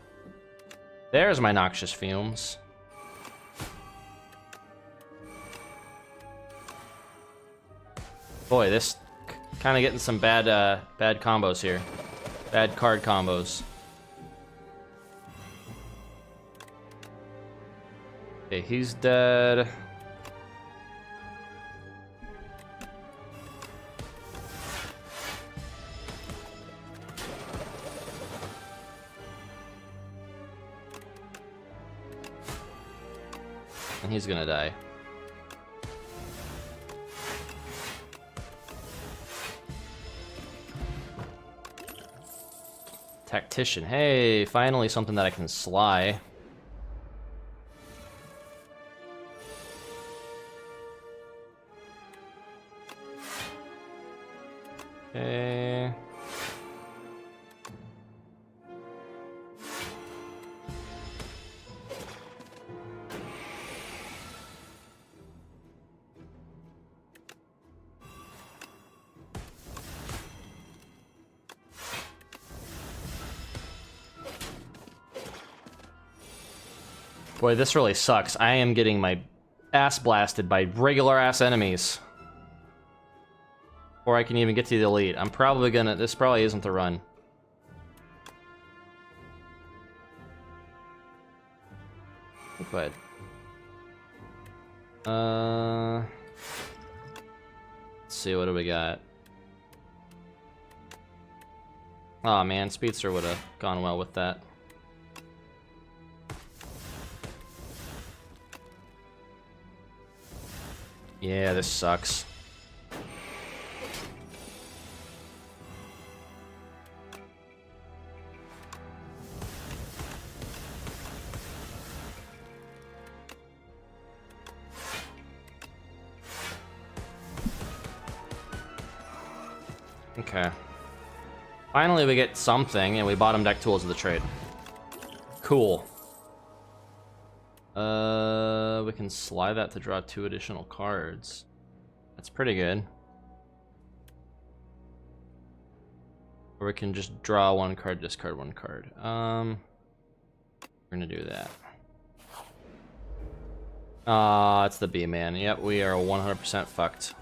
There's my noxious fumes. Boy, this kind of getting some bad bad combos here. Bad card combos. Okay, he's dead. And he's gonna die. Tactician. Hey, finally something that I can sly. Okay. Boy, this really sucks. I am getting my ass blasted by regular ass enemies. Before I can even get to the elite. I'm probably gonna... This probably isn't the run. Go ahead. Let's see, what do we got? Oh man, Speedster would have gone well with that. Yeah, this sucks. Okay. Finally we get something, and we bottom deck tools of the trade. Cool. We can slide that to draw 2 additional cards. That's pretty good. Or we can just draw 1 card, discard 1 card. We're gonna do that. It's the B-man. Yep, we are 100% fucked.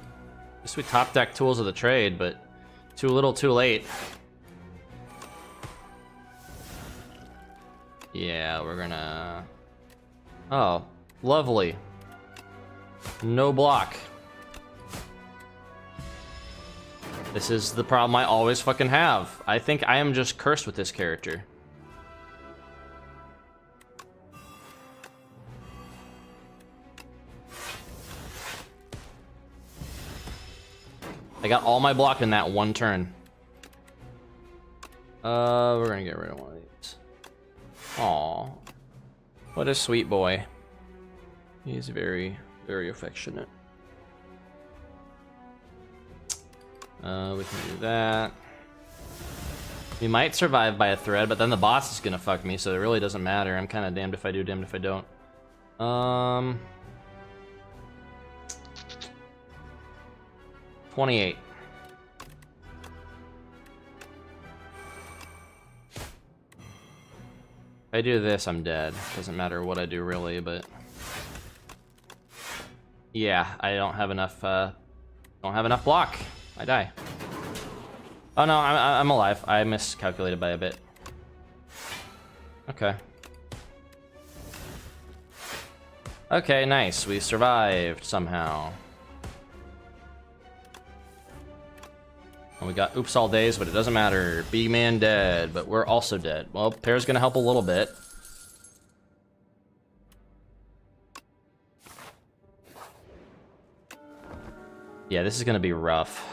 Guess we top deck tools of the trade, but too little, too late. Yeah, we're gonna... Oh, lovely. No block. This is the problem I always fucking have. I think I am just cursed with this character. I got all my block in that one turn. We're gonna get rid of one of these. Aw. What a sweet boy. He's very, very affectionate. We can do that. We might survive by a thread, but then the boss is gonna fuck me, so it really doesn't matter. I'm kind of damned if I do, damned if I don't. 28. If I do this, I'm dead. Doesn't matter what I do really, but yeah, I don't have enough. Don't have enough block. I die. Oh no, I'm alive. I miscalculated by a bit. Okay. Okay, nice. We survived somehow. And we got oops all days, but it doesn't matter. B-man dead, but we're also dead. Well, Pair's gonna help a little bit. Yeah, this is gonna be rough.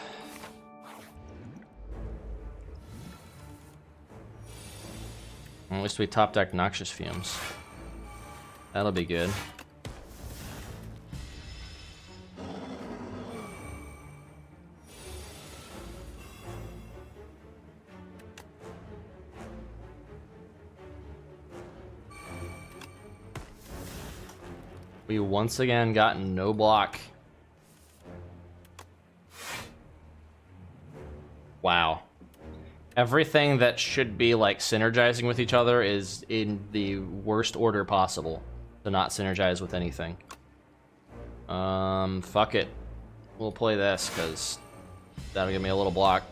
At least we top deck Noxious Fumes. That'll be good. We once again got no block. Wow. Everything that should be like synergizing with each other is in the worst order possible to not synergize with anything. Fuck it. We'll play this because that'll give me a little block.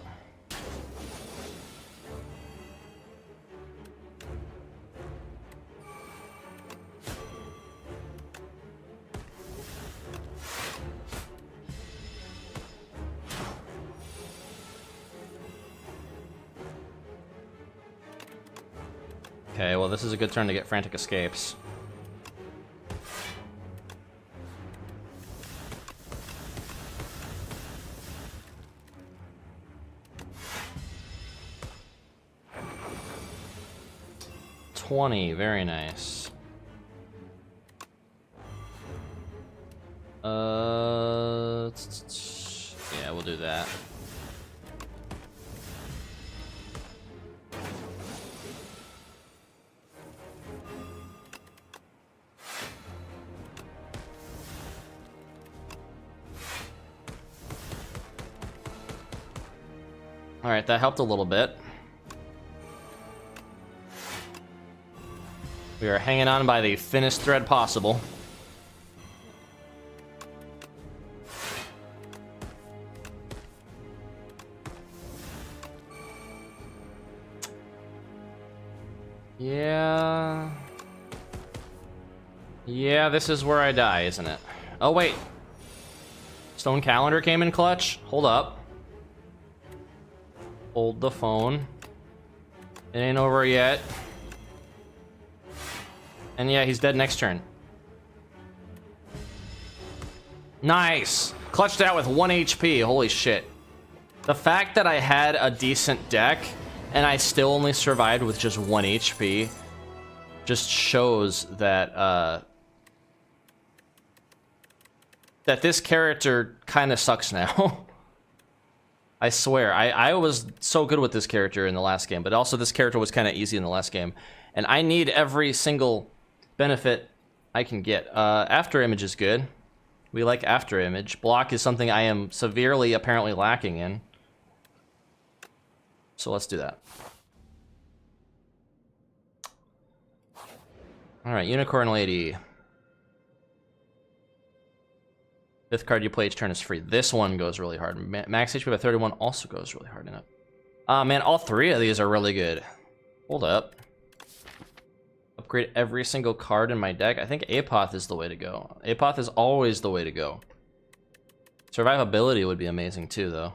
Okay, well this is a good turn to get Frantic Escapes. $20, very nice. Yeah, we'll do that. Alright, that helped a little bit. We are hanging on by the thinnest thread possible. Yeah. Yeah, this is where I die, isn't it? Oh, wait. Stone Calendar came in clutch? Hold up. Hold the phone. It ain't over yet. And yeah, he's dead next turn. Nice! Clutched out with 1 HP, holy shit. The fact that I had a decent deck and I still only survived with just 1 HP just shows that that this character kind of sucks now. I swear, I was so good with this character in the last game, but also this character was kind of easy in the last game. And I need every single benefit I can get. After Image is good. We like After Image. Block is something I am severely, apparently, lacking in. So let's do that. Alright, Unicorn Lady. 5th card you play each turn is free. This one goes really hard. Max HP by 31 also goes really hard in it. Man, all 3 of these are really good. Hold up. Upgrade every single card in my deck. I think Apoth is the way to go. Apoth is always the way to go. Survivability would be amazing too, though.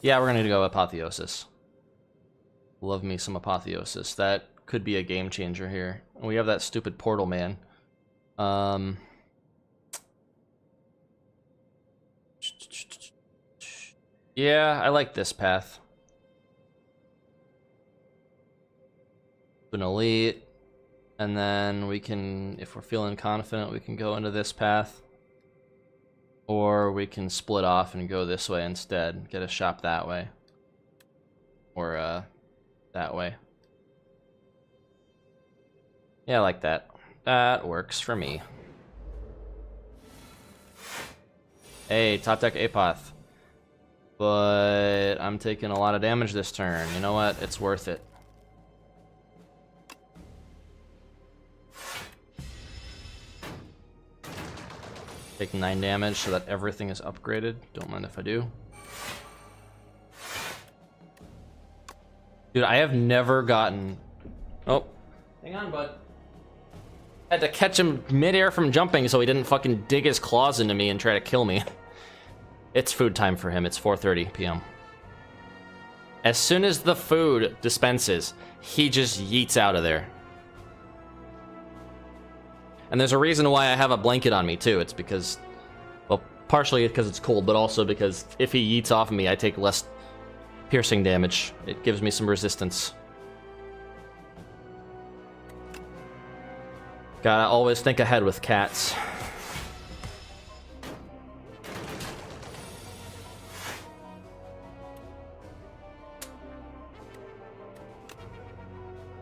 Yeah, we're gonna go Apotheosis. Love me some Apotheosis. That could be a game changer here. We have that stupid Portal Man. Yeah, I like this path. An Elite. And then we can, if we're feeling confident, we can go into this path. Or we can split off and go this way instead. Get a shop that way. Or, that way. Yeah, I like that. That works for me. Hey, top deck Apoth. But I'm taking a lot of damage this turn. You know what? It's worth it. Take 9 damage so that everything is upgraded. Don't mind if I do. Dude, I have never gotten... Oh. Hang on, bud. I had to catch him midair from jumping so he didn't fucking dig his claws into me and try to kill me. It's food time for him. It's 4:30 p.m. As soon as the food dispenses, he just yeets out of there. And there's a reason why I have a blanket on me, too. It's because... Well, partially because it's cold, but also because if he yeets off of me, I take less piercing damage. It gives me some resistance. Gotta always think ahead with cats.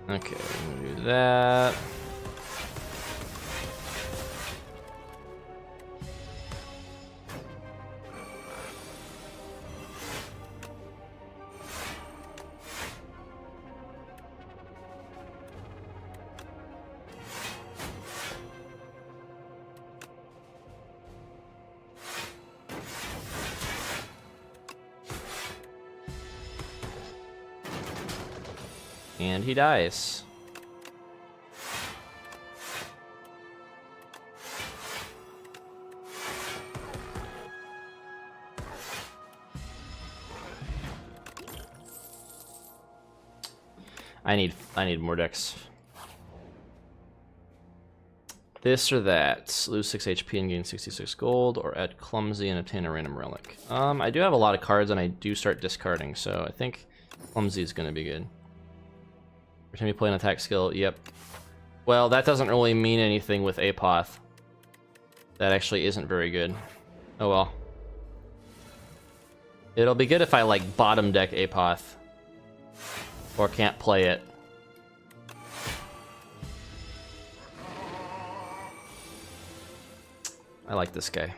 Okay, I'm gonna do that. And he dies. I need more decks. This or that. Lose 6 HP and gain 66 gold, or add Clumsy and obtain a random relic. I do have a lot of cards and I do start discarding, so I think Clumsy is gonna be good. Every time you play an attack skill, yep. Well, that doesn't really mean anything with Apoth. That actually isn't very good. Oh well. It'll be good if I, like, bottom deck Apoth. Or can't play it. I like this guy.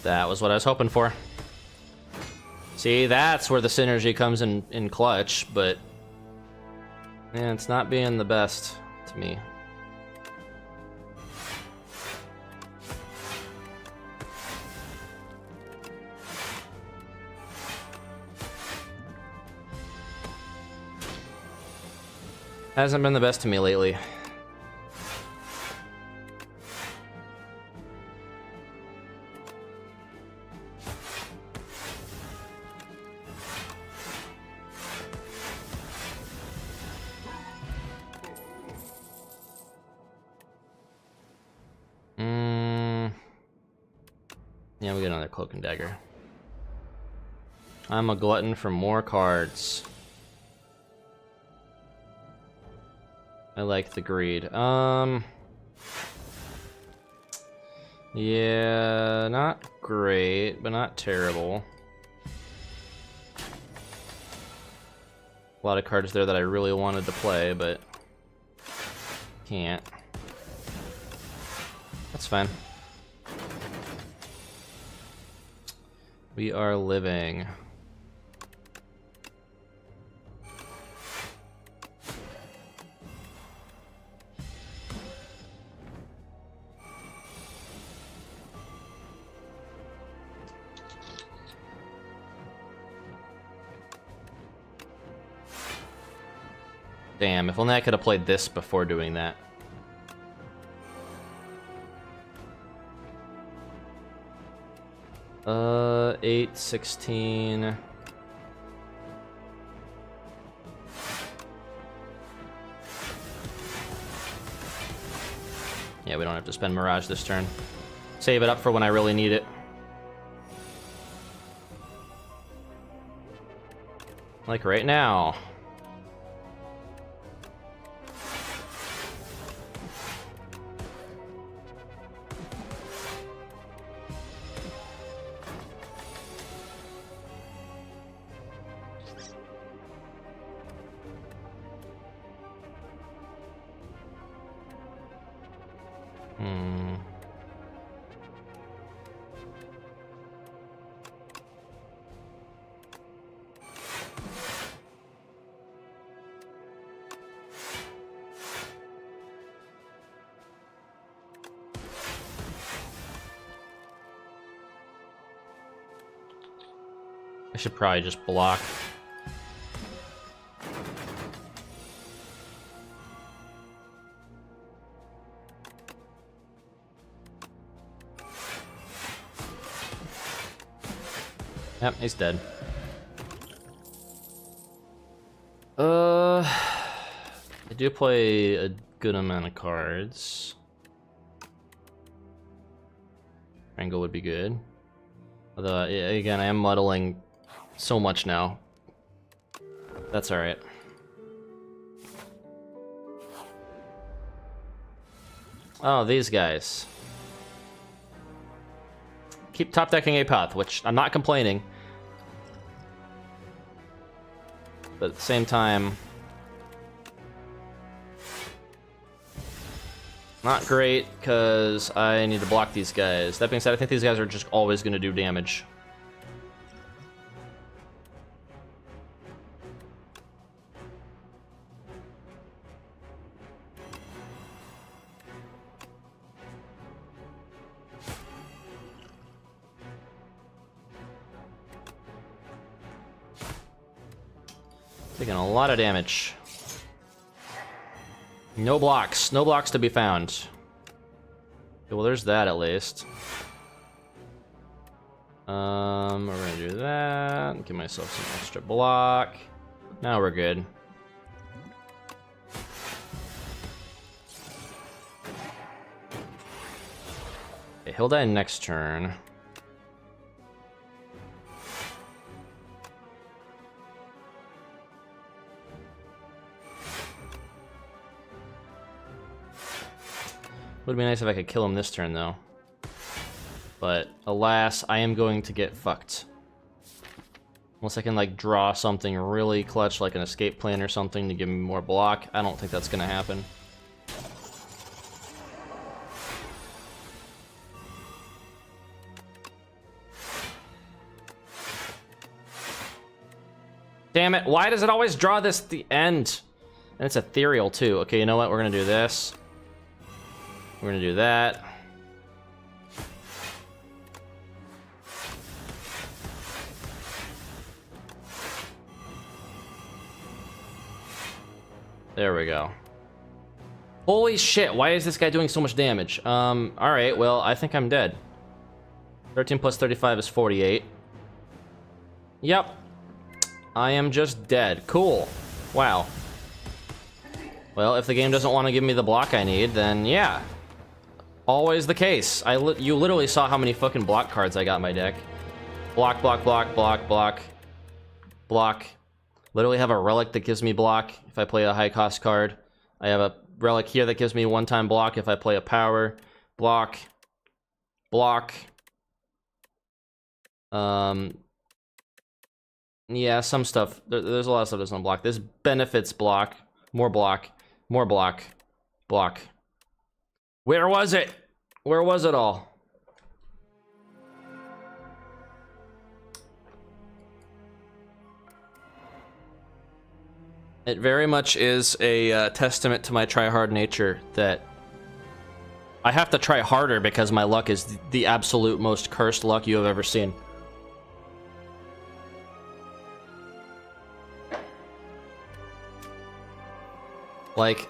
That was what I was hoping for. See, that's where the synergy comes in clutch, but man, it's not being the best to me. Hasn't been the best to me lately. Yeah, we get another cloak and dagger. I'm a glutton for more cards. I like the greed. Yeah, not great, but not terrible. A lot of cards there that I really wanted to play, but can't. That's fine. We are living. Damn, if only I could have played this before doing that. Uh, 8, 16. Yeah, we don't have to spend Mirage this turn. Save it up for when I really need it. Like right now. I should probably just block. Yep, he's dead. I do play a good amount of cards. Triangle would be good. Although, again, I am muddling so much now. That's alright. Oh, these guys. Keep top decking a path, which I'm not complaining. But at the same time, not great, because I need to block these guys. That being said, I think these guys are just always going to do damage. Taking a lot of damage. No blocks. No blocks to be found. Okay, well, there's that at least. We're gonna do that. Give myself some extra block. Now we're good. Okay, he'll die next turn. Would be nice if I could kill him this turn, though. But, alas, I am going to get fucked. Unless I can, like, draw something really clutch, like an escape plan or something to give me more block. I don't think that's gonna happen. Damn it, why does it always draw this at the end? And it's ethereal, too. Okay, you know what? We're gonna do this. We're gonna do that. There we go. Holy shit, why is this guy doing so much damage? Alright, well, I think I'm dead. 13 plus 35 is 48. Yep. I am just dead. Cool. Wow. Well, if the game doesn't want to give me the block I need, then yeah. Always the case. You literally saw how many fucking block cards I got in my deck. Block, block, block, block, block. Block. Literally have a relic that gives me block if I play a high cost card. I have a relic here that gives me one-time block if I play a power. Block. Block. Yeah, some stuff. There's a lot of stuff that doesn't block. This benefits block. More block. More block. Block. Where was it? Where was it all? It very much is a testament to my try-hard nature that I have to try harder because my luck is the absolute most cursed luck you have ever seen. Like,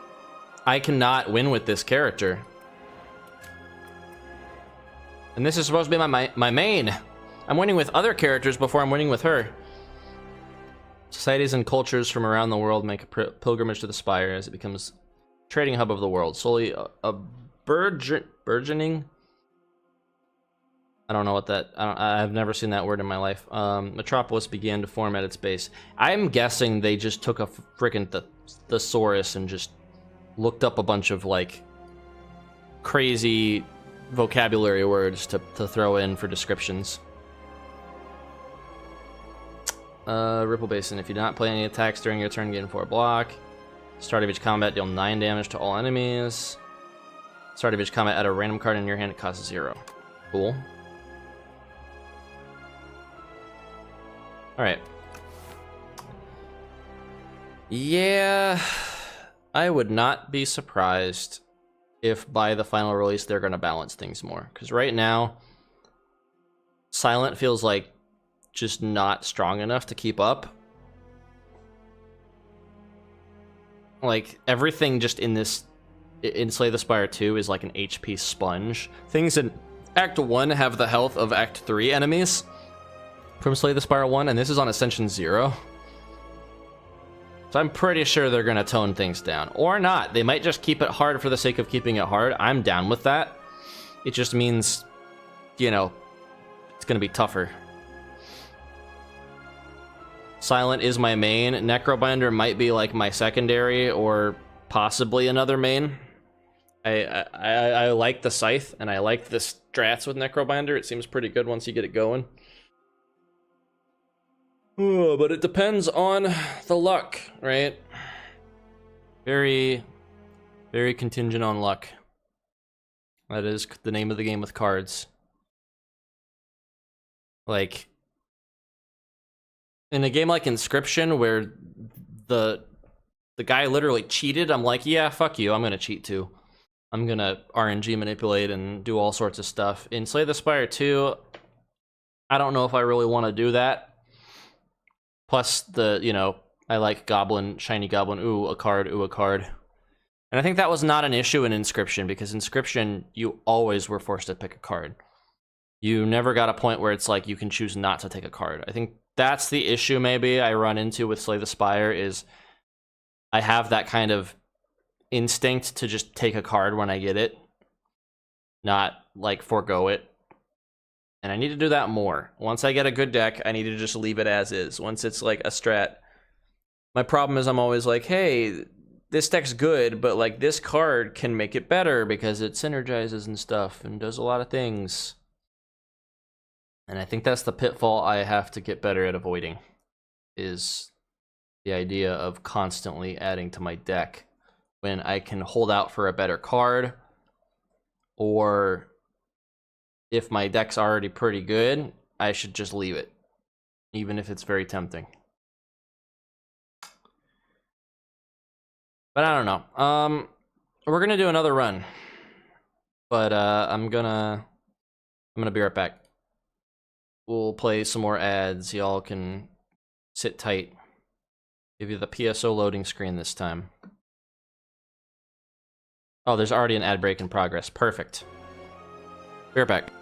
I cannot win with this character. And this is supposed to be my main. I'm winning with other characters before I'm winning with her. Societies and cultures from around the world make a pilgrimage to the Spire as it becomes a trading hub of the world. Solely a burgeoning... I don't know what that... I've never seen that word in my life. Metropolis began to form at its base. I'm guessing they just took a freaking thesaurus and just looked up a bunch of, like, crazy vocabulary words to throw in for descriptions. Ripple Basin. If you do not play any attacks during your turn, gain 4 block. Start of each combat, deal 9 damage to all enemies. Start of each combat, add a random card in your hand, it costs 0. Cool. Alright. Yeah, I would not be surprised if by the final release they're going to balance things more. Because right now, Silent feels like just not strong enough to keep up. Like, everything just in Slay the Spire 2 is like an HP sponge. Things in Act 1 have the health of Act 3 enemies from Slay the Spire 1, and this is on Ascension 0. So I'm pretty sure they're gonna tone things down. Or not. They might just keep it hard for the sake of keeping it hard. I'm down with that. It just means, you know, it's gonna be tougher. Silent is my main. Necrobinder might be like my secondary or possibly another main. I like the Scythe and I like the strats with Necrobinder. It seems pretty good once you get it going. But it depends on the luck, right? Very, very contingent on luck. That is the name of the game with cards. Like, in a game like Inscription, where the guy literally cheated, I'm like, yeah, fuck you, I'm gonna cheat too. I'm gonna RNG manipulate and do all sorts of stuff. In Slay the Spire 2, I don't know if I really want to do that. Plus, you know, I like Goblin, Shiny Goblin, ooh, a card. And I think that was not an issue in Inscription, because Inscription, you always were forced to pick a card. you never got a point where it's like you can choose not to take a card. I think that's the issue maybe I run into with Slay the Spire is I have that kind of instinct to just take a card when I get it, not like forego it. And I need to do that more. Once I get a good deck, I need to just leave it as is. Once it's like a strat, my problem is I'm always like, hey, this deck's good, but like this card can make it better because it synergizes and stuff and does a lot of things. And I think that's the pitfall I have to get better at avoiding, is the idea of constantly adding to my deck when I can hold out for a better card, or if my deck's already pretty good, I should just leave it, even if it's very tempting. But I don't know. We're gonna do another run, but I'm gonna be right back. We'll play some more ads. Y'all can sit tight. Give you the PSO loading screen this time. Oh, there's already an ad break in progress. Perfect. Be right back.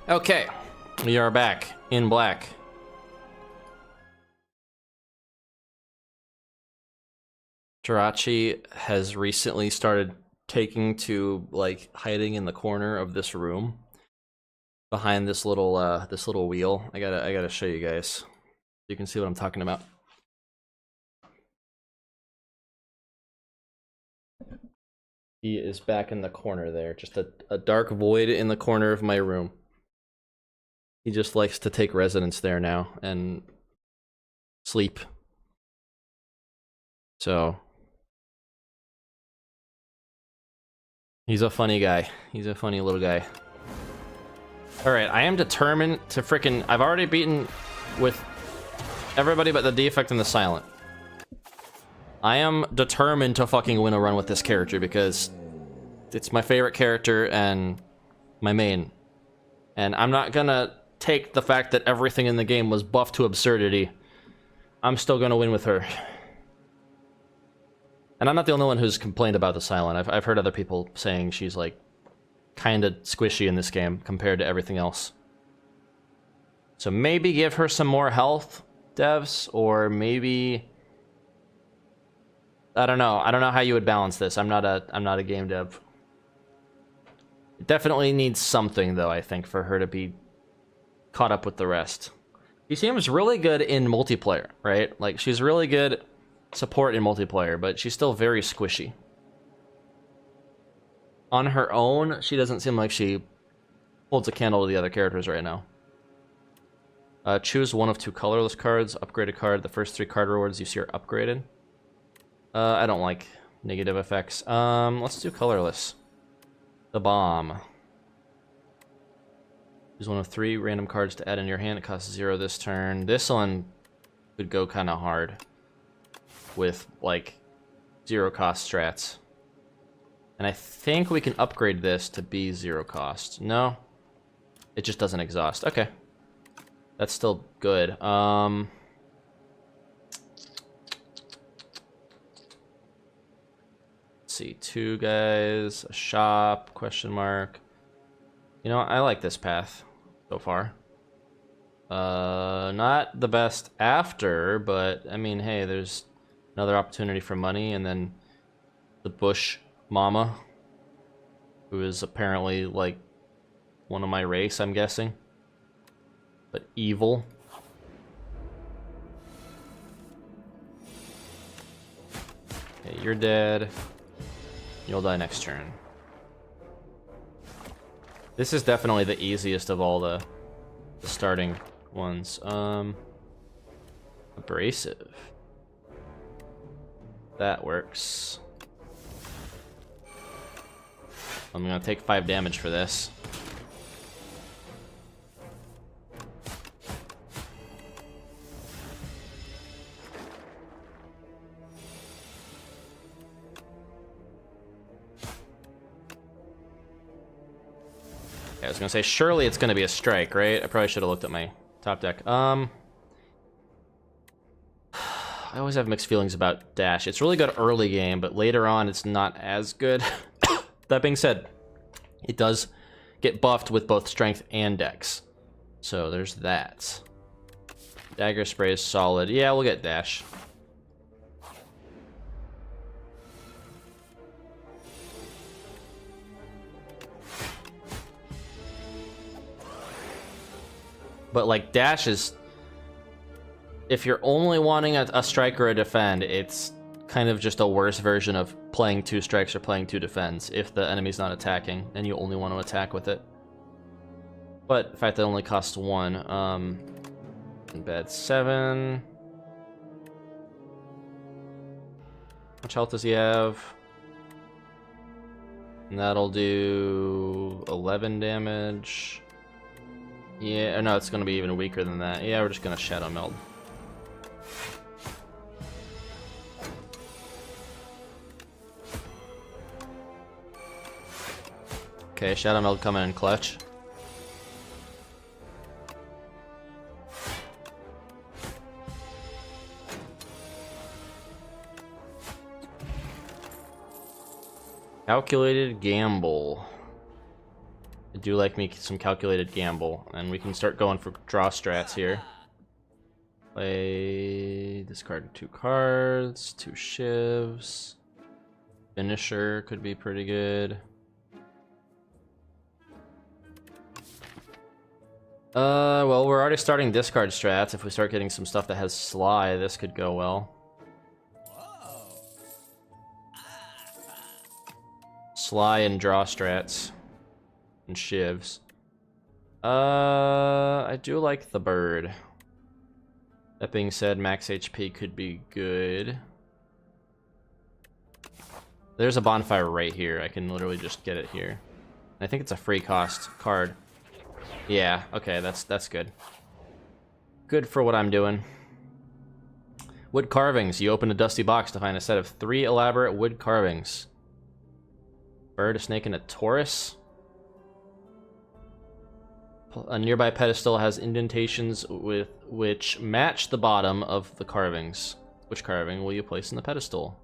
Okay, we are back in black. Jirachi has recently started taking to like hiding in the corner of this room behind this little wheel. I gotta show you guys so you can see what I'm talking about. He is back in the corner there, just a dark void in the corner of my room. He just likes to take residence there now and sleep. So he's a funny guy. He's a funny little guy. Alright, I am determined to frickin'... I've already beaten with everybody but the defect and the silent. I am determined to fucking win a run with this character because it's my favorite character and my main. And I'm not gonna take the fact that everything in the game was buffed to absurdity. I'm still gonna win with her. And I'm not the only one who's complained about the silent. I've heard other people saying she's like kinda squishy in this game compared to everything else. So maybe give her some more health, devs, or maybe I don't know. I don't know how you would balance this. I'm not a game dev. It definitely needs something though, I think, for her to be caught up with the rest. She seems really good in multiplayer, right? Like, she's really good support in multiplayer, but she's still very squishy. On her own, she doesn't seem like she holds a candle to the other characters right now. Choose one of 2 colorless cards. Upgrade a card. The first 3 card rewards you see are upgraded. I don't like negative effects. Let's do colorless. The bomb. Choose one of 3 random cards to add in your hand. It costs 0 this turn. This one could go kind of hard with, like, 0 cost strats. And I think we can upgrade this to be 0 cost. No? It just doesn't exhaust. Okay. That's still good. Let's see. 2 guys, a shop, question mark. You know, I like this path so far. Not the best after, but I mean, hey, there's another opportunity for money, and then the Bush Mama, who is apparently like one of my race, I'm guessing, but evil. Okay, you're dead. You'll die next turn. This is definitely the easiest of all the starting ones. Abrasive. That works. I'm gonna take 5 damage for this. I was gonna say, surely it's gonna be a strike, right? I probably should have looked at my top deck. I always have mixed feelings about dash. It's really good early game, but later on it's not as good. That being said, it does get buffed with both strength and dex. So there's that. Dagger spray is solid. Yeah, we'll get dash. But like dash is, if you're only wanting a strike or a defend, it's kind of just a worse version of playing 2 strikes or playing 2 defends if the enemy's not attacking and you only want to attack with it. But the fact that it only costs 1, embed 7. How much health does he have? And that'll do 11 damage. Yeah, no, it's gonna be even weaker than that. Yeah, we're just gonna Shadow Meld. Okay, Shadow Meld coming in clutch. Calculated gamble. I do like me some calculated gamble, and we can start going for draw strats here. Play, discard 2 cards, 2 shivs. Finisher could be pretty good. Well, we're already starting discard strats. If we start getting some stuff that has Sly, this could go well. Sly and draw strats. And shivs. I do like the bird. That being said, max HP could be good. There's a bonfire right here. I can literally just get it here. I think it's a free cost card. Yeah, okay, that's good. Good for what I'm doing. Wood carvings. You open a dusty box to find a set of 3 elaborate wood carvings. Bird, a snake, and a Taurus. A nearby pedestal has indentations with which match the bottom of the carvings. Which carving will you place in the pedestal?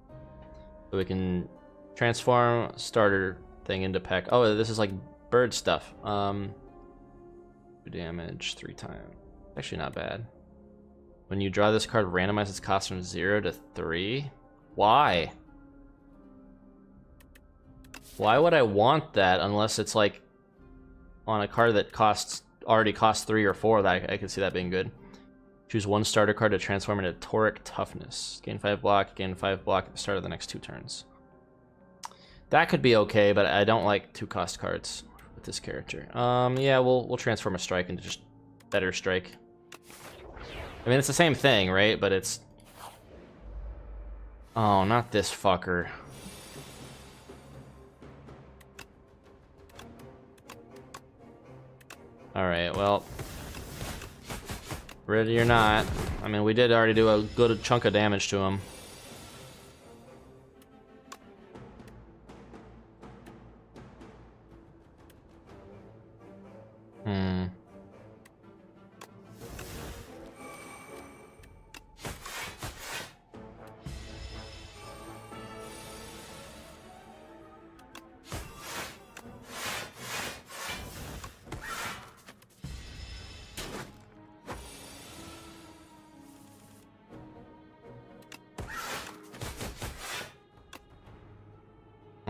So we can transform starter thing into pack. Oh, this is like bird stuff. Damage 3 times. Actually not bad. When you draw this card, randomize its cost from 0 to 3. Why? Why would I want that unless it's like on a card that already costs 3 or 4? That I could see that being good. Choose one starter card to transform into Toric Toughness. Gain 5 block, gain 5 block at the start of the next 2 turns. That could be okay, but I don't like 2-cost cards with this character. Yeah, we'll transform a strike into just better strike. I mean, it's the same thing, right? But it's... Oh, not this fucker. Alright, well... Ready or not. I mean, we did already do a good chunk of damage to him.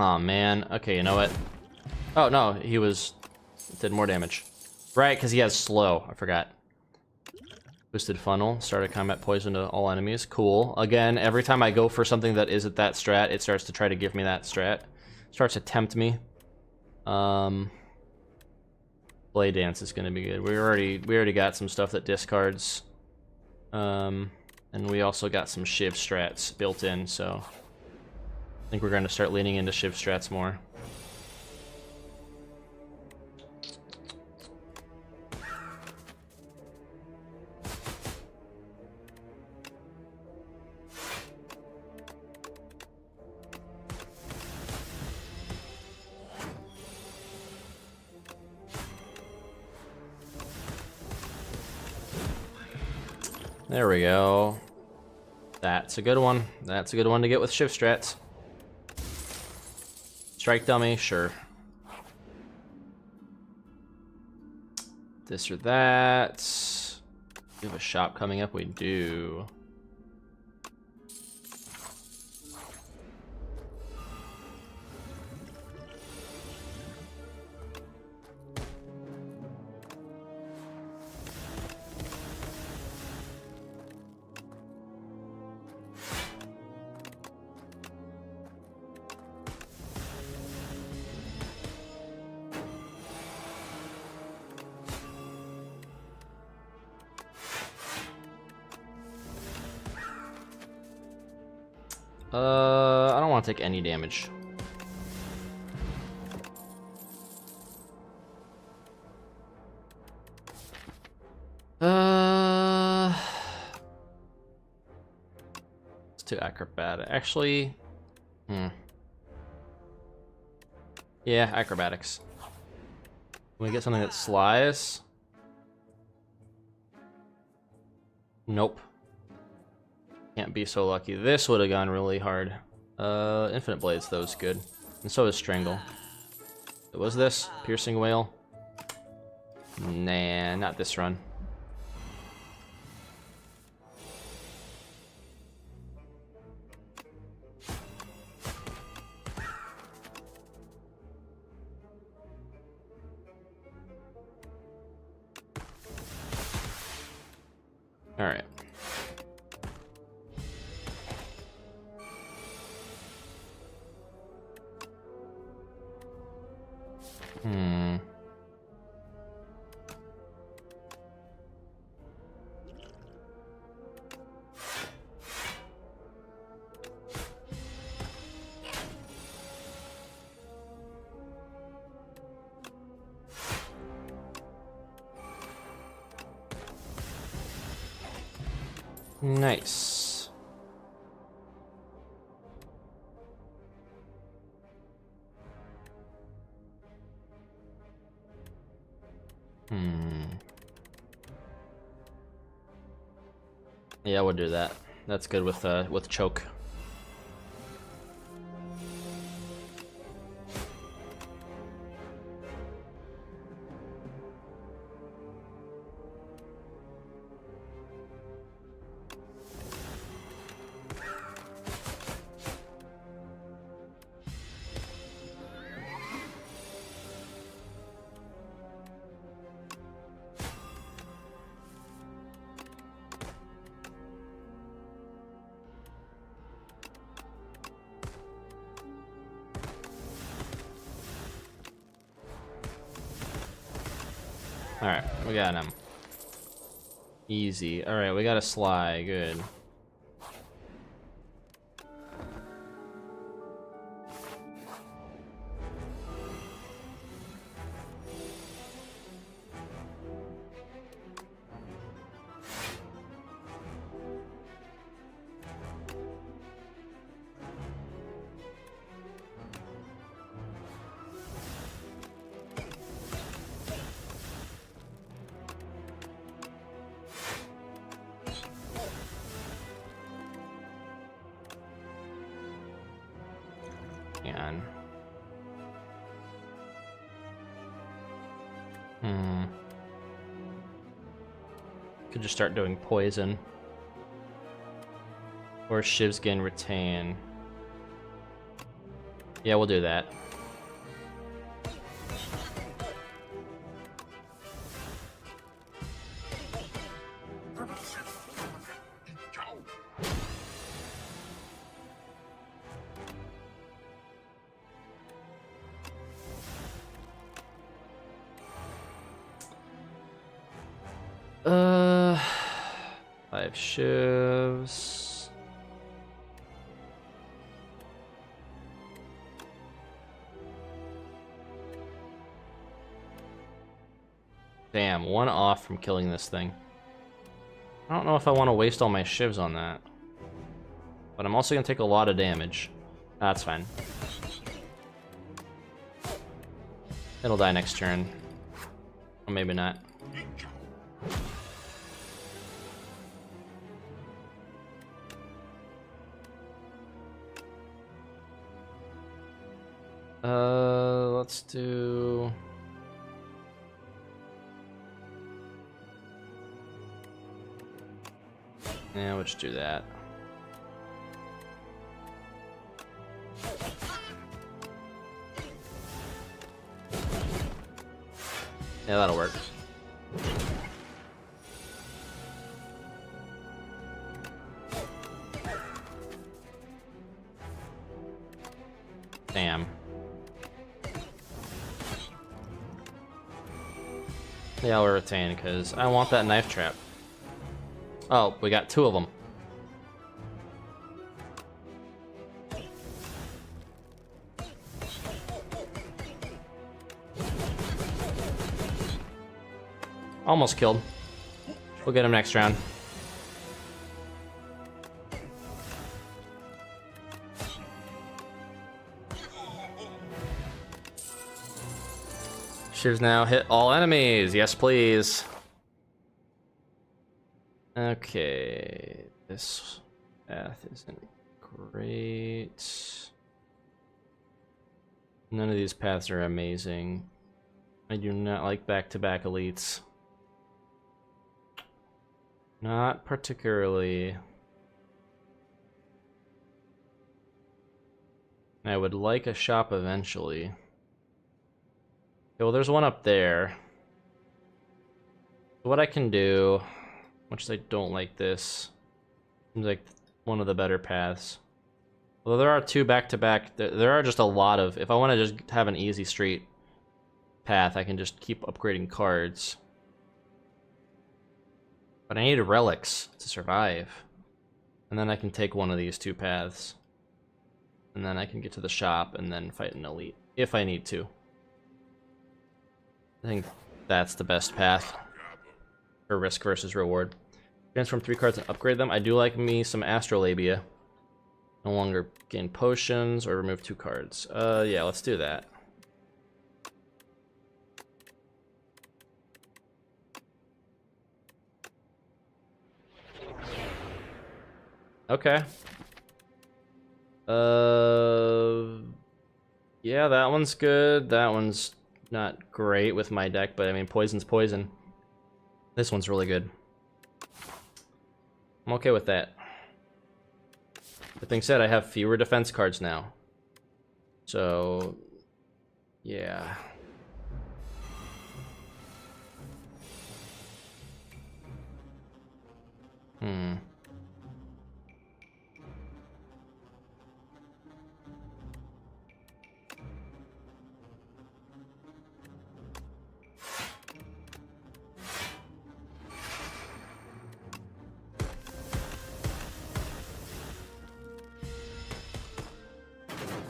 Oh man, okay, you know what? Oh no, he did more damage. Right, because he has slow, I forgot. Boosted funnel, started combat poison to all enemies, cool. Again, every time I go for something that isn't that strat, it starts to try to give me that strat. Starts to tempt me. Blade Dance is gonna be good. We already got some stuff that discards. And we also got some Shiv strats built in, so I think we're going to start leaning into Shiv strats more. There we go. That's a good one. That's a good one to get with Shiv strats. Strike dummy, sure. This or that. We have a shop coming up, we do. I don't want to take any damage. It's too acrobatic. Actually, yeah, acrobatics. Can we get something that slice? Nope. Can't be so lucky. This would have gone really hard. Infinite Blades, though, is good. And so is Strangle. What was this? Piercing Wail? Nah, not this run. Alright. Nice. Yeah, we'll do that. That's good with choke. Alright, we got him. Easy. Alright, we got a Sly. Good. And could just start doing poison. Or Shiv's gain retain. Yeah, we'll do that. Five shivs. Damn, one off from killing this thing. I don't know if I want to waste all my shivs on that. But I'm also going to take a lot of damage. That's fine. It'll die next turn. Or maybe not. Let's do... Yeah, we'll just do that. Yeah, that'll work. Damn. Yeah, I'll retain because I want that knife trap. Oh, we got two of them. Almost killed. We'll get him next round. Shivs now hit all enemies. Yes, please. Okay, this path isn't great. None of these paths are amazing. I do not like back-to-back elites. Not particularly. I would like a shop eventually. Okay, well, there's one up there. What I can do, much as I don't like this, seems like one of the better paths. Although there are two back-to-back, there are just a lot of... If I want to just have an easy straight path, I can just keep upgrading cards. But I need relics to survive. And then I can take one of these two paths. And then I can get to the shop and then fight an elite, if I need to. I think that's the best path for risk versus reward. Transform 3 cards and upgrade them. I do like me some Astrolabia. No longer gain potions or remove 2 cards. Yeah, let's do that. Okay. Yeah, that one's good. That one's not great with my deck, but I mean, poison's poison. This one's really good. I'm okay with that. That being said, I have fewer defense cards now. So, yeah.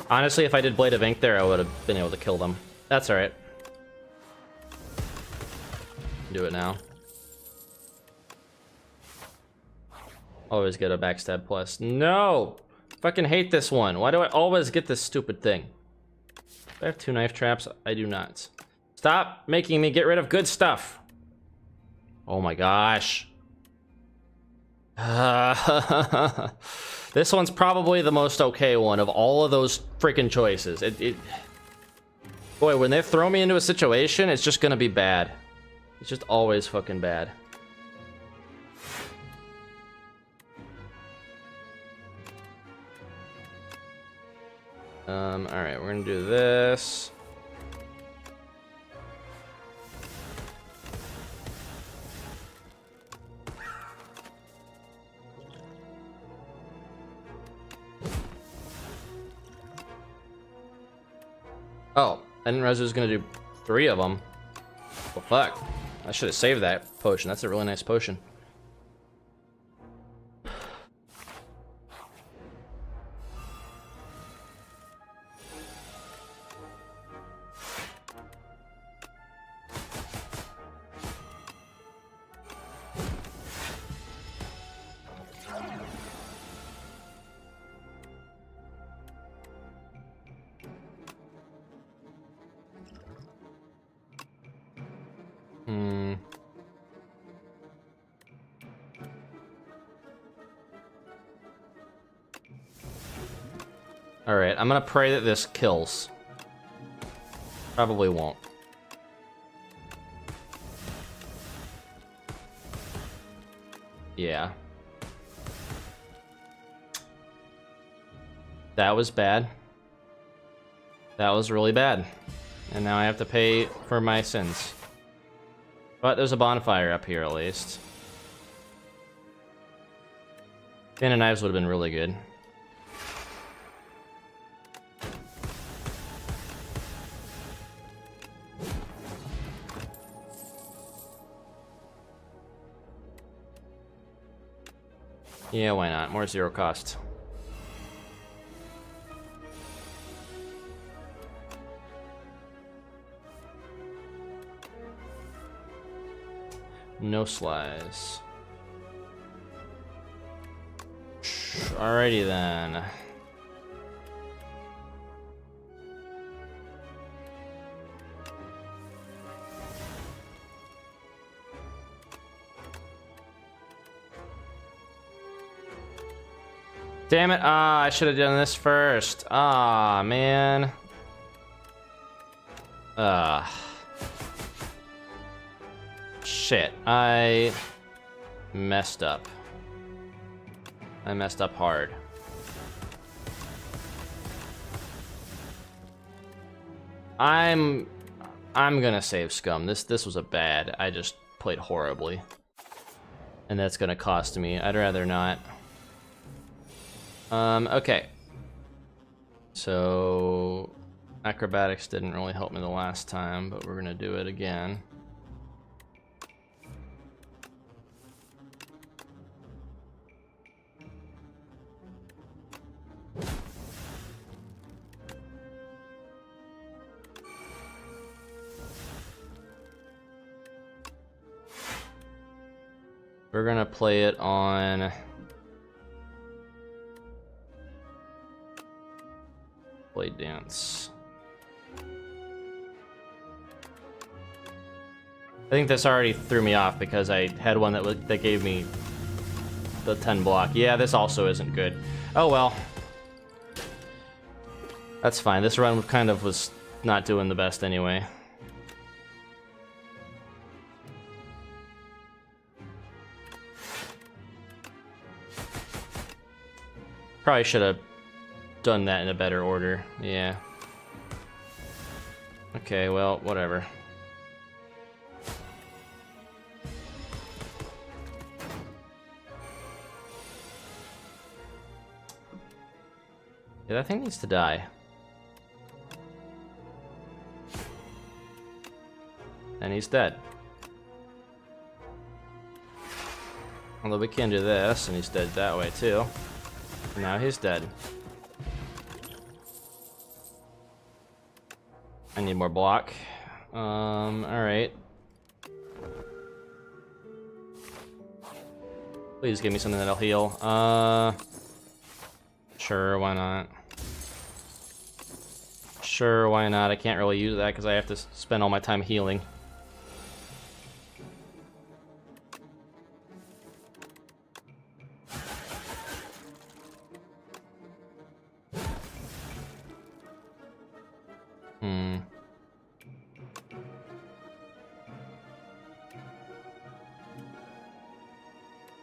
Honestly, if I did Blade of Ink there, I would have been able to kill them. That's alright. Do it now. Always get a backstab plus. No! Fucking hate this one. Why do I always get this stupid thing? Do I have 2 knife traps? I do not. Stop making me get rid of good stuff. Oh my gosh. This one's probably the most okay one of all of those freaking choices. Boy, when they throw me into a situation, it's just gonna be bad. It's just always fucking bad. Alright, we're gonna do this. Oh, I didn't realize it was gonna do 3 of them. Well, fuck. I should have saved that potion. That's a really nice potion. Alright, I'm gonna pray that this kills. Probably won't. Yeah. That was bad. That was really bad. And now I have to pay for my sins. But there's a bonfire up here at least. Fan of knives would have been really good. Yeah, why not? More 0 cost. No slice. Alrighty then. Damn it. Ah, I should have done this first. Ah, man. Shit. I messed up. I messed up hard. I'm gonna save scum. This was a bad. I just played horribly. And that's gonna cost me. I'd rather not. Okay. So acrobatics didn't really help me the last time, but we're gonna do it again. We're gonna play it on Blade Dance. I think this already threw me off because I had one that gave me the 10 block. Yeah, this also isn't good. Oh well. That's fine. This run kind of was not doing the best anyway. Probably should have done that in a better order. Yeah. Okay, well, whatever. Yeah, that thing needs to die. And he's dead. Although we can do this, and he's dead that way too. Now he's dead. I need more block. Alright. Please give me something that'll heal. Sure, why not? Sure, why not? I can't really use that because I have to spend all my time healing.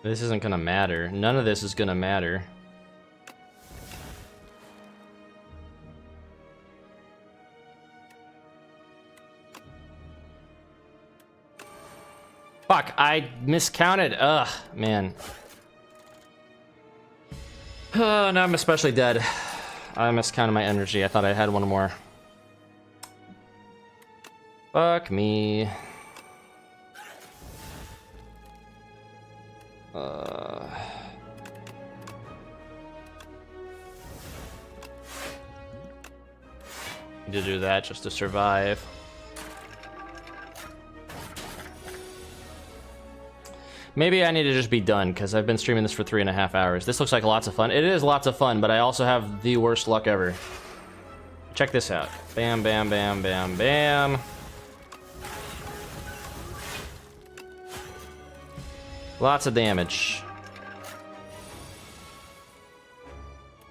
This isn't gonna matter. None of this is gonna matter. Fuck, I miscounted. Ugh, man. Now I'm especially dead. I miscounted my energy. I thought I had one more. Fuck me. Need to do that just to survive. Maybe I need to just be done, because I've been streaming this for 3.5 hours. This looks like lots of fun. It is lots of fun, but I also have the worst luck ever. Check this out. Bam, bam, bam, bam, bam. Lots of damage.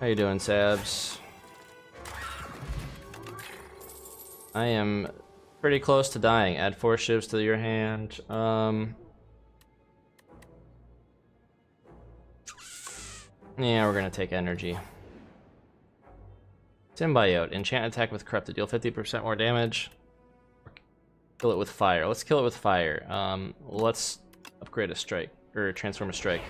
How you doing, Sabs? I am pretty close to dying. Add 4 shivs to your hand. Yeah, we're gonna take energy. Symbiote. Enchant attack with corrupted. Deal 50% more damage. Kill it with fire. Let's kill it with fire. Let's upgrade a strike. Or transform a strike.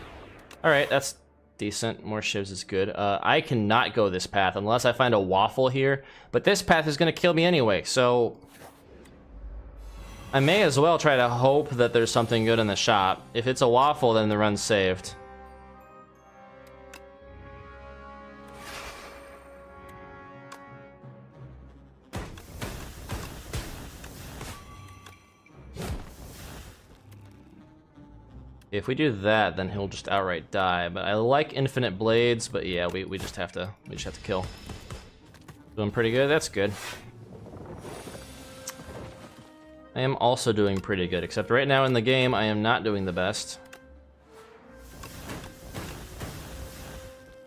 Alright, that's decent. More shivs is good. I cannot go this path unless I find a waffle here. But this path is gonna kill me anyway, so... I may as well try to hope that there's something good in the shop. If it's a waffle, then the run's saved. If we do that, then he'll just outright die. But I like infinite blades, but yeah, we just have to kill. Doing pretty good. That's good. I am also doing pretty good, except right now in the game I am not doing the best.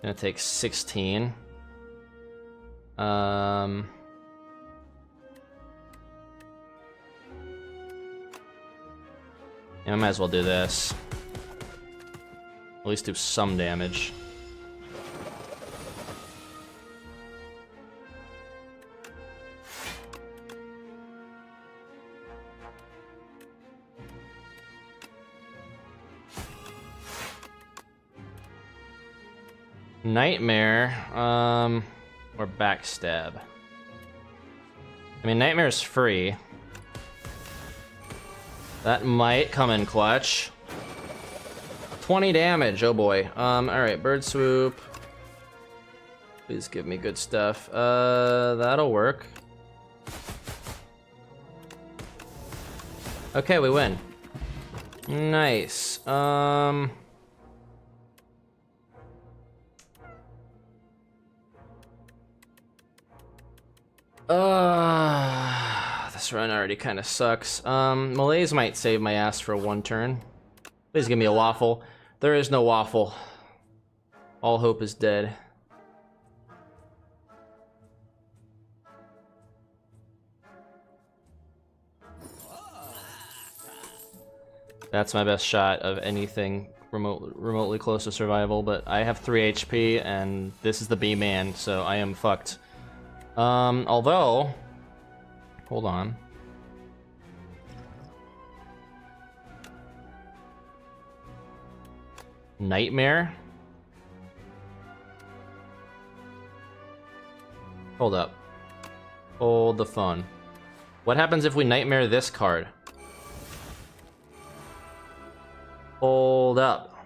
Gonna take 16. Yeah, I might as well do this. At least do some damage. Nightmare, or backstab. I mean, Nightmare's free. That might come in clutch. 20 damage, oh boy. Alright, Bird Swoop. Please give me good stuff. That'll work. Okay, we win. Nice. This run already kind of sucks. Malaise might save my ass for 1 turn. Please give me a waffle. There is no waffle. All hope is dead. That's my best shot of anything remotely close to survival, but I have 3 HP and this is the B-man, so I am fucked. Although, hold on. Nightmare? Hold up. Hold the phone. What happens if we Nightmare this card? Hold up.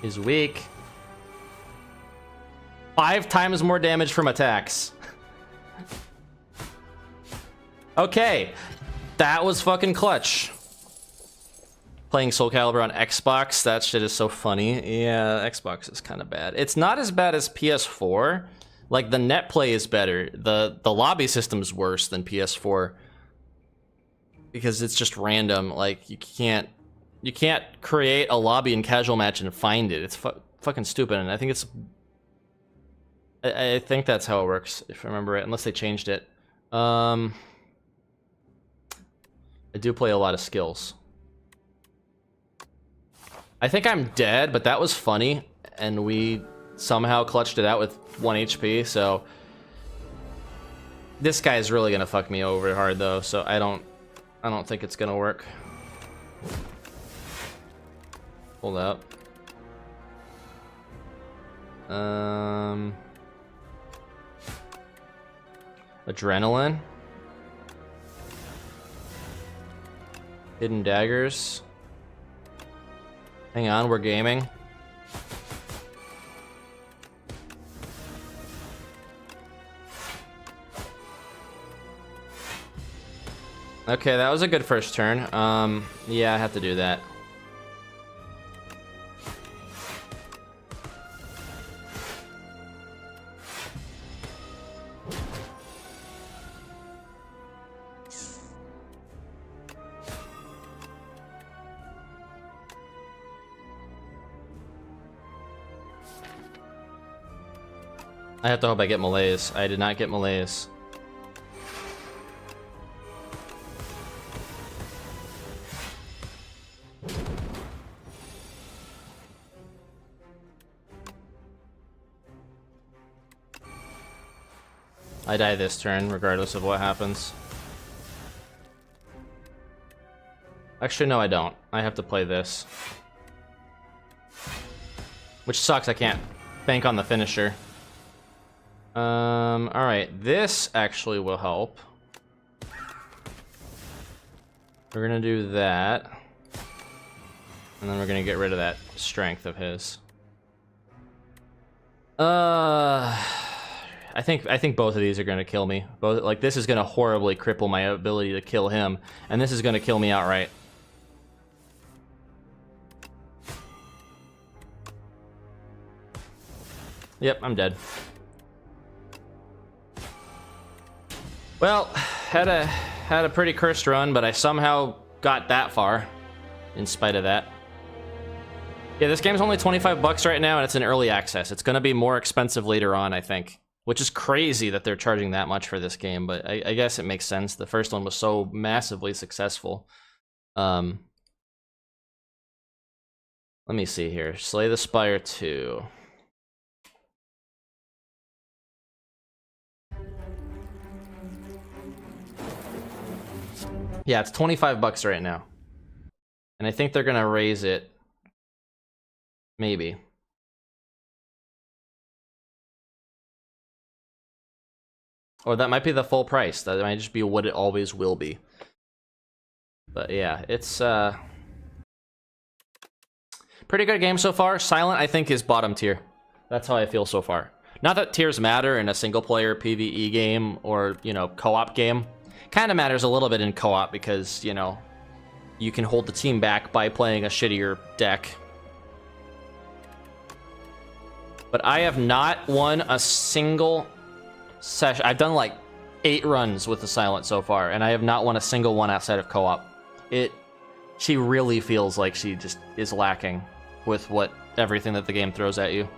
is weak. 5 times more damage from attacks. Okay, that was fucking clutch. Playing Soul Calibur on Xbox, that shit is so funny. Yeah, Xbox is kind of bad. It's not as bad as PS4. Like, the net play is better. The lobby system's worse than PS4. Because it's just random. Like, you can't create a lobby in casual match and find it. It's fucking stupid, and I think it's... I think that's how it works, if I remember it, unless they changed it. I do play a lot of skills. I think I'm dead, but that was funny, and we somehow clutched it out with 1 HP, so... This guy's really gonna fuck me over hard, though, so I don't think it's gonna work. Hold up. Adrenaline. Hidden daggers. Hang on, we're gaming. Okay, that was a good first turn. Yeah, I have to do that. I have to hope I get Malaise. I did not get Malaise. I die this turn, regardless of what happens. Actually, no, I don't. I have to play this. Which sucks, I can't bank on the finisher. Alright, this actually will help. We're gonna do that. And then we're gonna get rid of that strength of his. I think both of these are gonna kill me. Both, like, this is gonna horribly cripple my ability to kill him, and this is gonna kill me outright. Yep, I'm dead. Well, had a pretty cursed run, but I somehow got that far, in spite of that. Yeah, this game's only 25 bucks right now, and it's in early access. It's gonna be more expensive later on, I think. Which is crazy that they're charging that much for this game, but I guess it makes sense. The first one was so massively successful. Let me see here. Slay the Spire 2. Yeah, it's 25 bucks right now. And I think they're gonna raise it. Maybe. Or that might be the full price. That might just be what it always will be. But yeah, it's pretty good game so far. Silent, I think, is bottom tier. That's how I feel so far. Not that tiers matter in a single-player PvE game or, you know, co-op game. Kind of matters a little bit in co-op because, you know, you can hold the team back by playing a shittier deck. But I have not won a single session. I've done like 8 runs with the Silent so far, and I have not won a single one outside of co-op. She really feels like she just is lacking with everything that the game throws at you.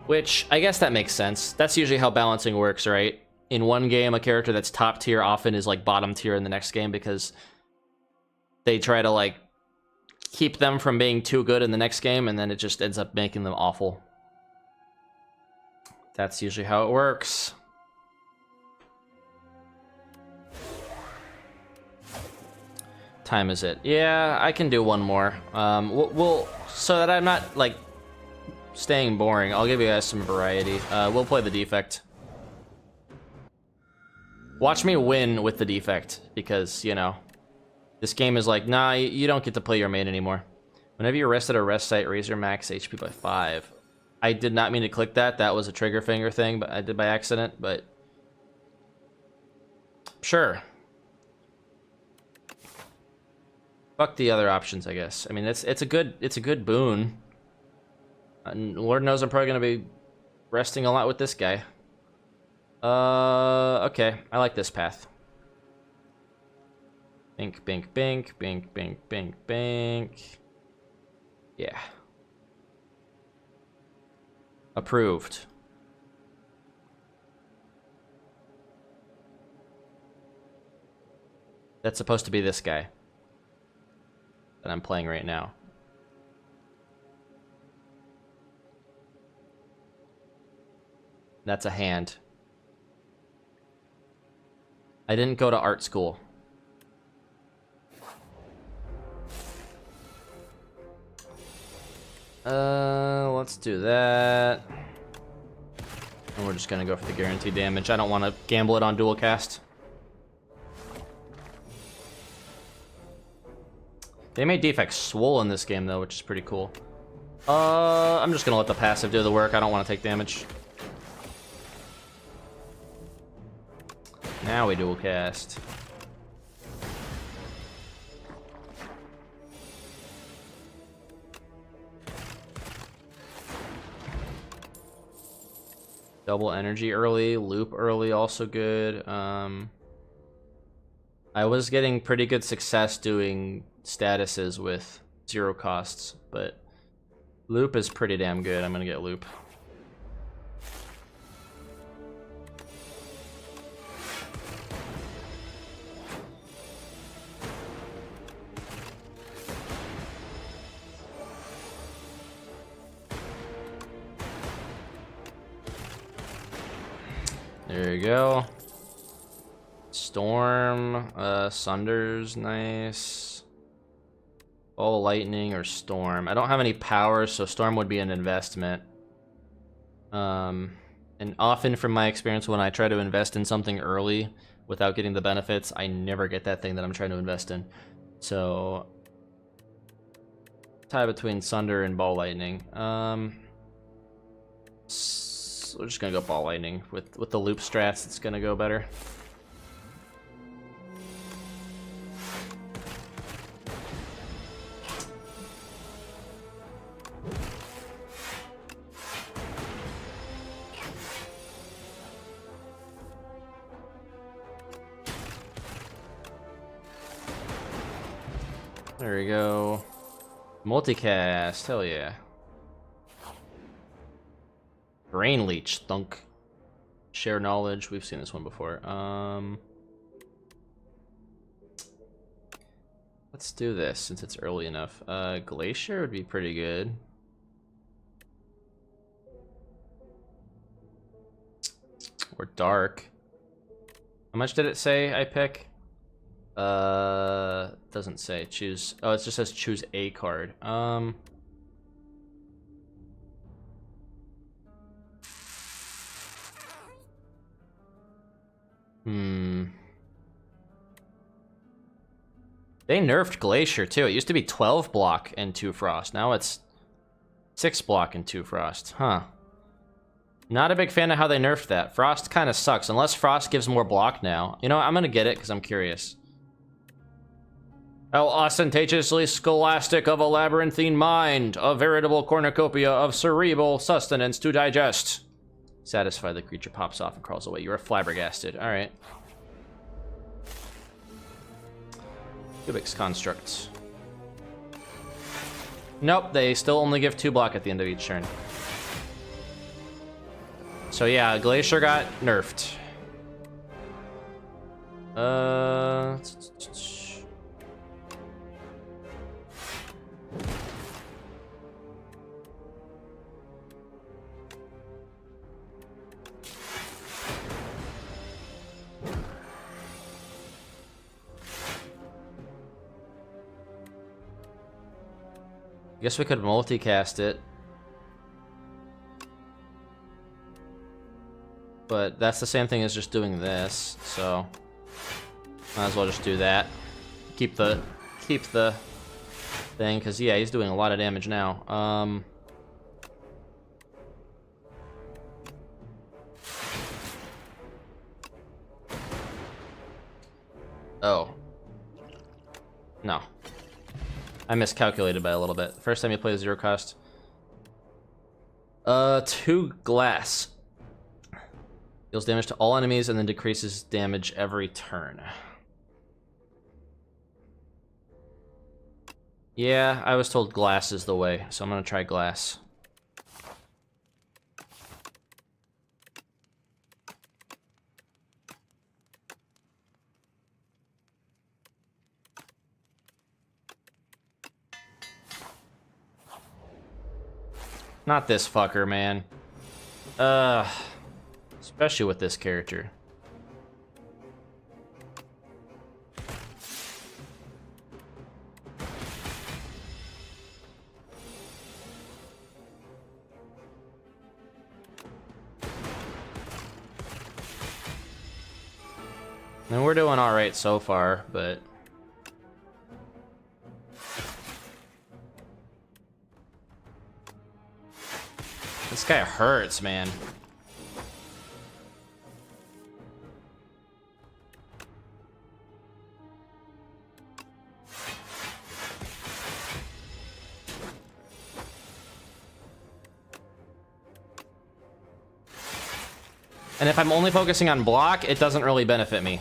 Which, I guess that makes sense. That's usually how balancing works, right? In one game, a character that's top tier often is like bottom tier in the next game because they try to like keep them from being too good in the next game, and then it just ends up making them awful. That's usually how it works. Time is it? Yeah, I can do one more. We'll so that I'm not like staying boring, I'll give you guys some variety. We'll play the defect. Watch me win with the defect, because, you know, this game is like, nah, you don't get to play your main anymore. Whenever you rest at a rest site, raise your max HP by 5. I did not mean to click that. That was a trigger finger thing, but I did by accident, but... Sure. Fuck the other options, I guess. I mean, it's a good boon. And Lord knows I'm probably gonna be resting a lot with this guy. Okay. I like this path. Bink, bink, bink, bink, bink, bink, bink. Yeah. Approved. That's supposed to be this guy that I'm playing right now. That's a hand. I didn't go to art school. Let's do that. And we're just gonna go for the guaranteed damage. I don't want to gamble it on dual cast. They made defects swole in this game though, which is pretty cool. I'm just gonna let the passive do the work. I don't want to take damage. Now we dual cast. Double energy early, loop early, also good. I was getting pretty good success doing statuses with 0 costs, but loop is pretty damn good. I'm gonna get loop. There you go. Storm, Sunder's nice. Ball of lightning or storm. I don't have any power, so storm would be an investment. And often from my experience, when I try to invest in something early without getting the benefits, I never get that thing that I'm trying to invest in. So tie between Sunder and ball lightning. We're just gonna go ball lightning with the loop strats. It's gonna go better. There we go. Multicast, hell yeah. Brain leech, thunk. Share knowledge, we've seen this one before. Let's do this since it's early enough. Glacier would be pretty good. Or dark. How much did it say I pick? Doesn't say. Choose. Oh, it just says choose a card. They nerfed Glacier too. It used to be 12 block and 2 frost. Now it's 6 block and 2 frost. Huh. Not a big fan of how they nerfed that. Frost kind of sucks. Unless Frost gives more block now. You know what? I'm gonna get it because I'm curious. How ostentatiously scholastic of a labyrinthine mind, a veritable cornucopia of cerebral sustenance to digest. Satisfied, the creature pops off and crawls away. You are flabbergasted. Alright. Cubics constructs. Nope, they still only give 2 block at the end of each turn. So yeah, Glacier got nerfed. I guess we could multicast it. But that's the same thing as just doing this, so might as well just do that. Keep the thing, because yeah, he's doing a lot of damage now. Oh. No. I miscalculated by a little bit. First time you play 0 cost. 2 glass. Deals damage to all enemies and then decreases damage every turn. Yeah, I was told glass is the way, so I'm gonna try glass. Not this fucker, man. Especially with this character. And we're doing alright so far, but... this guy hurts, man. And if I'm only focusing on block, it doesn't really benefit me.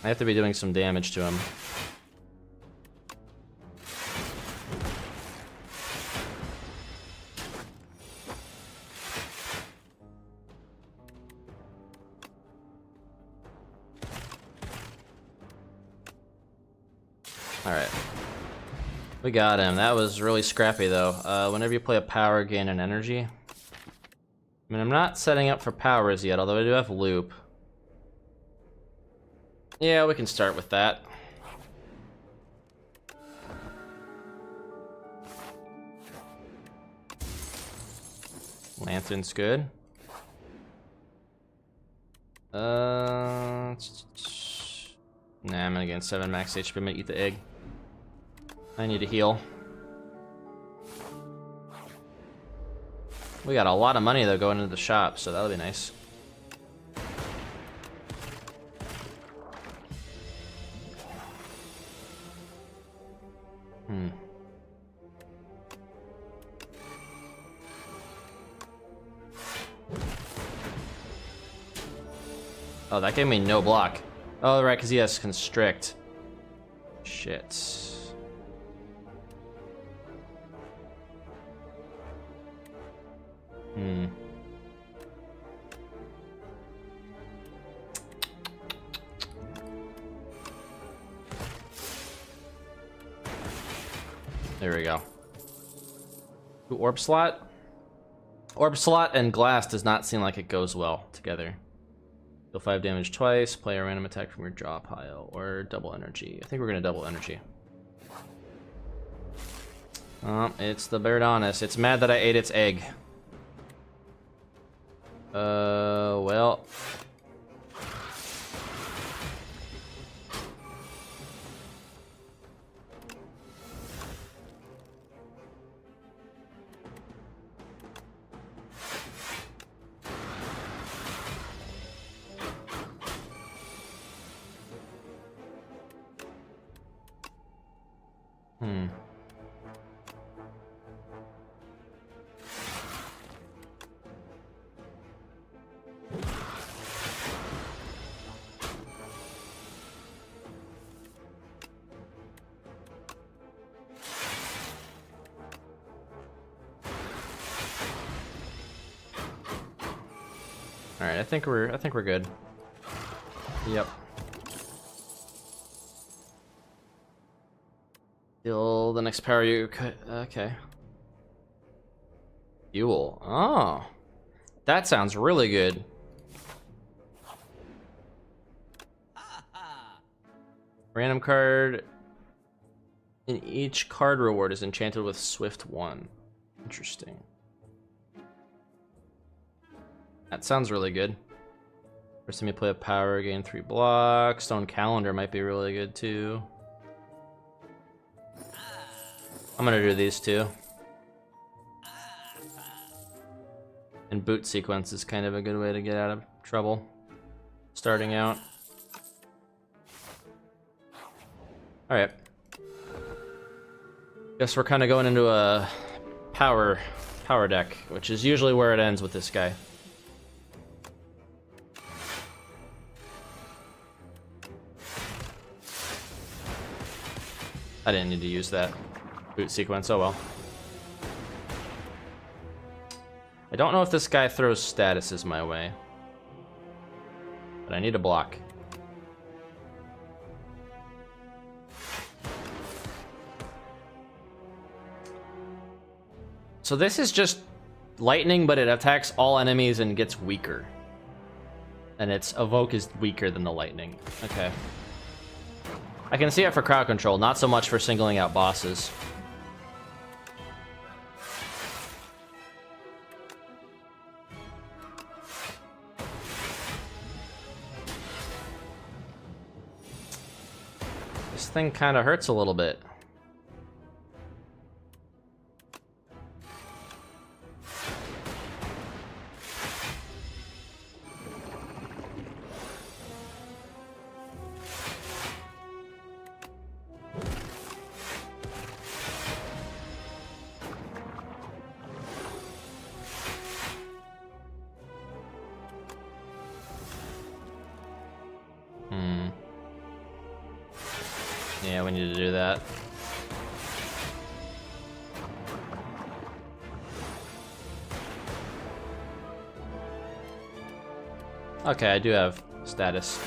I have to be doing some damage to him. Alright. We got him. That was really scrappy, though. Whenever you play a power, gain an energy. I mean, I'm not setting up for powers yet, although I do have loop. Yeah, we can start with that. Lantern's good. Nah, I'm gonna get 7 max HP. I'm gonna eat the egg. I need to heal. We got a lot of money though going into the shop, so that'll be nice. Oh, that gave me no block. Oh, right, because he has constrict. Shit. There we go. Ooh, orb slot? Orb slot and glass does not seem like it goes well together. Deal 5 damage twice, play a random attack from your draw pile, or double energy. I think we're gonna double energy. It's the Berdonis. It's mad that I ate its egg. Well. Alright, I think we're good. Yep. Till the next power you cut. Okay. Fuel. Oh. That sounds really good. Random card in each card reward is enchanted with Swift 1. Interesting. That sounds really good. First time you play a power, gain 3 blocks. Stone Calendar might be really good too. I'm gonna do these two. And boot sequence is kind of a good way to get out of trouble. Starting out. Alright. Guess we're kind of going into a power deck, which is usually where it ends with this guy. I didn't need to use that boot sequence, oh well. I don't know if this guy throws statuses my way, but I need a block. So this is just lightning, but it attacks all enemies and gets weaker. And its evoke is weaker than the lightning. Okay. I can see it for crowd control, not so much for singling out bosses. This thing kind of hurts a little bit. Yeah, we need to do that. Okay, I do have status.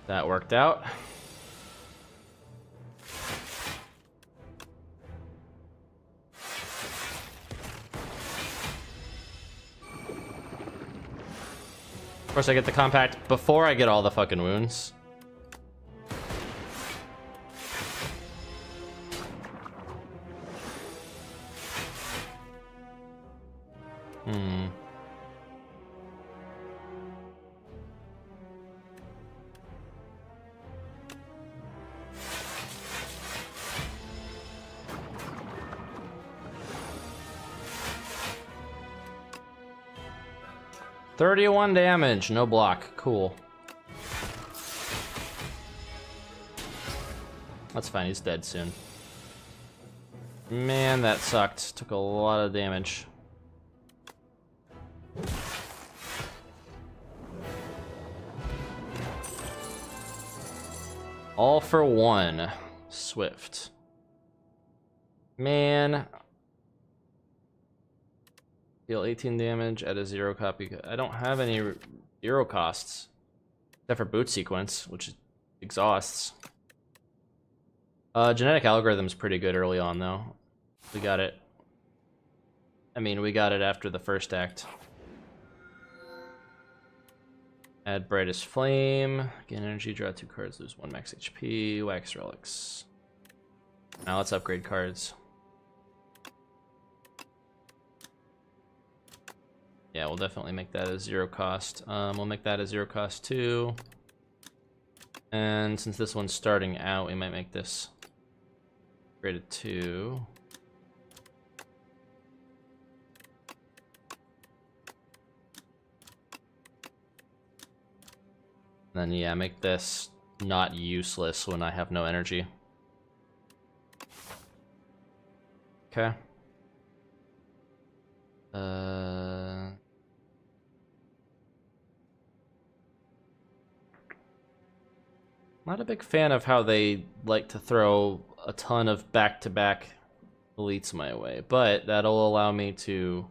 That worked out. Of course, I get the compact before I get all the fucking wounds. Hmm. $31 damage, no block. Cool. That's fine, he's dead soon. Man, that sucked. Took a lot of damage. All for one. Swift. Man. Deal 18 damage at a 0 copy. I don't have any 0 costs. Except for boot sequence, which exhausts. Genetic algorithm's pretty good early on, though. We got it. I mean, we got it after the first act. Add brightest flame. Gain energy, draw 2 cards, lose 1 max HP. Wax relics. Now let's upgrade cards. Yeah, we'll definitely make that a 0 cost. We'll make that a 0 cost too. And since this one's starting out, we might make this graded 2. Then yeah, make this not useless when I have no energy. Okay. Not a big fan of how they like to throw a ton of back-to-back elites my way, but that'll allow me to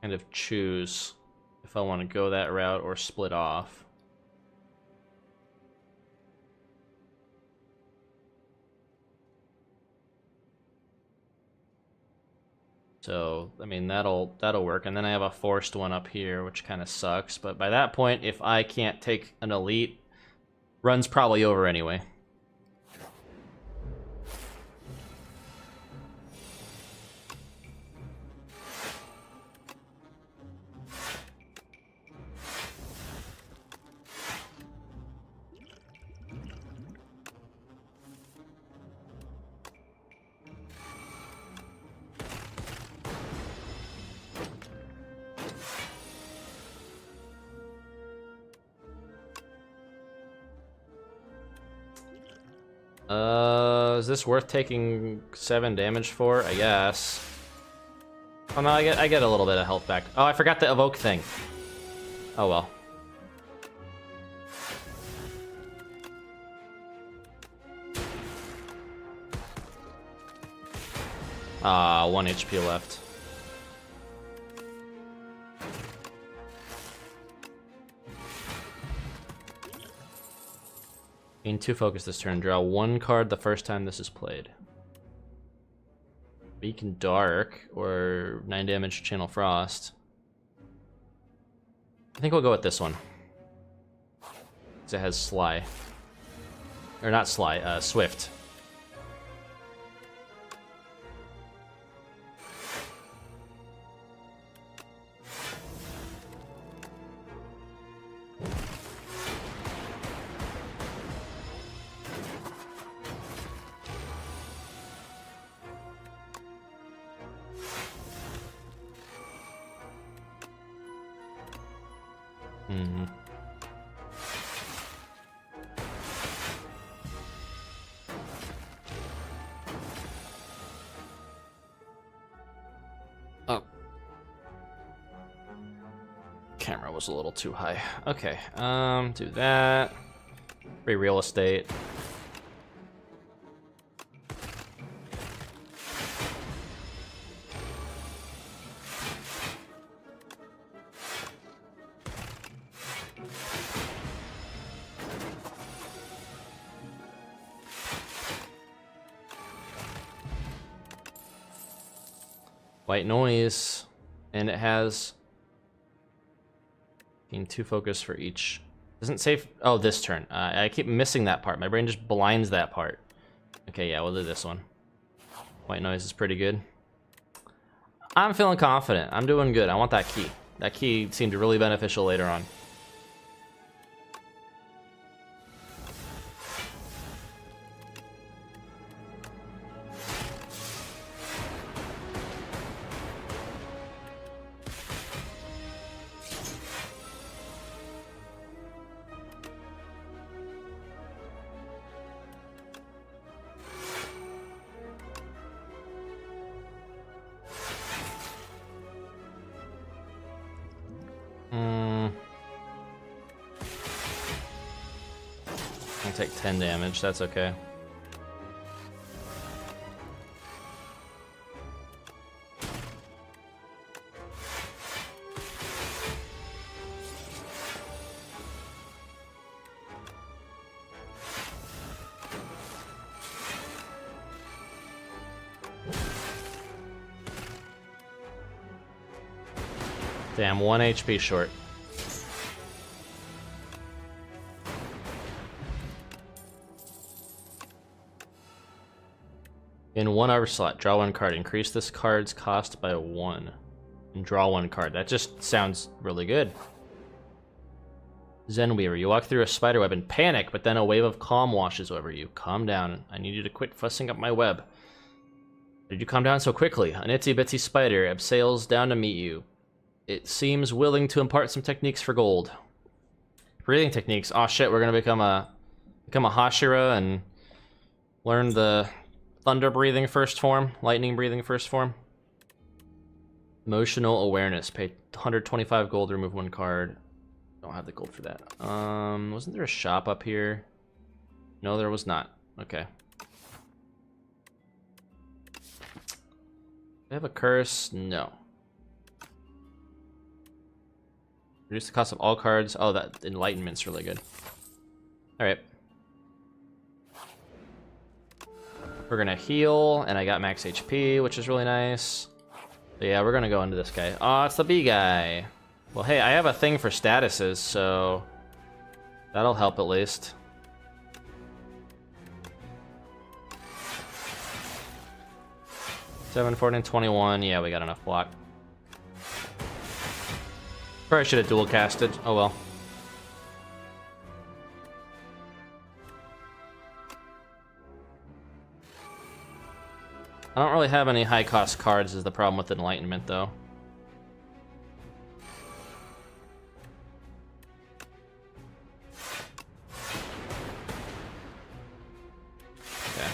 kind of choose if I want to go that route or split off. So, I mean, that'll work. And then I have a forced one up here, which kind of sucks. But by that point, if I can't take an elite Run's probably over anyway. Is this worth taking 7 damage for? I guess. Oh no, I get a little bit of health back. Oh, I forgot the evoke thing. Oh well. Ah, 1 HP left. Gain 2 focus this turn. Draw 1 card the first time this is played. Beacon Dark or 9 damage Channel Frost. I think we'll go with this one. Because it has Sly. Or not Sly, Swift. Oh. Camera was a little too high. Okay, do that. Free real estate. White noise, and it has gain 2 focus for each. Doesn't say. Oh, this turn. I keep missing that part. My brain just blinds that part. Okay, yeah, we'll do this one. White noise is pretty good. I'm feeling confident. I'm doing good. I want that key. That key seemed really beneficial later on. I'll take 10 damage, that's okay. Damn, 1 HP short. In 1 hour slot, draw 1 card. Increase this card's cost by 1. And draw 1 card. That just sounds really good. Zen Weaver. You walk through a spider web and panic, but then a wave of calm washes over you. Calm down. I need you to quit fussing up my web. Did you calm down so quickly? An itsy-bitsy spider abseils down to meet you. It seems willing to impart some techniques for gold. Breathing techniques. Oh shit, we're gonna become a Hashira and learn the thunder breathing first form, lightning breathing first form. Emotional awareness. Pay 125 gold to remove 1 card. Don't have the gold for that. Wasn't there a shop up here? No, there was not. Okay. Do I have a curse? No. Reduce the cost of all cards. Oh, that enlightenment's really good. Alright. We're gonna heal, and I got max HP, which is really nice. But yeah, we're gonna go into this guy. Oh, it's the bee guy. Well, hey, I have a thing for statuses, so that'll help at least. 7, 14, 21. Yeah, we got enough block. Probably should have dual casted. Oh well. I don't really have any high cost cards is the problem with Enlightenment though. Okay.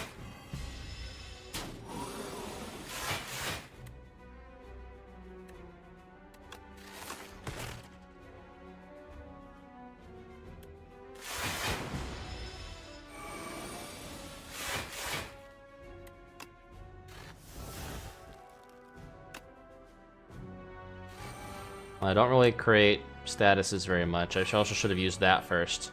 I don't really create statuses very much. I also should have used that first.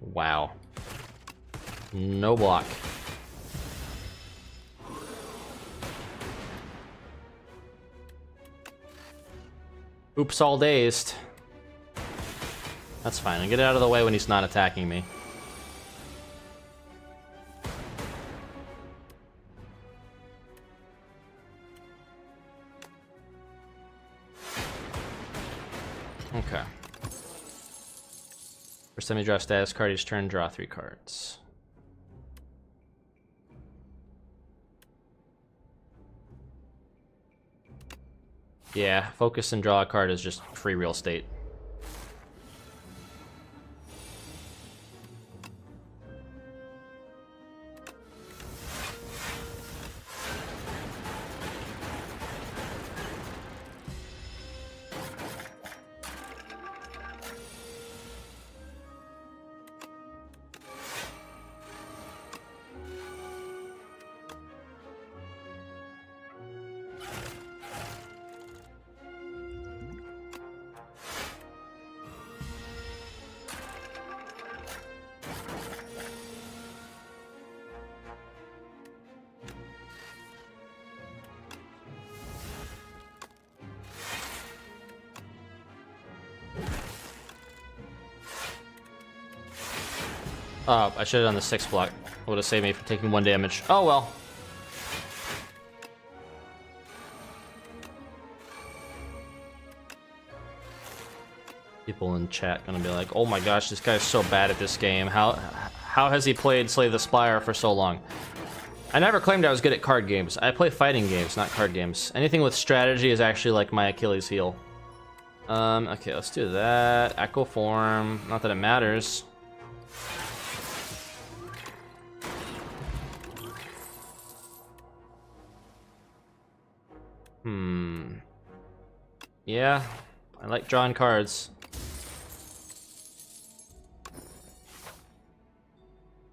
Wow. No block. Oops, all dazed. That's fine. I'll get it out of the way when he's not attacking me. Okay. First time you draw a status card each turn, draw 3 cards. Yeah, focus and draw a card is just free real estate. Oh, I should have done the 6 block. It would have saved me from taking 1 damage. Oh well. People in chat gonna be like, "Oh my gosh, this guy's so bad at this game. How has he played Slay the Spire for so long?" I never claimed I was good at card games. I play fighting games, not card games. Anything with strategy is actually like my Achilles heel. Okay, let's do that. Echo form. Not that it matters. Yeah, I like drawing cards.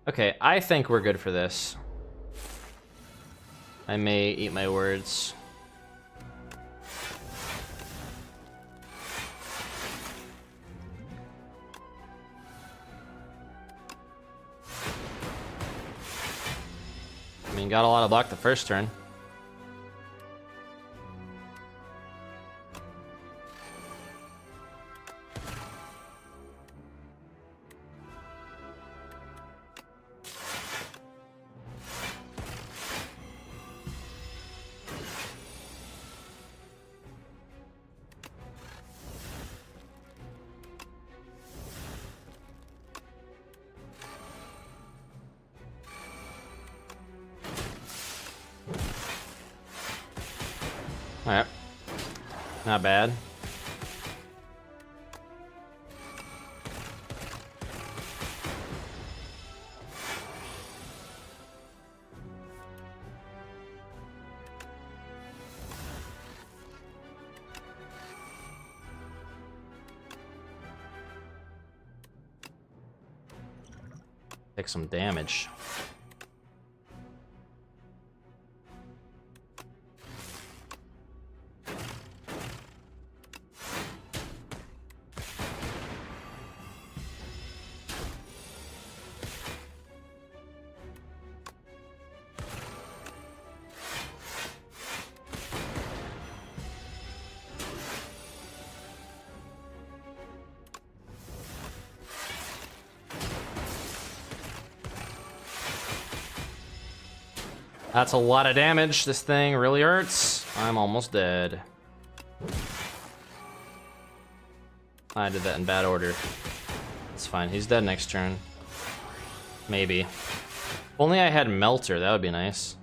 Okay, I think we're good for this. I may eat my words. I mean, got a lot of block the first turn. Alright. Not bad. Take some damage. That's a lot of damage. This thing really hurts. I'm almost dead. I did that in bad order. It's fine. He's dead next turn. Maybe. If only I had Melter. That would be nice.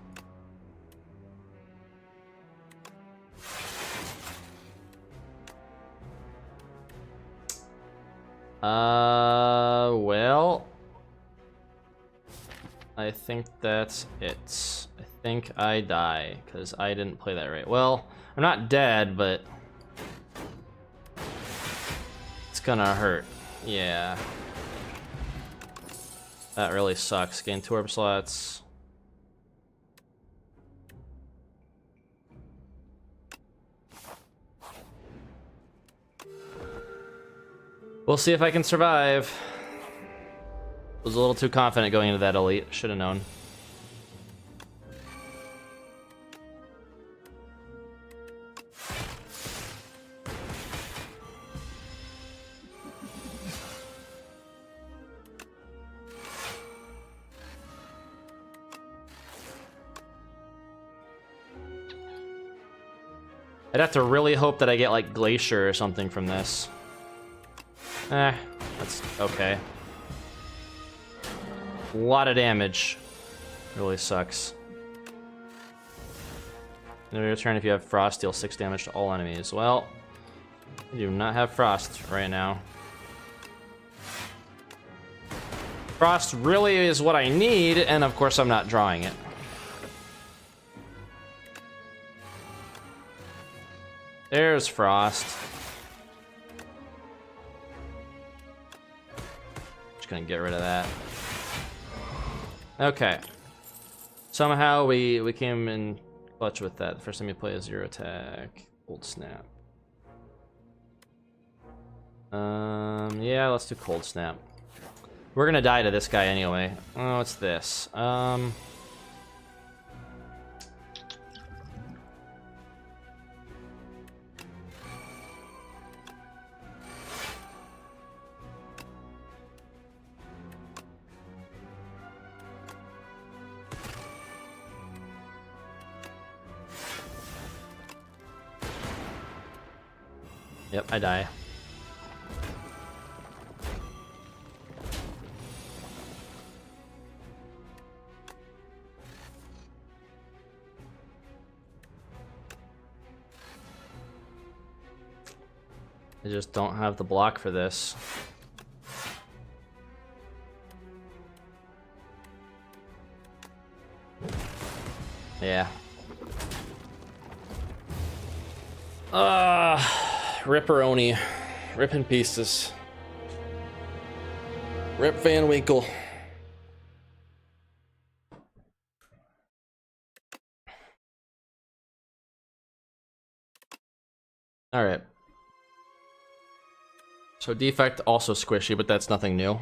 Well, I think that's it. I think I die because I didn't play that right. Well, I'm not dead, but it's gonna hurt. Yeah. That really sucks. Gain 2 orb slots. We'll see if I can survive. Was a little too confident going into that elite. Should have known. I'd have to really hope that I get like Glacier or something from this. That's okay. A lot of damage. Really sucks. In your turn, if you have Frost, deal 6 damage to all enemies. Well, I do not have Frost right now. Frost really is what I need, and of course I'm not drawing it. There's Frost. Just gonna get rid of that. Okay. Somehow we came in clutch with that. The first time you play a 0 attack. Cold Snap. Yeah, let's do Cold Snap. We're gonna die to this guy anyway. Oh, what's this? Yep, I die. I just don't have the block for this. Yeah. Ripperoni. Rip in pieces. Rip Van Winkle. Alright. So Defect also squishy, but that's nothing new.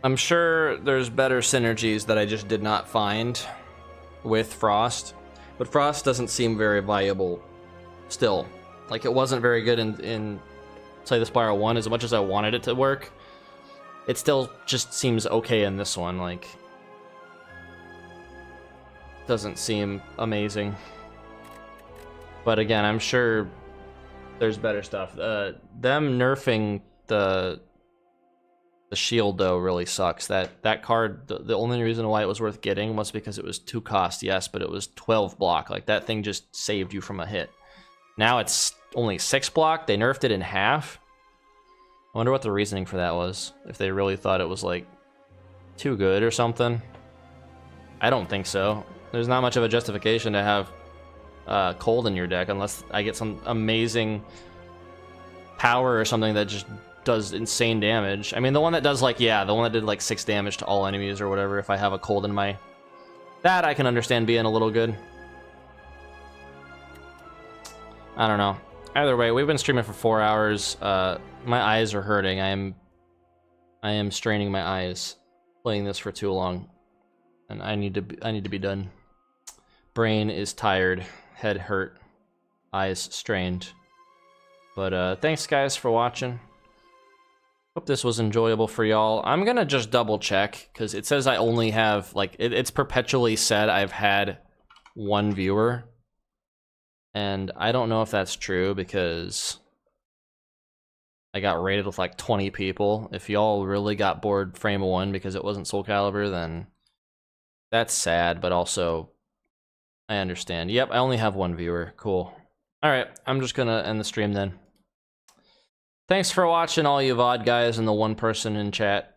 I'm sure there's better synergies that I just did not find with Frost, but Frost doesn't seem very viable still. Like, it wasn't very good in Slay the Spire 1 as much as I wanted it to work. It still just seems okay in this one, like, doesn't seem amazing. But again, I'm sure there's better stuff. Them nerfing the shield though really sucks. That card, the only reason why it was worth getting was because it was 2 cost, yes, but it was 12 block. Like, that thing just saved you from a hit. Now it's only 6 block. They nerfed it in half. I wonder what the reasoning for that was. If they really thought it was like too good or something. I don't think so. There's not much of a justification to have cold in your deck unless I get some amazing power or something that just does insane damage. I mean, the one that does like, yeah, the one that did like 6 damage to all enemies or whatever, if I have a cold in my... That I can understand being a little good. I don't know. Either way, we've been streaming for 4 hours. My eyes are hurting. I am straining my eyes playing this for too long. And I need to be done. Brain is tired, head hurt, eyes strained. But thanks guys for watching. Hope this was enjoyable for y'all. I'm gonna just double check, because it says I only have, like, it's perpetually said I've had 1 viewer. And I don't know if that's true, because I got rated with like 20 people. If y'all really got bored frame of 1 because it wasn't Soul Calibur, then that's sad, but also I understand. Yep, I only have 1 viewer. Cool. Alright, I'm just gonna end the stream then. Thanks for watching, all you VOD guys and the 1 person in chat.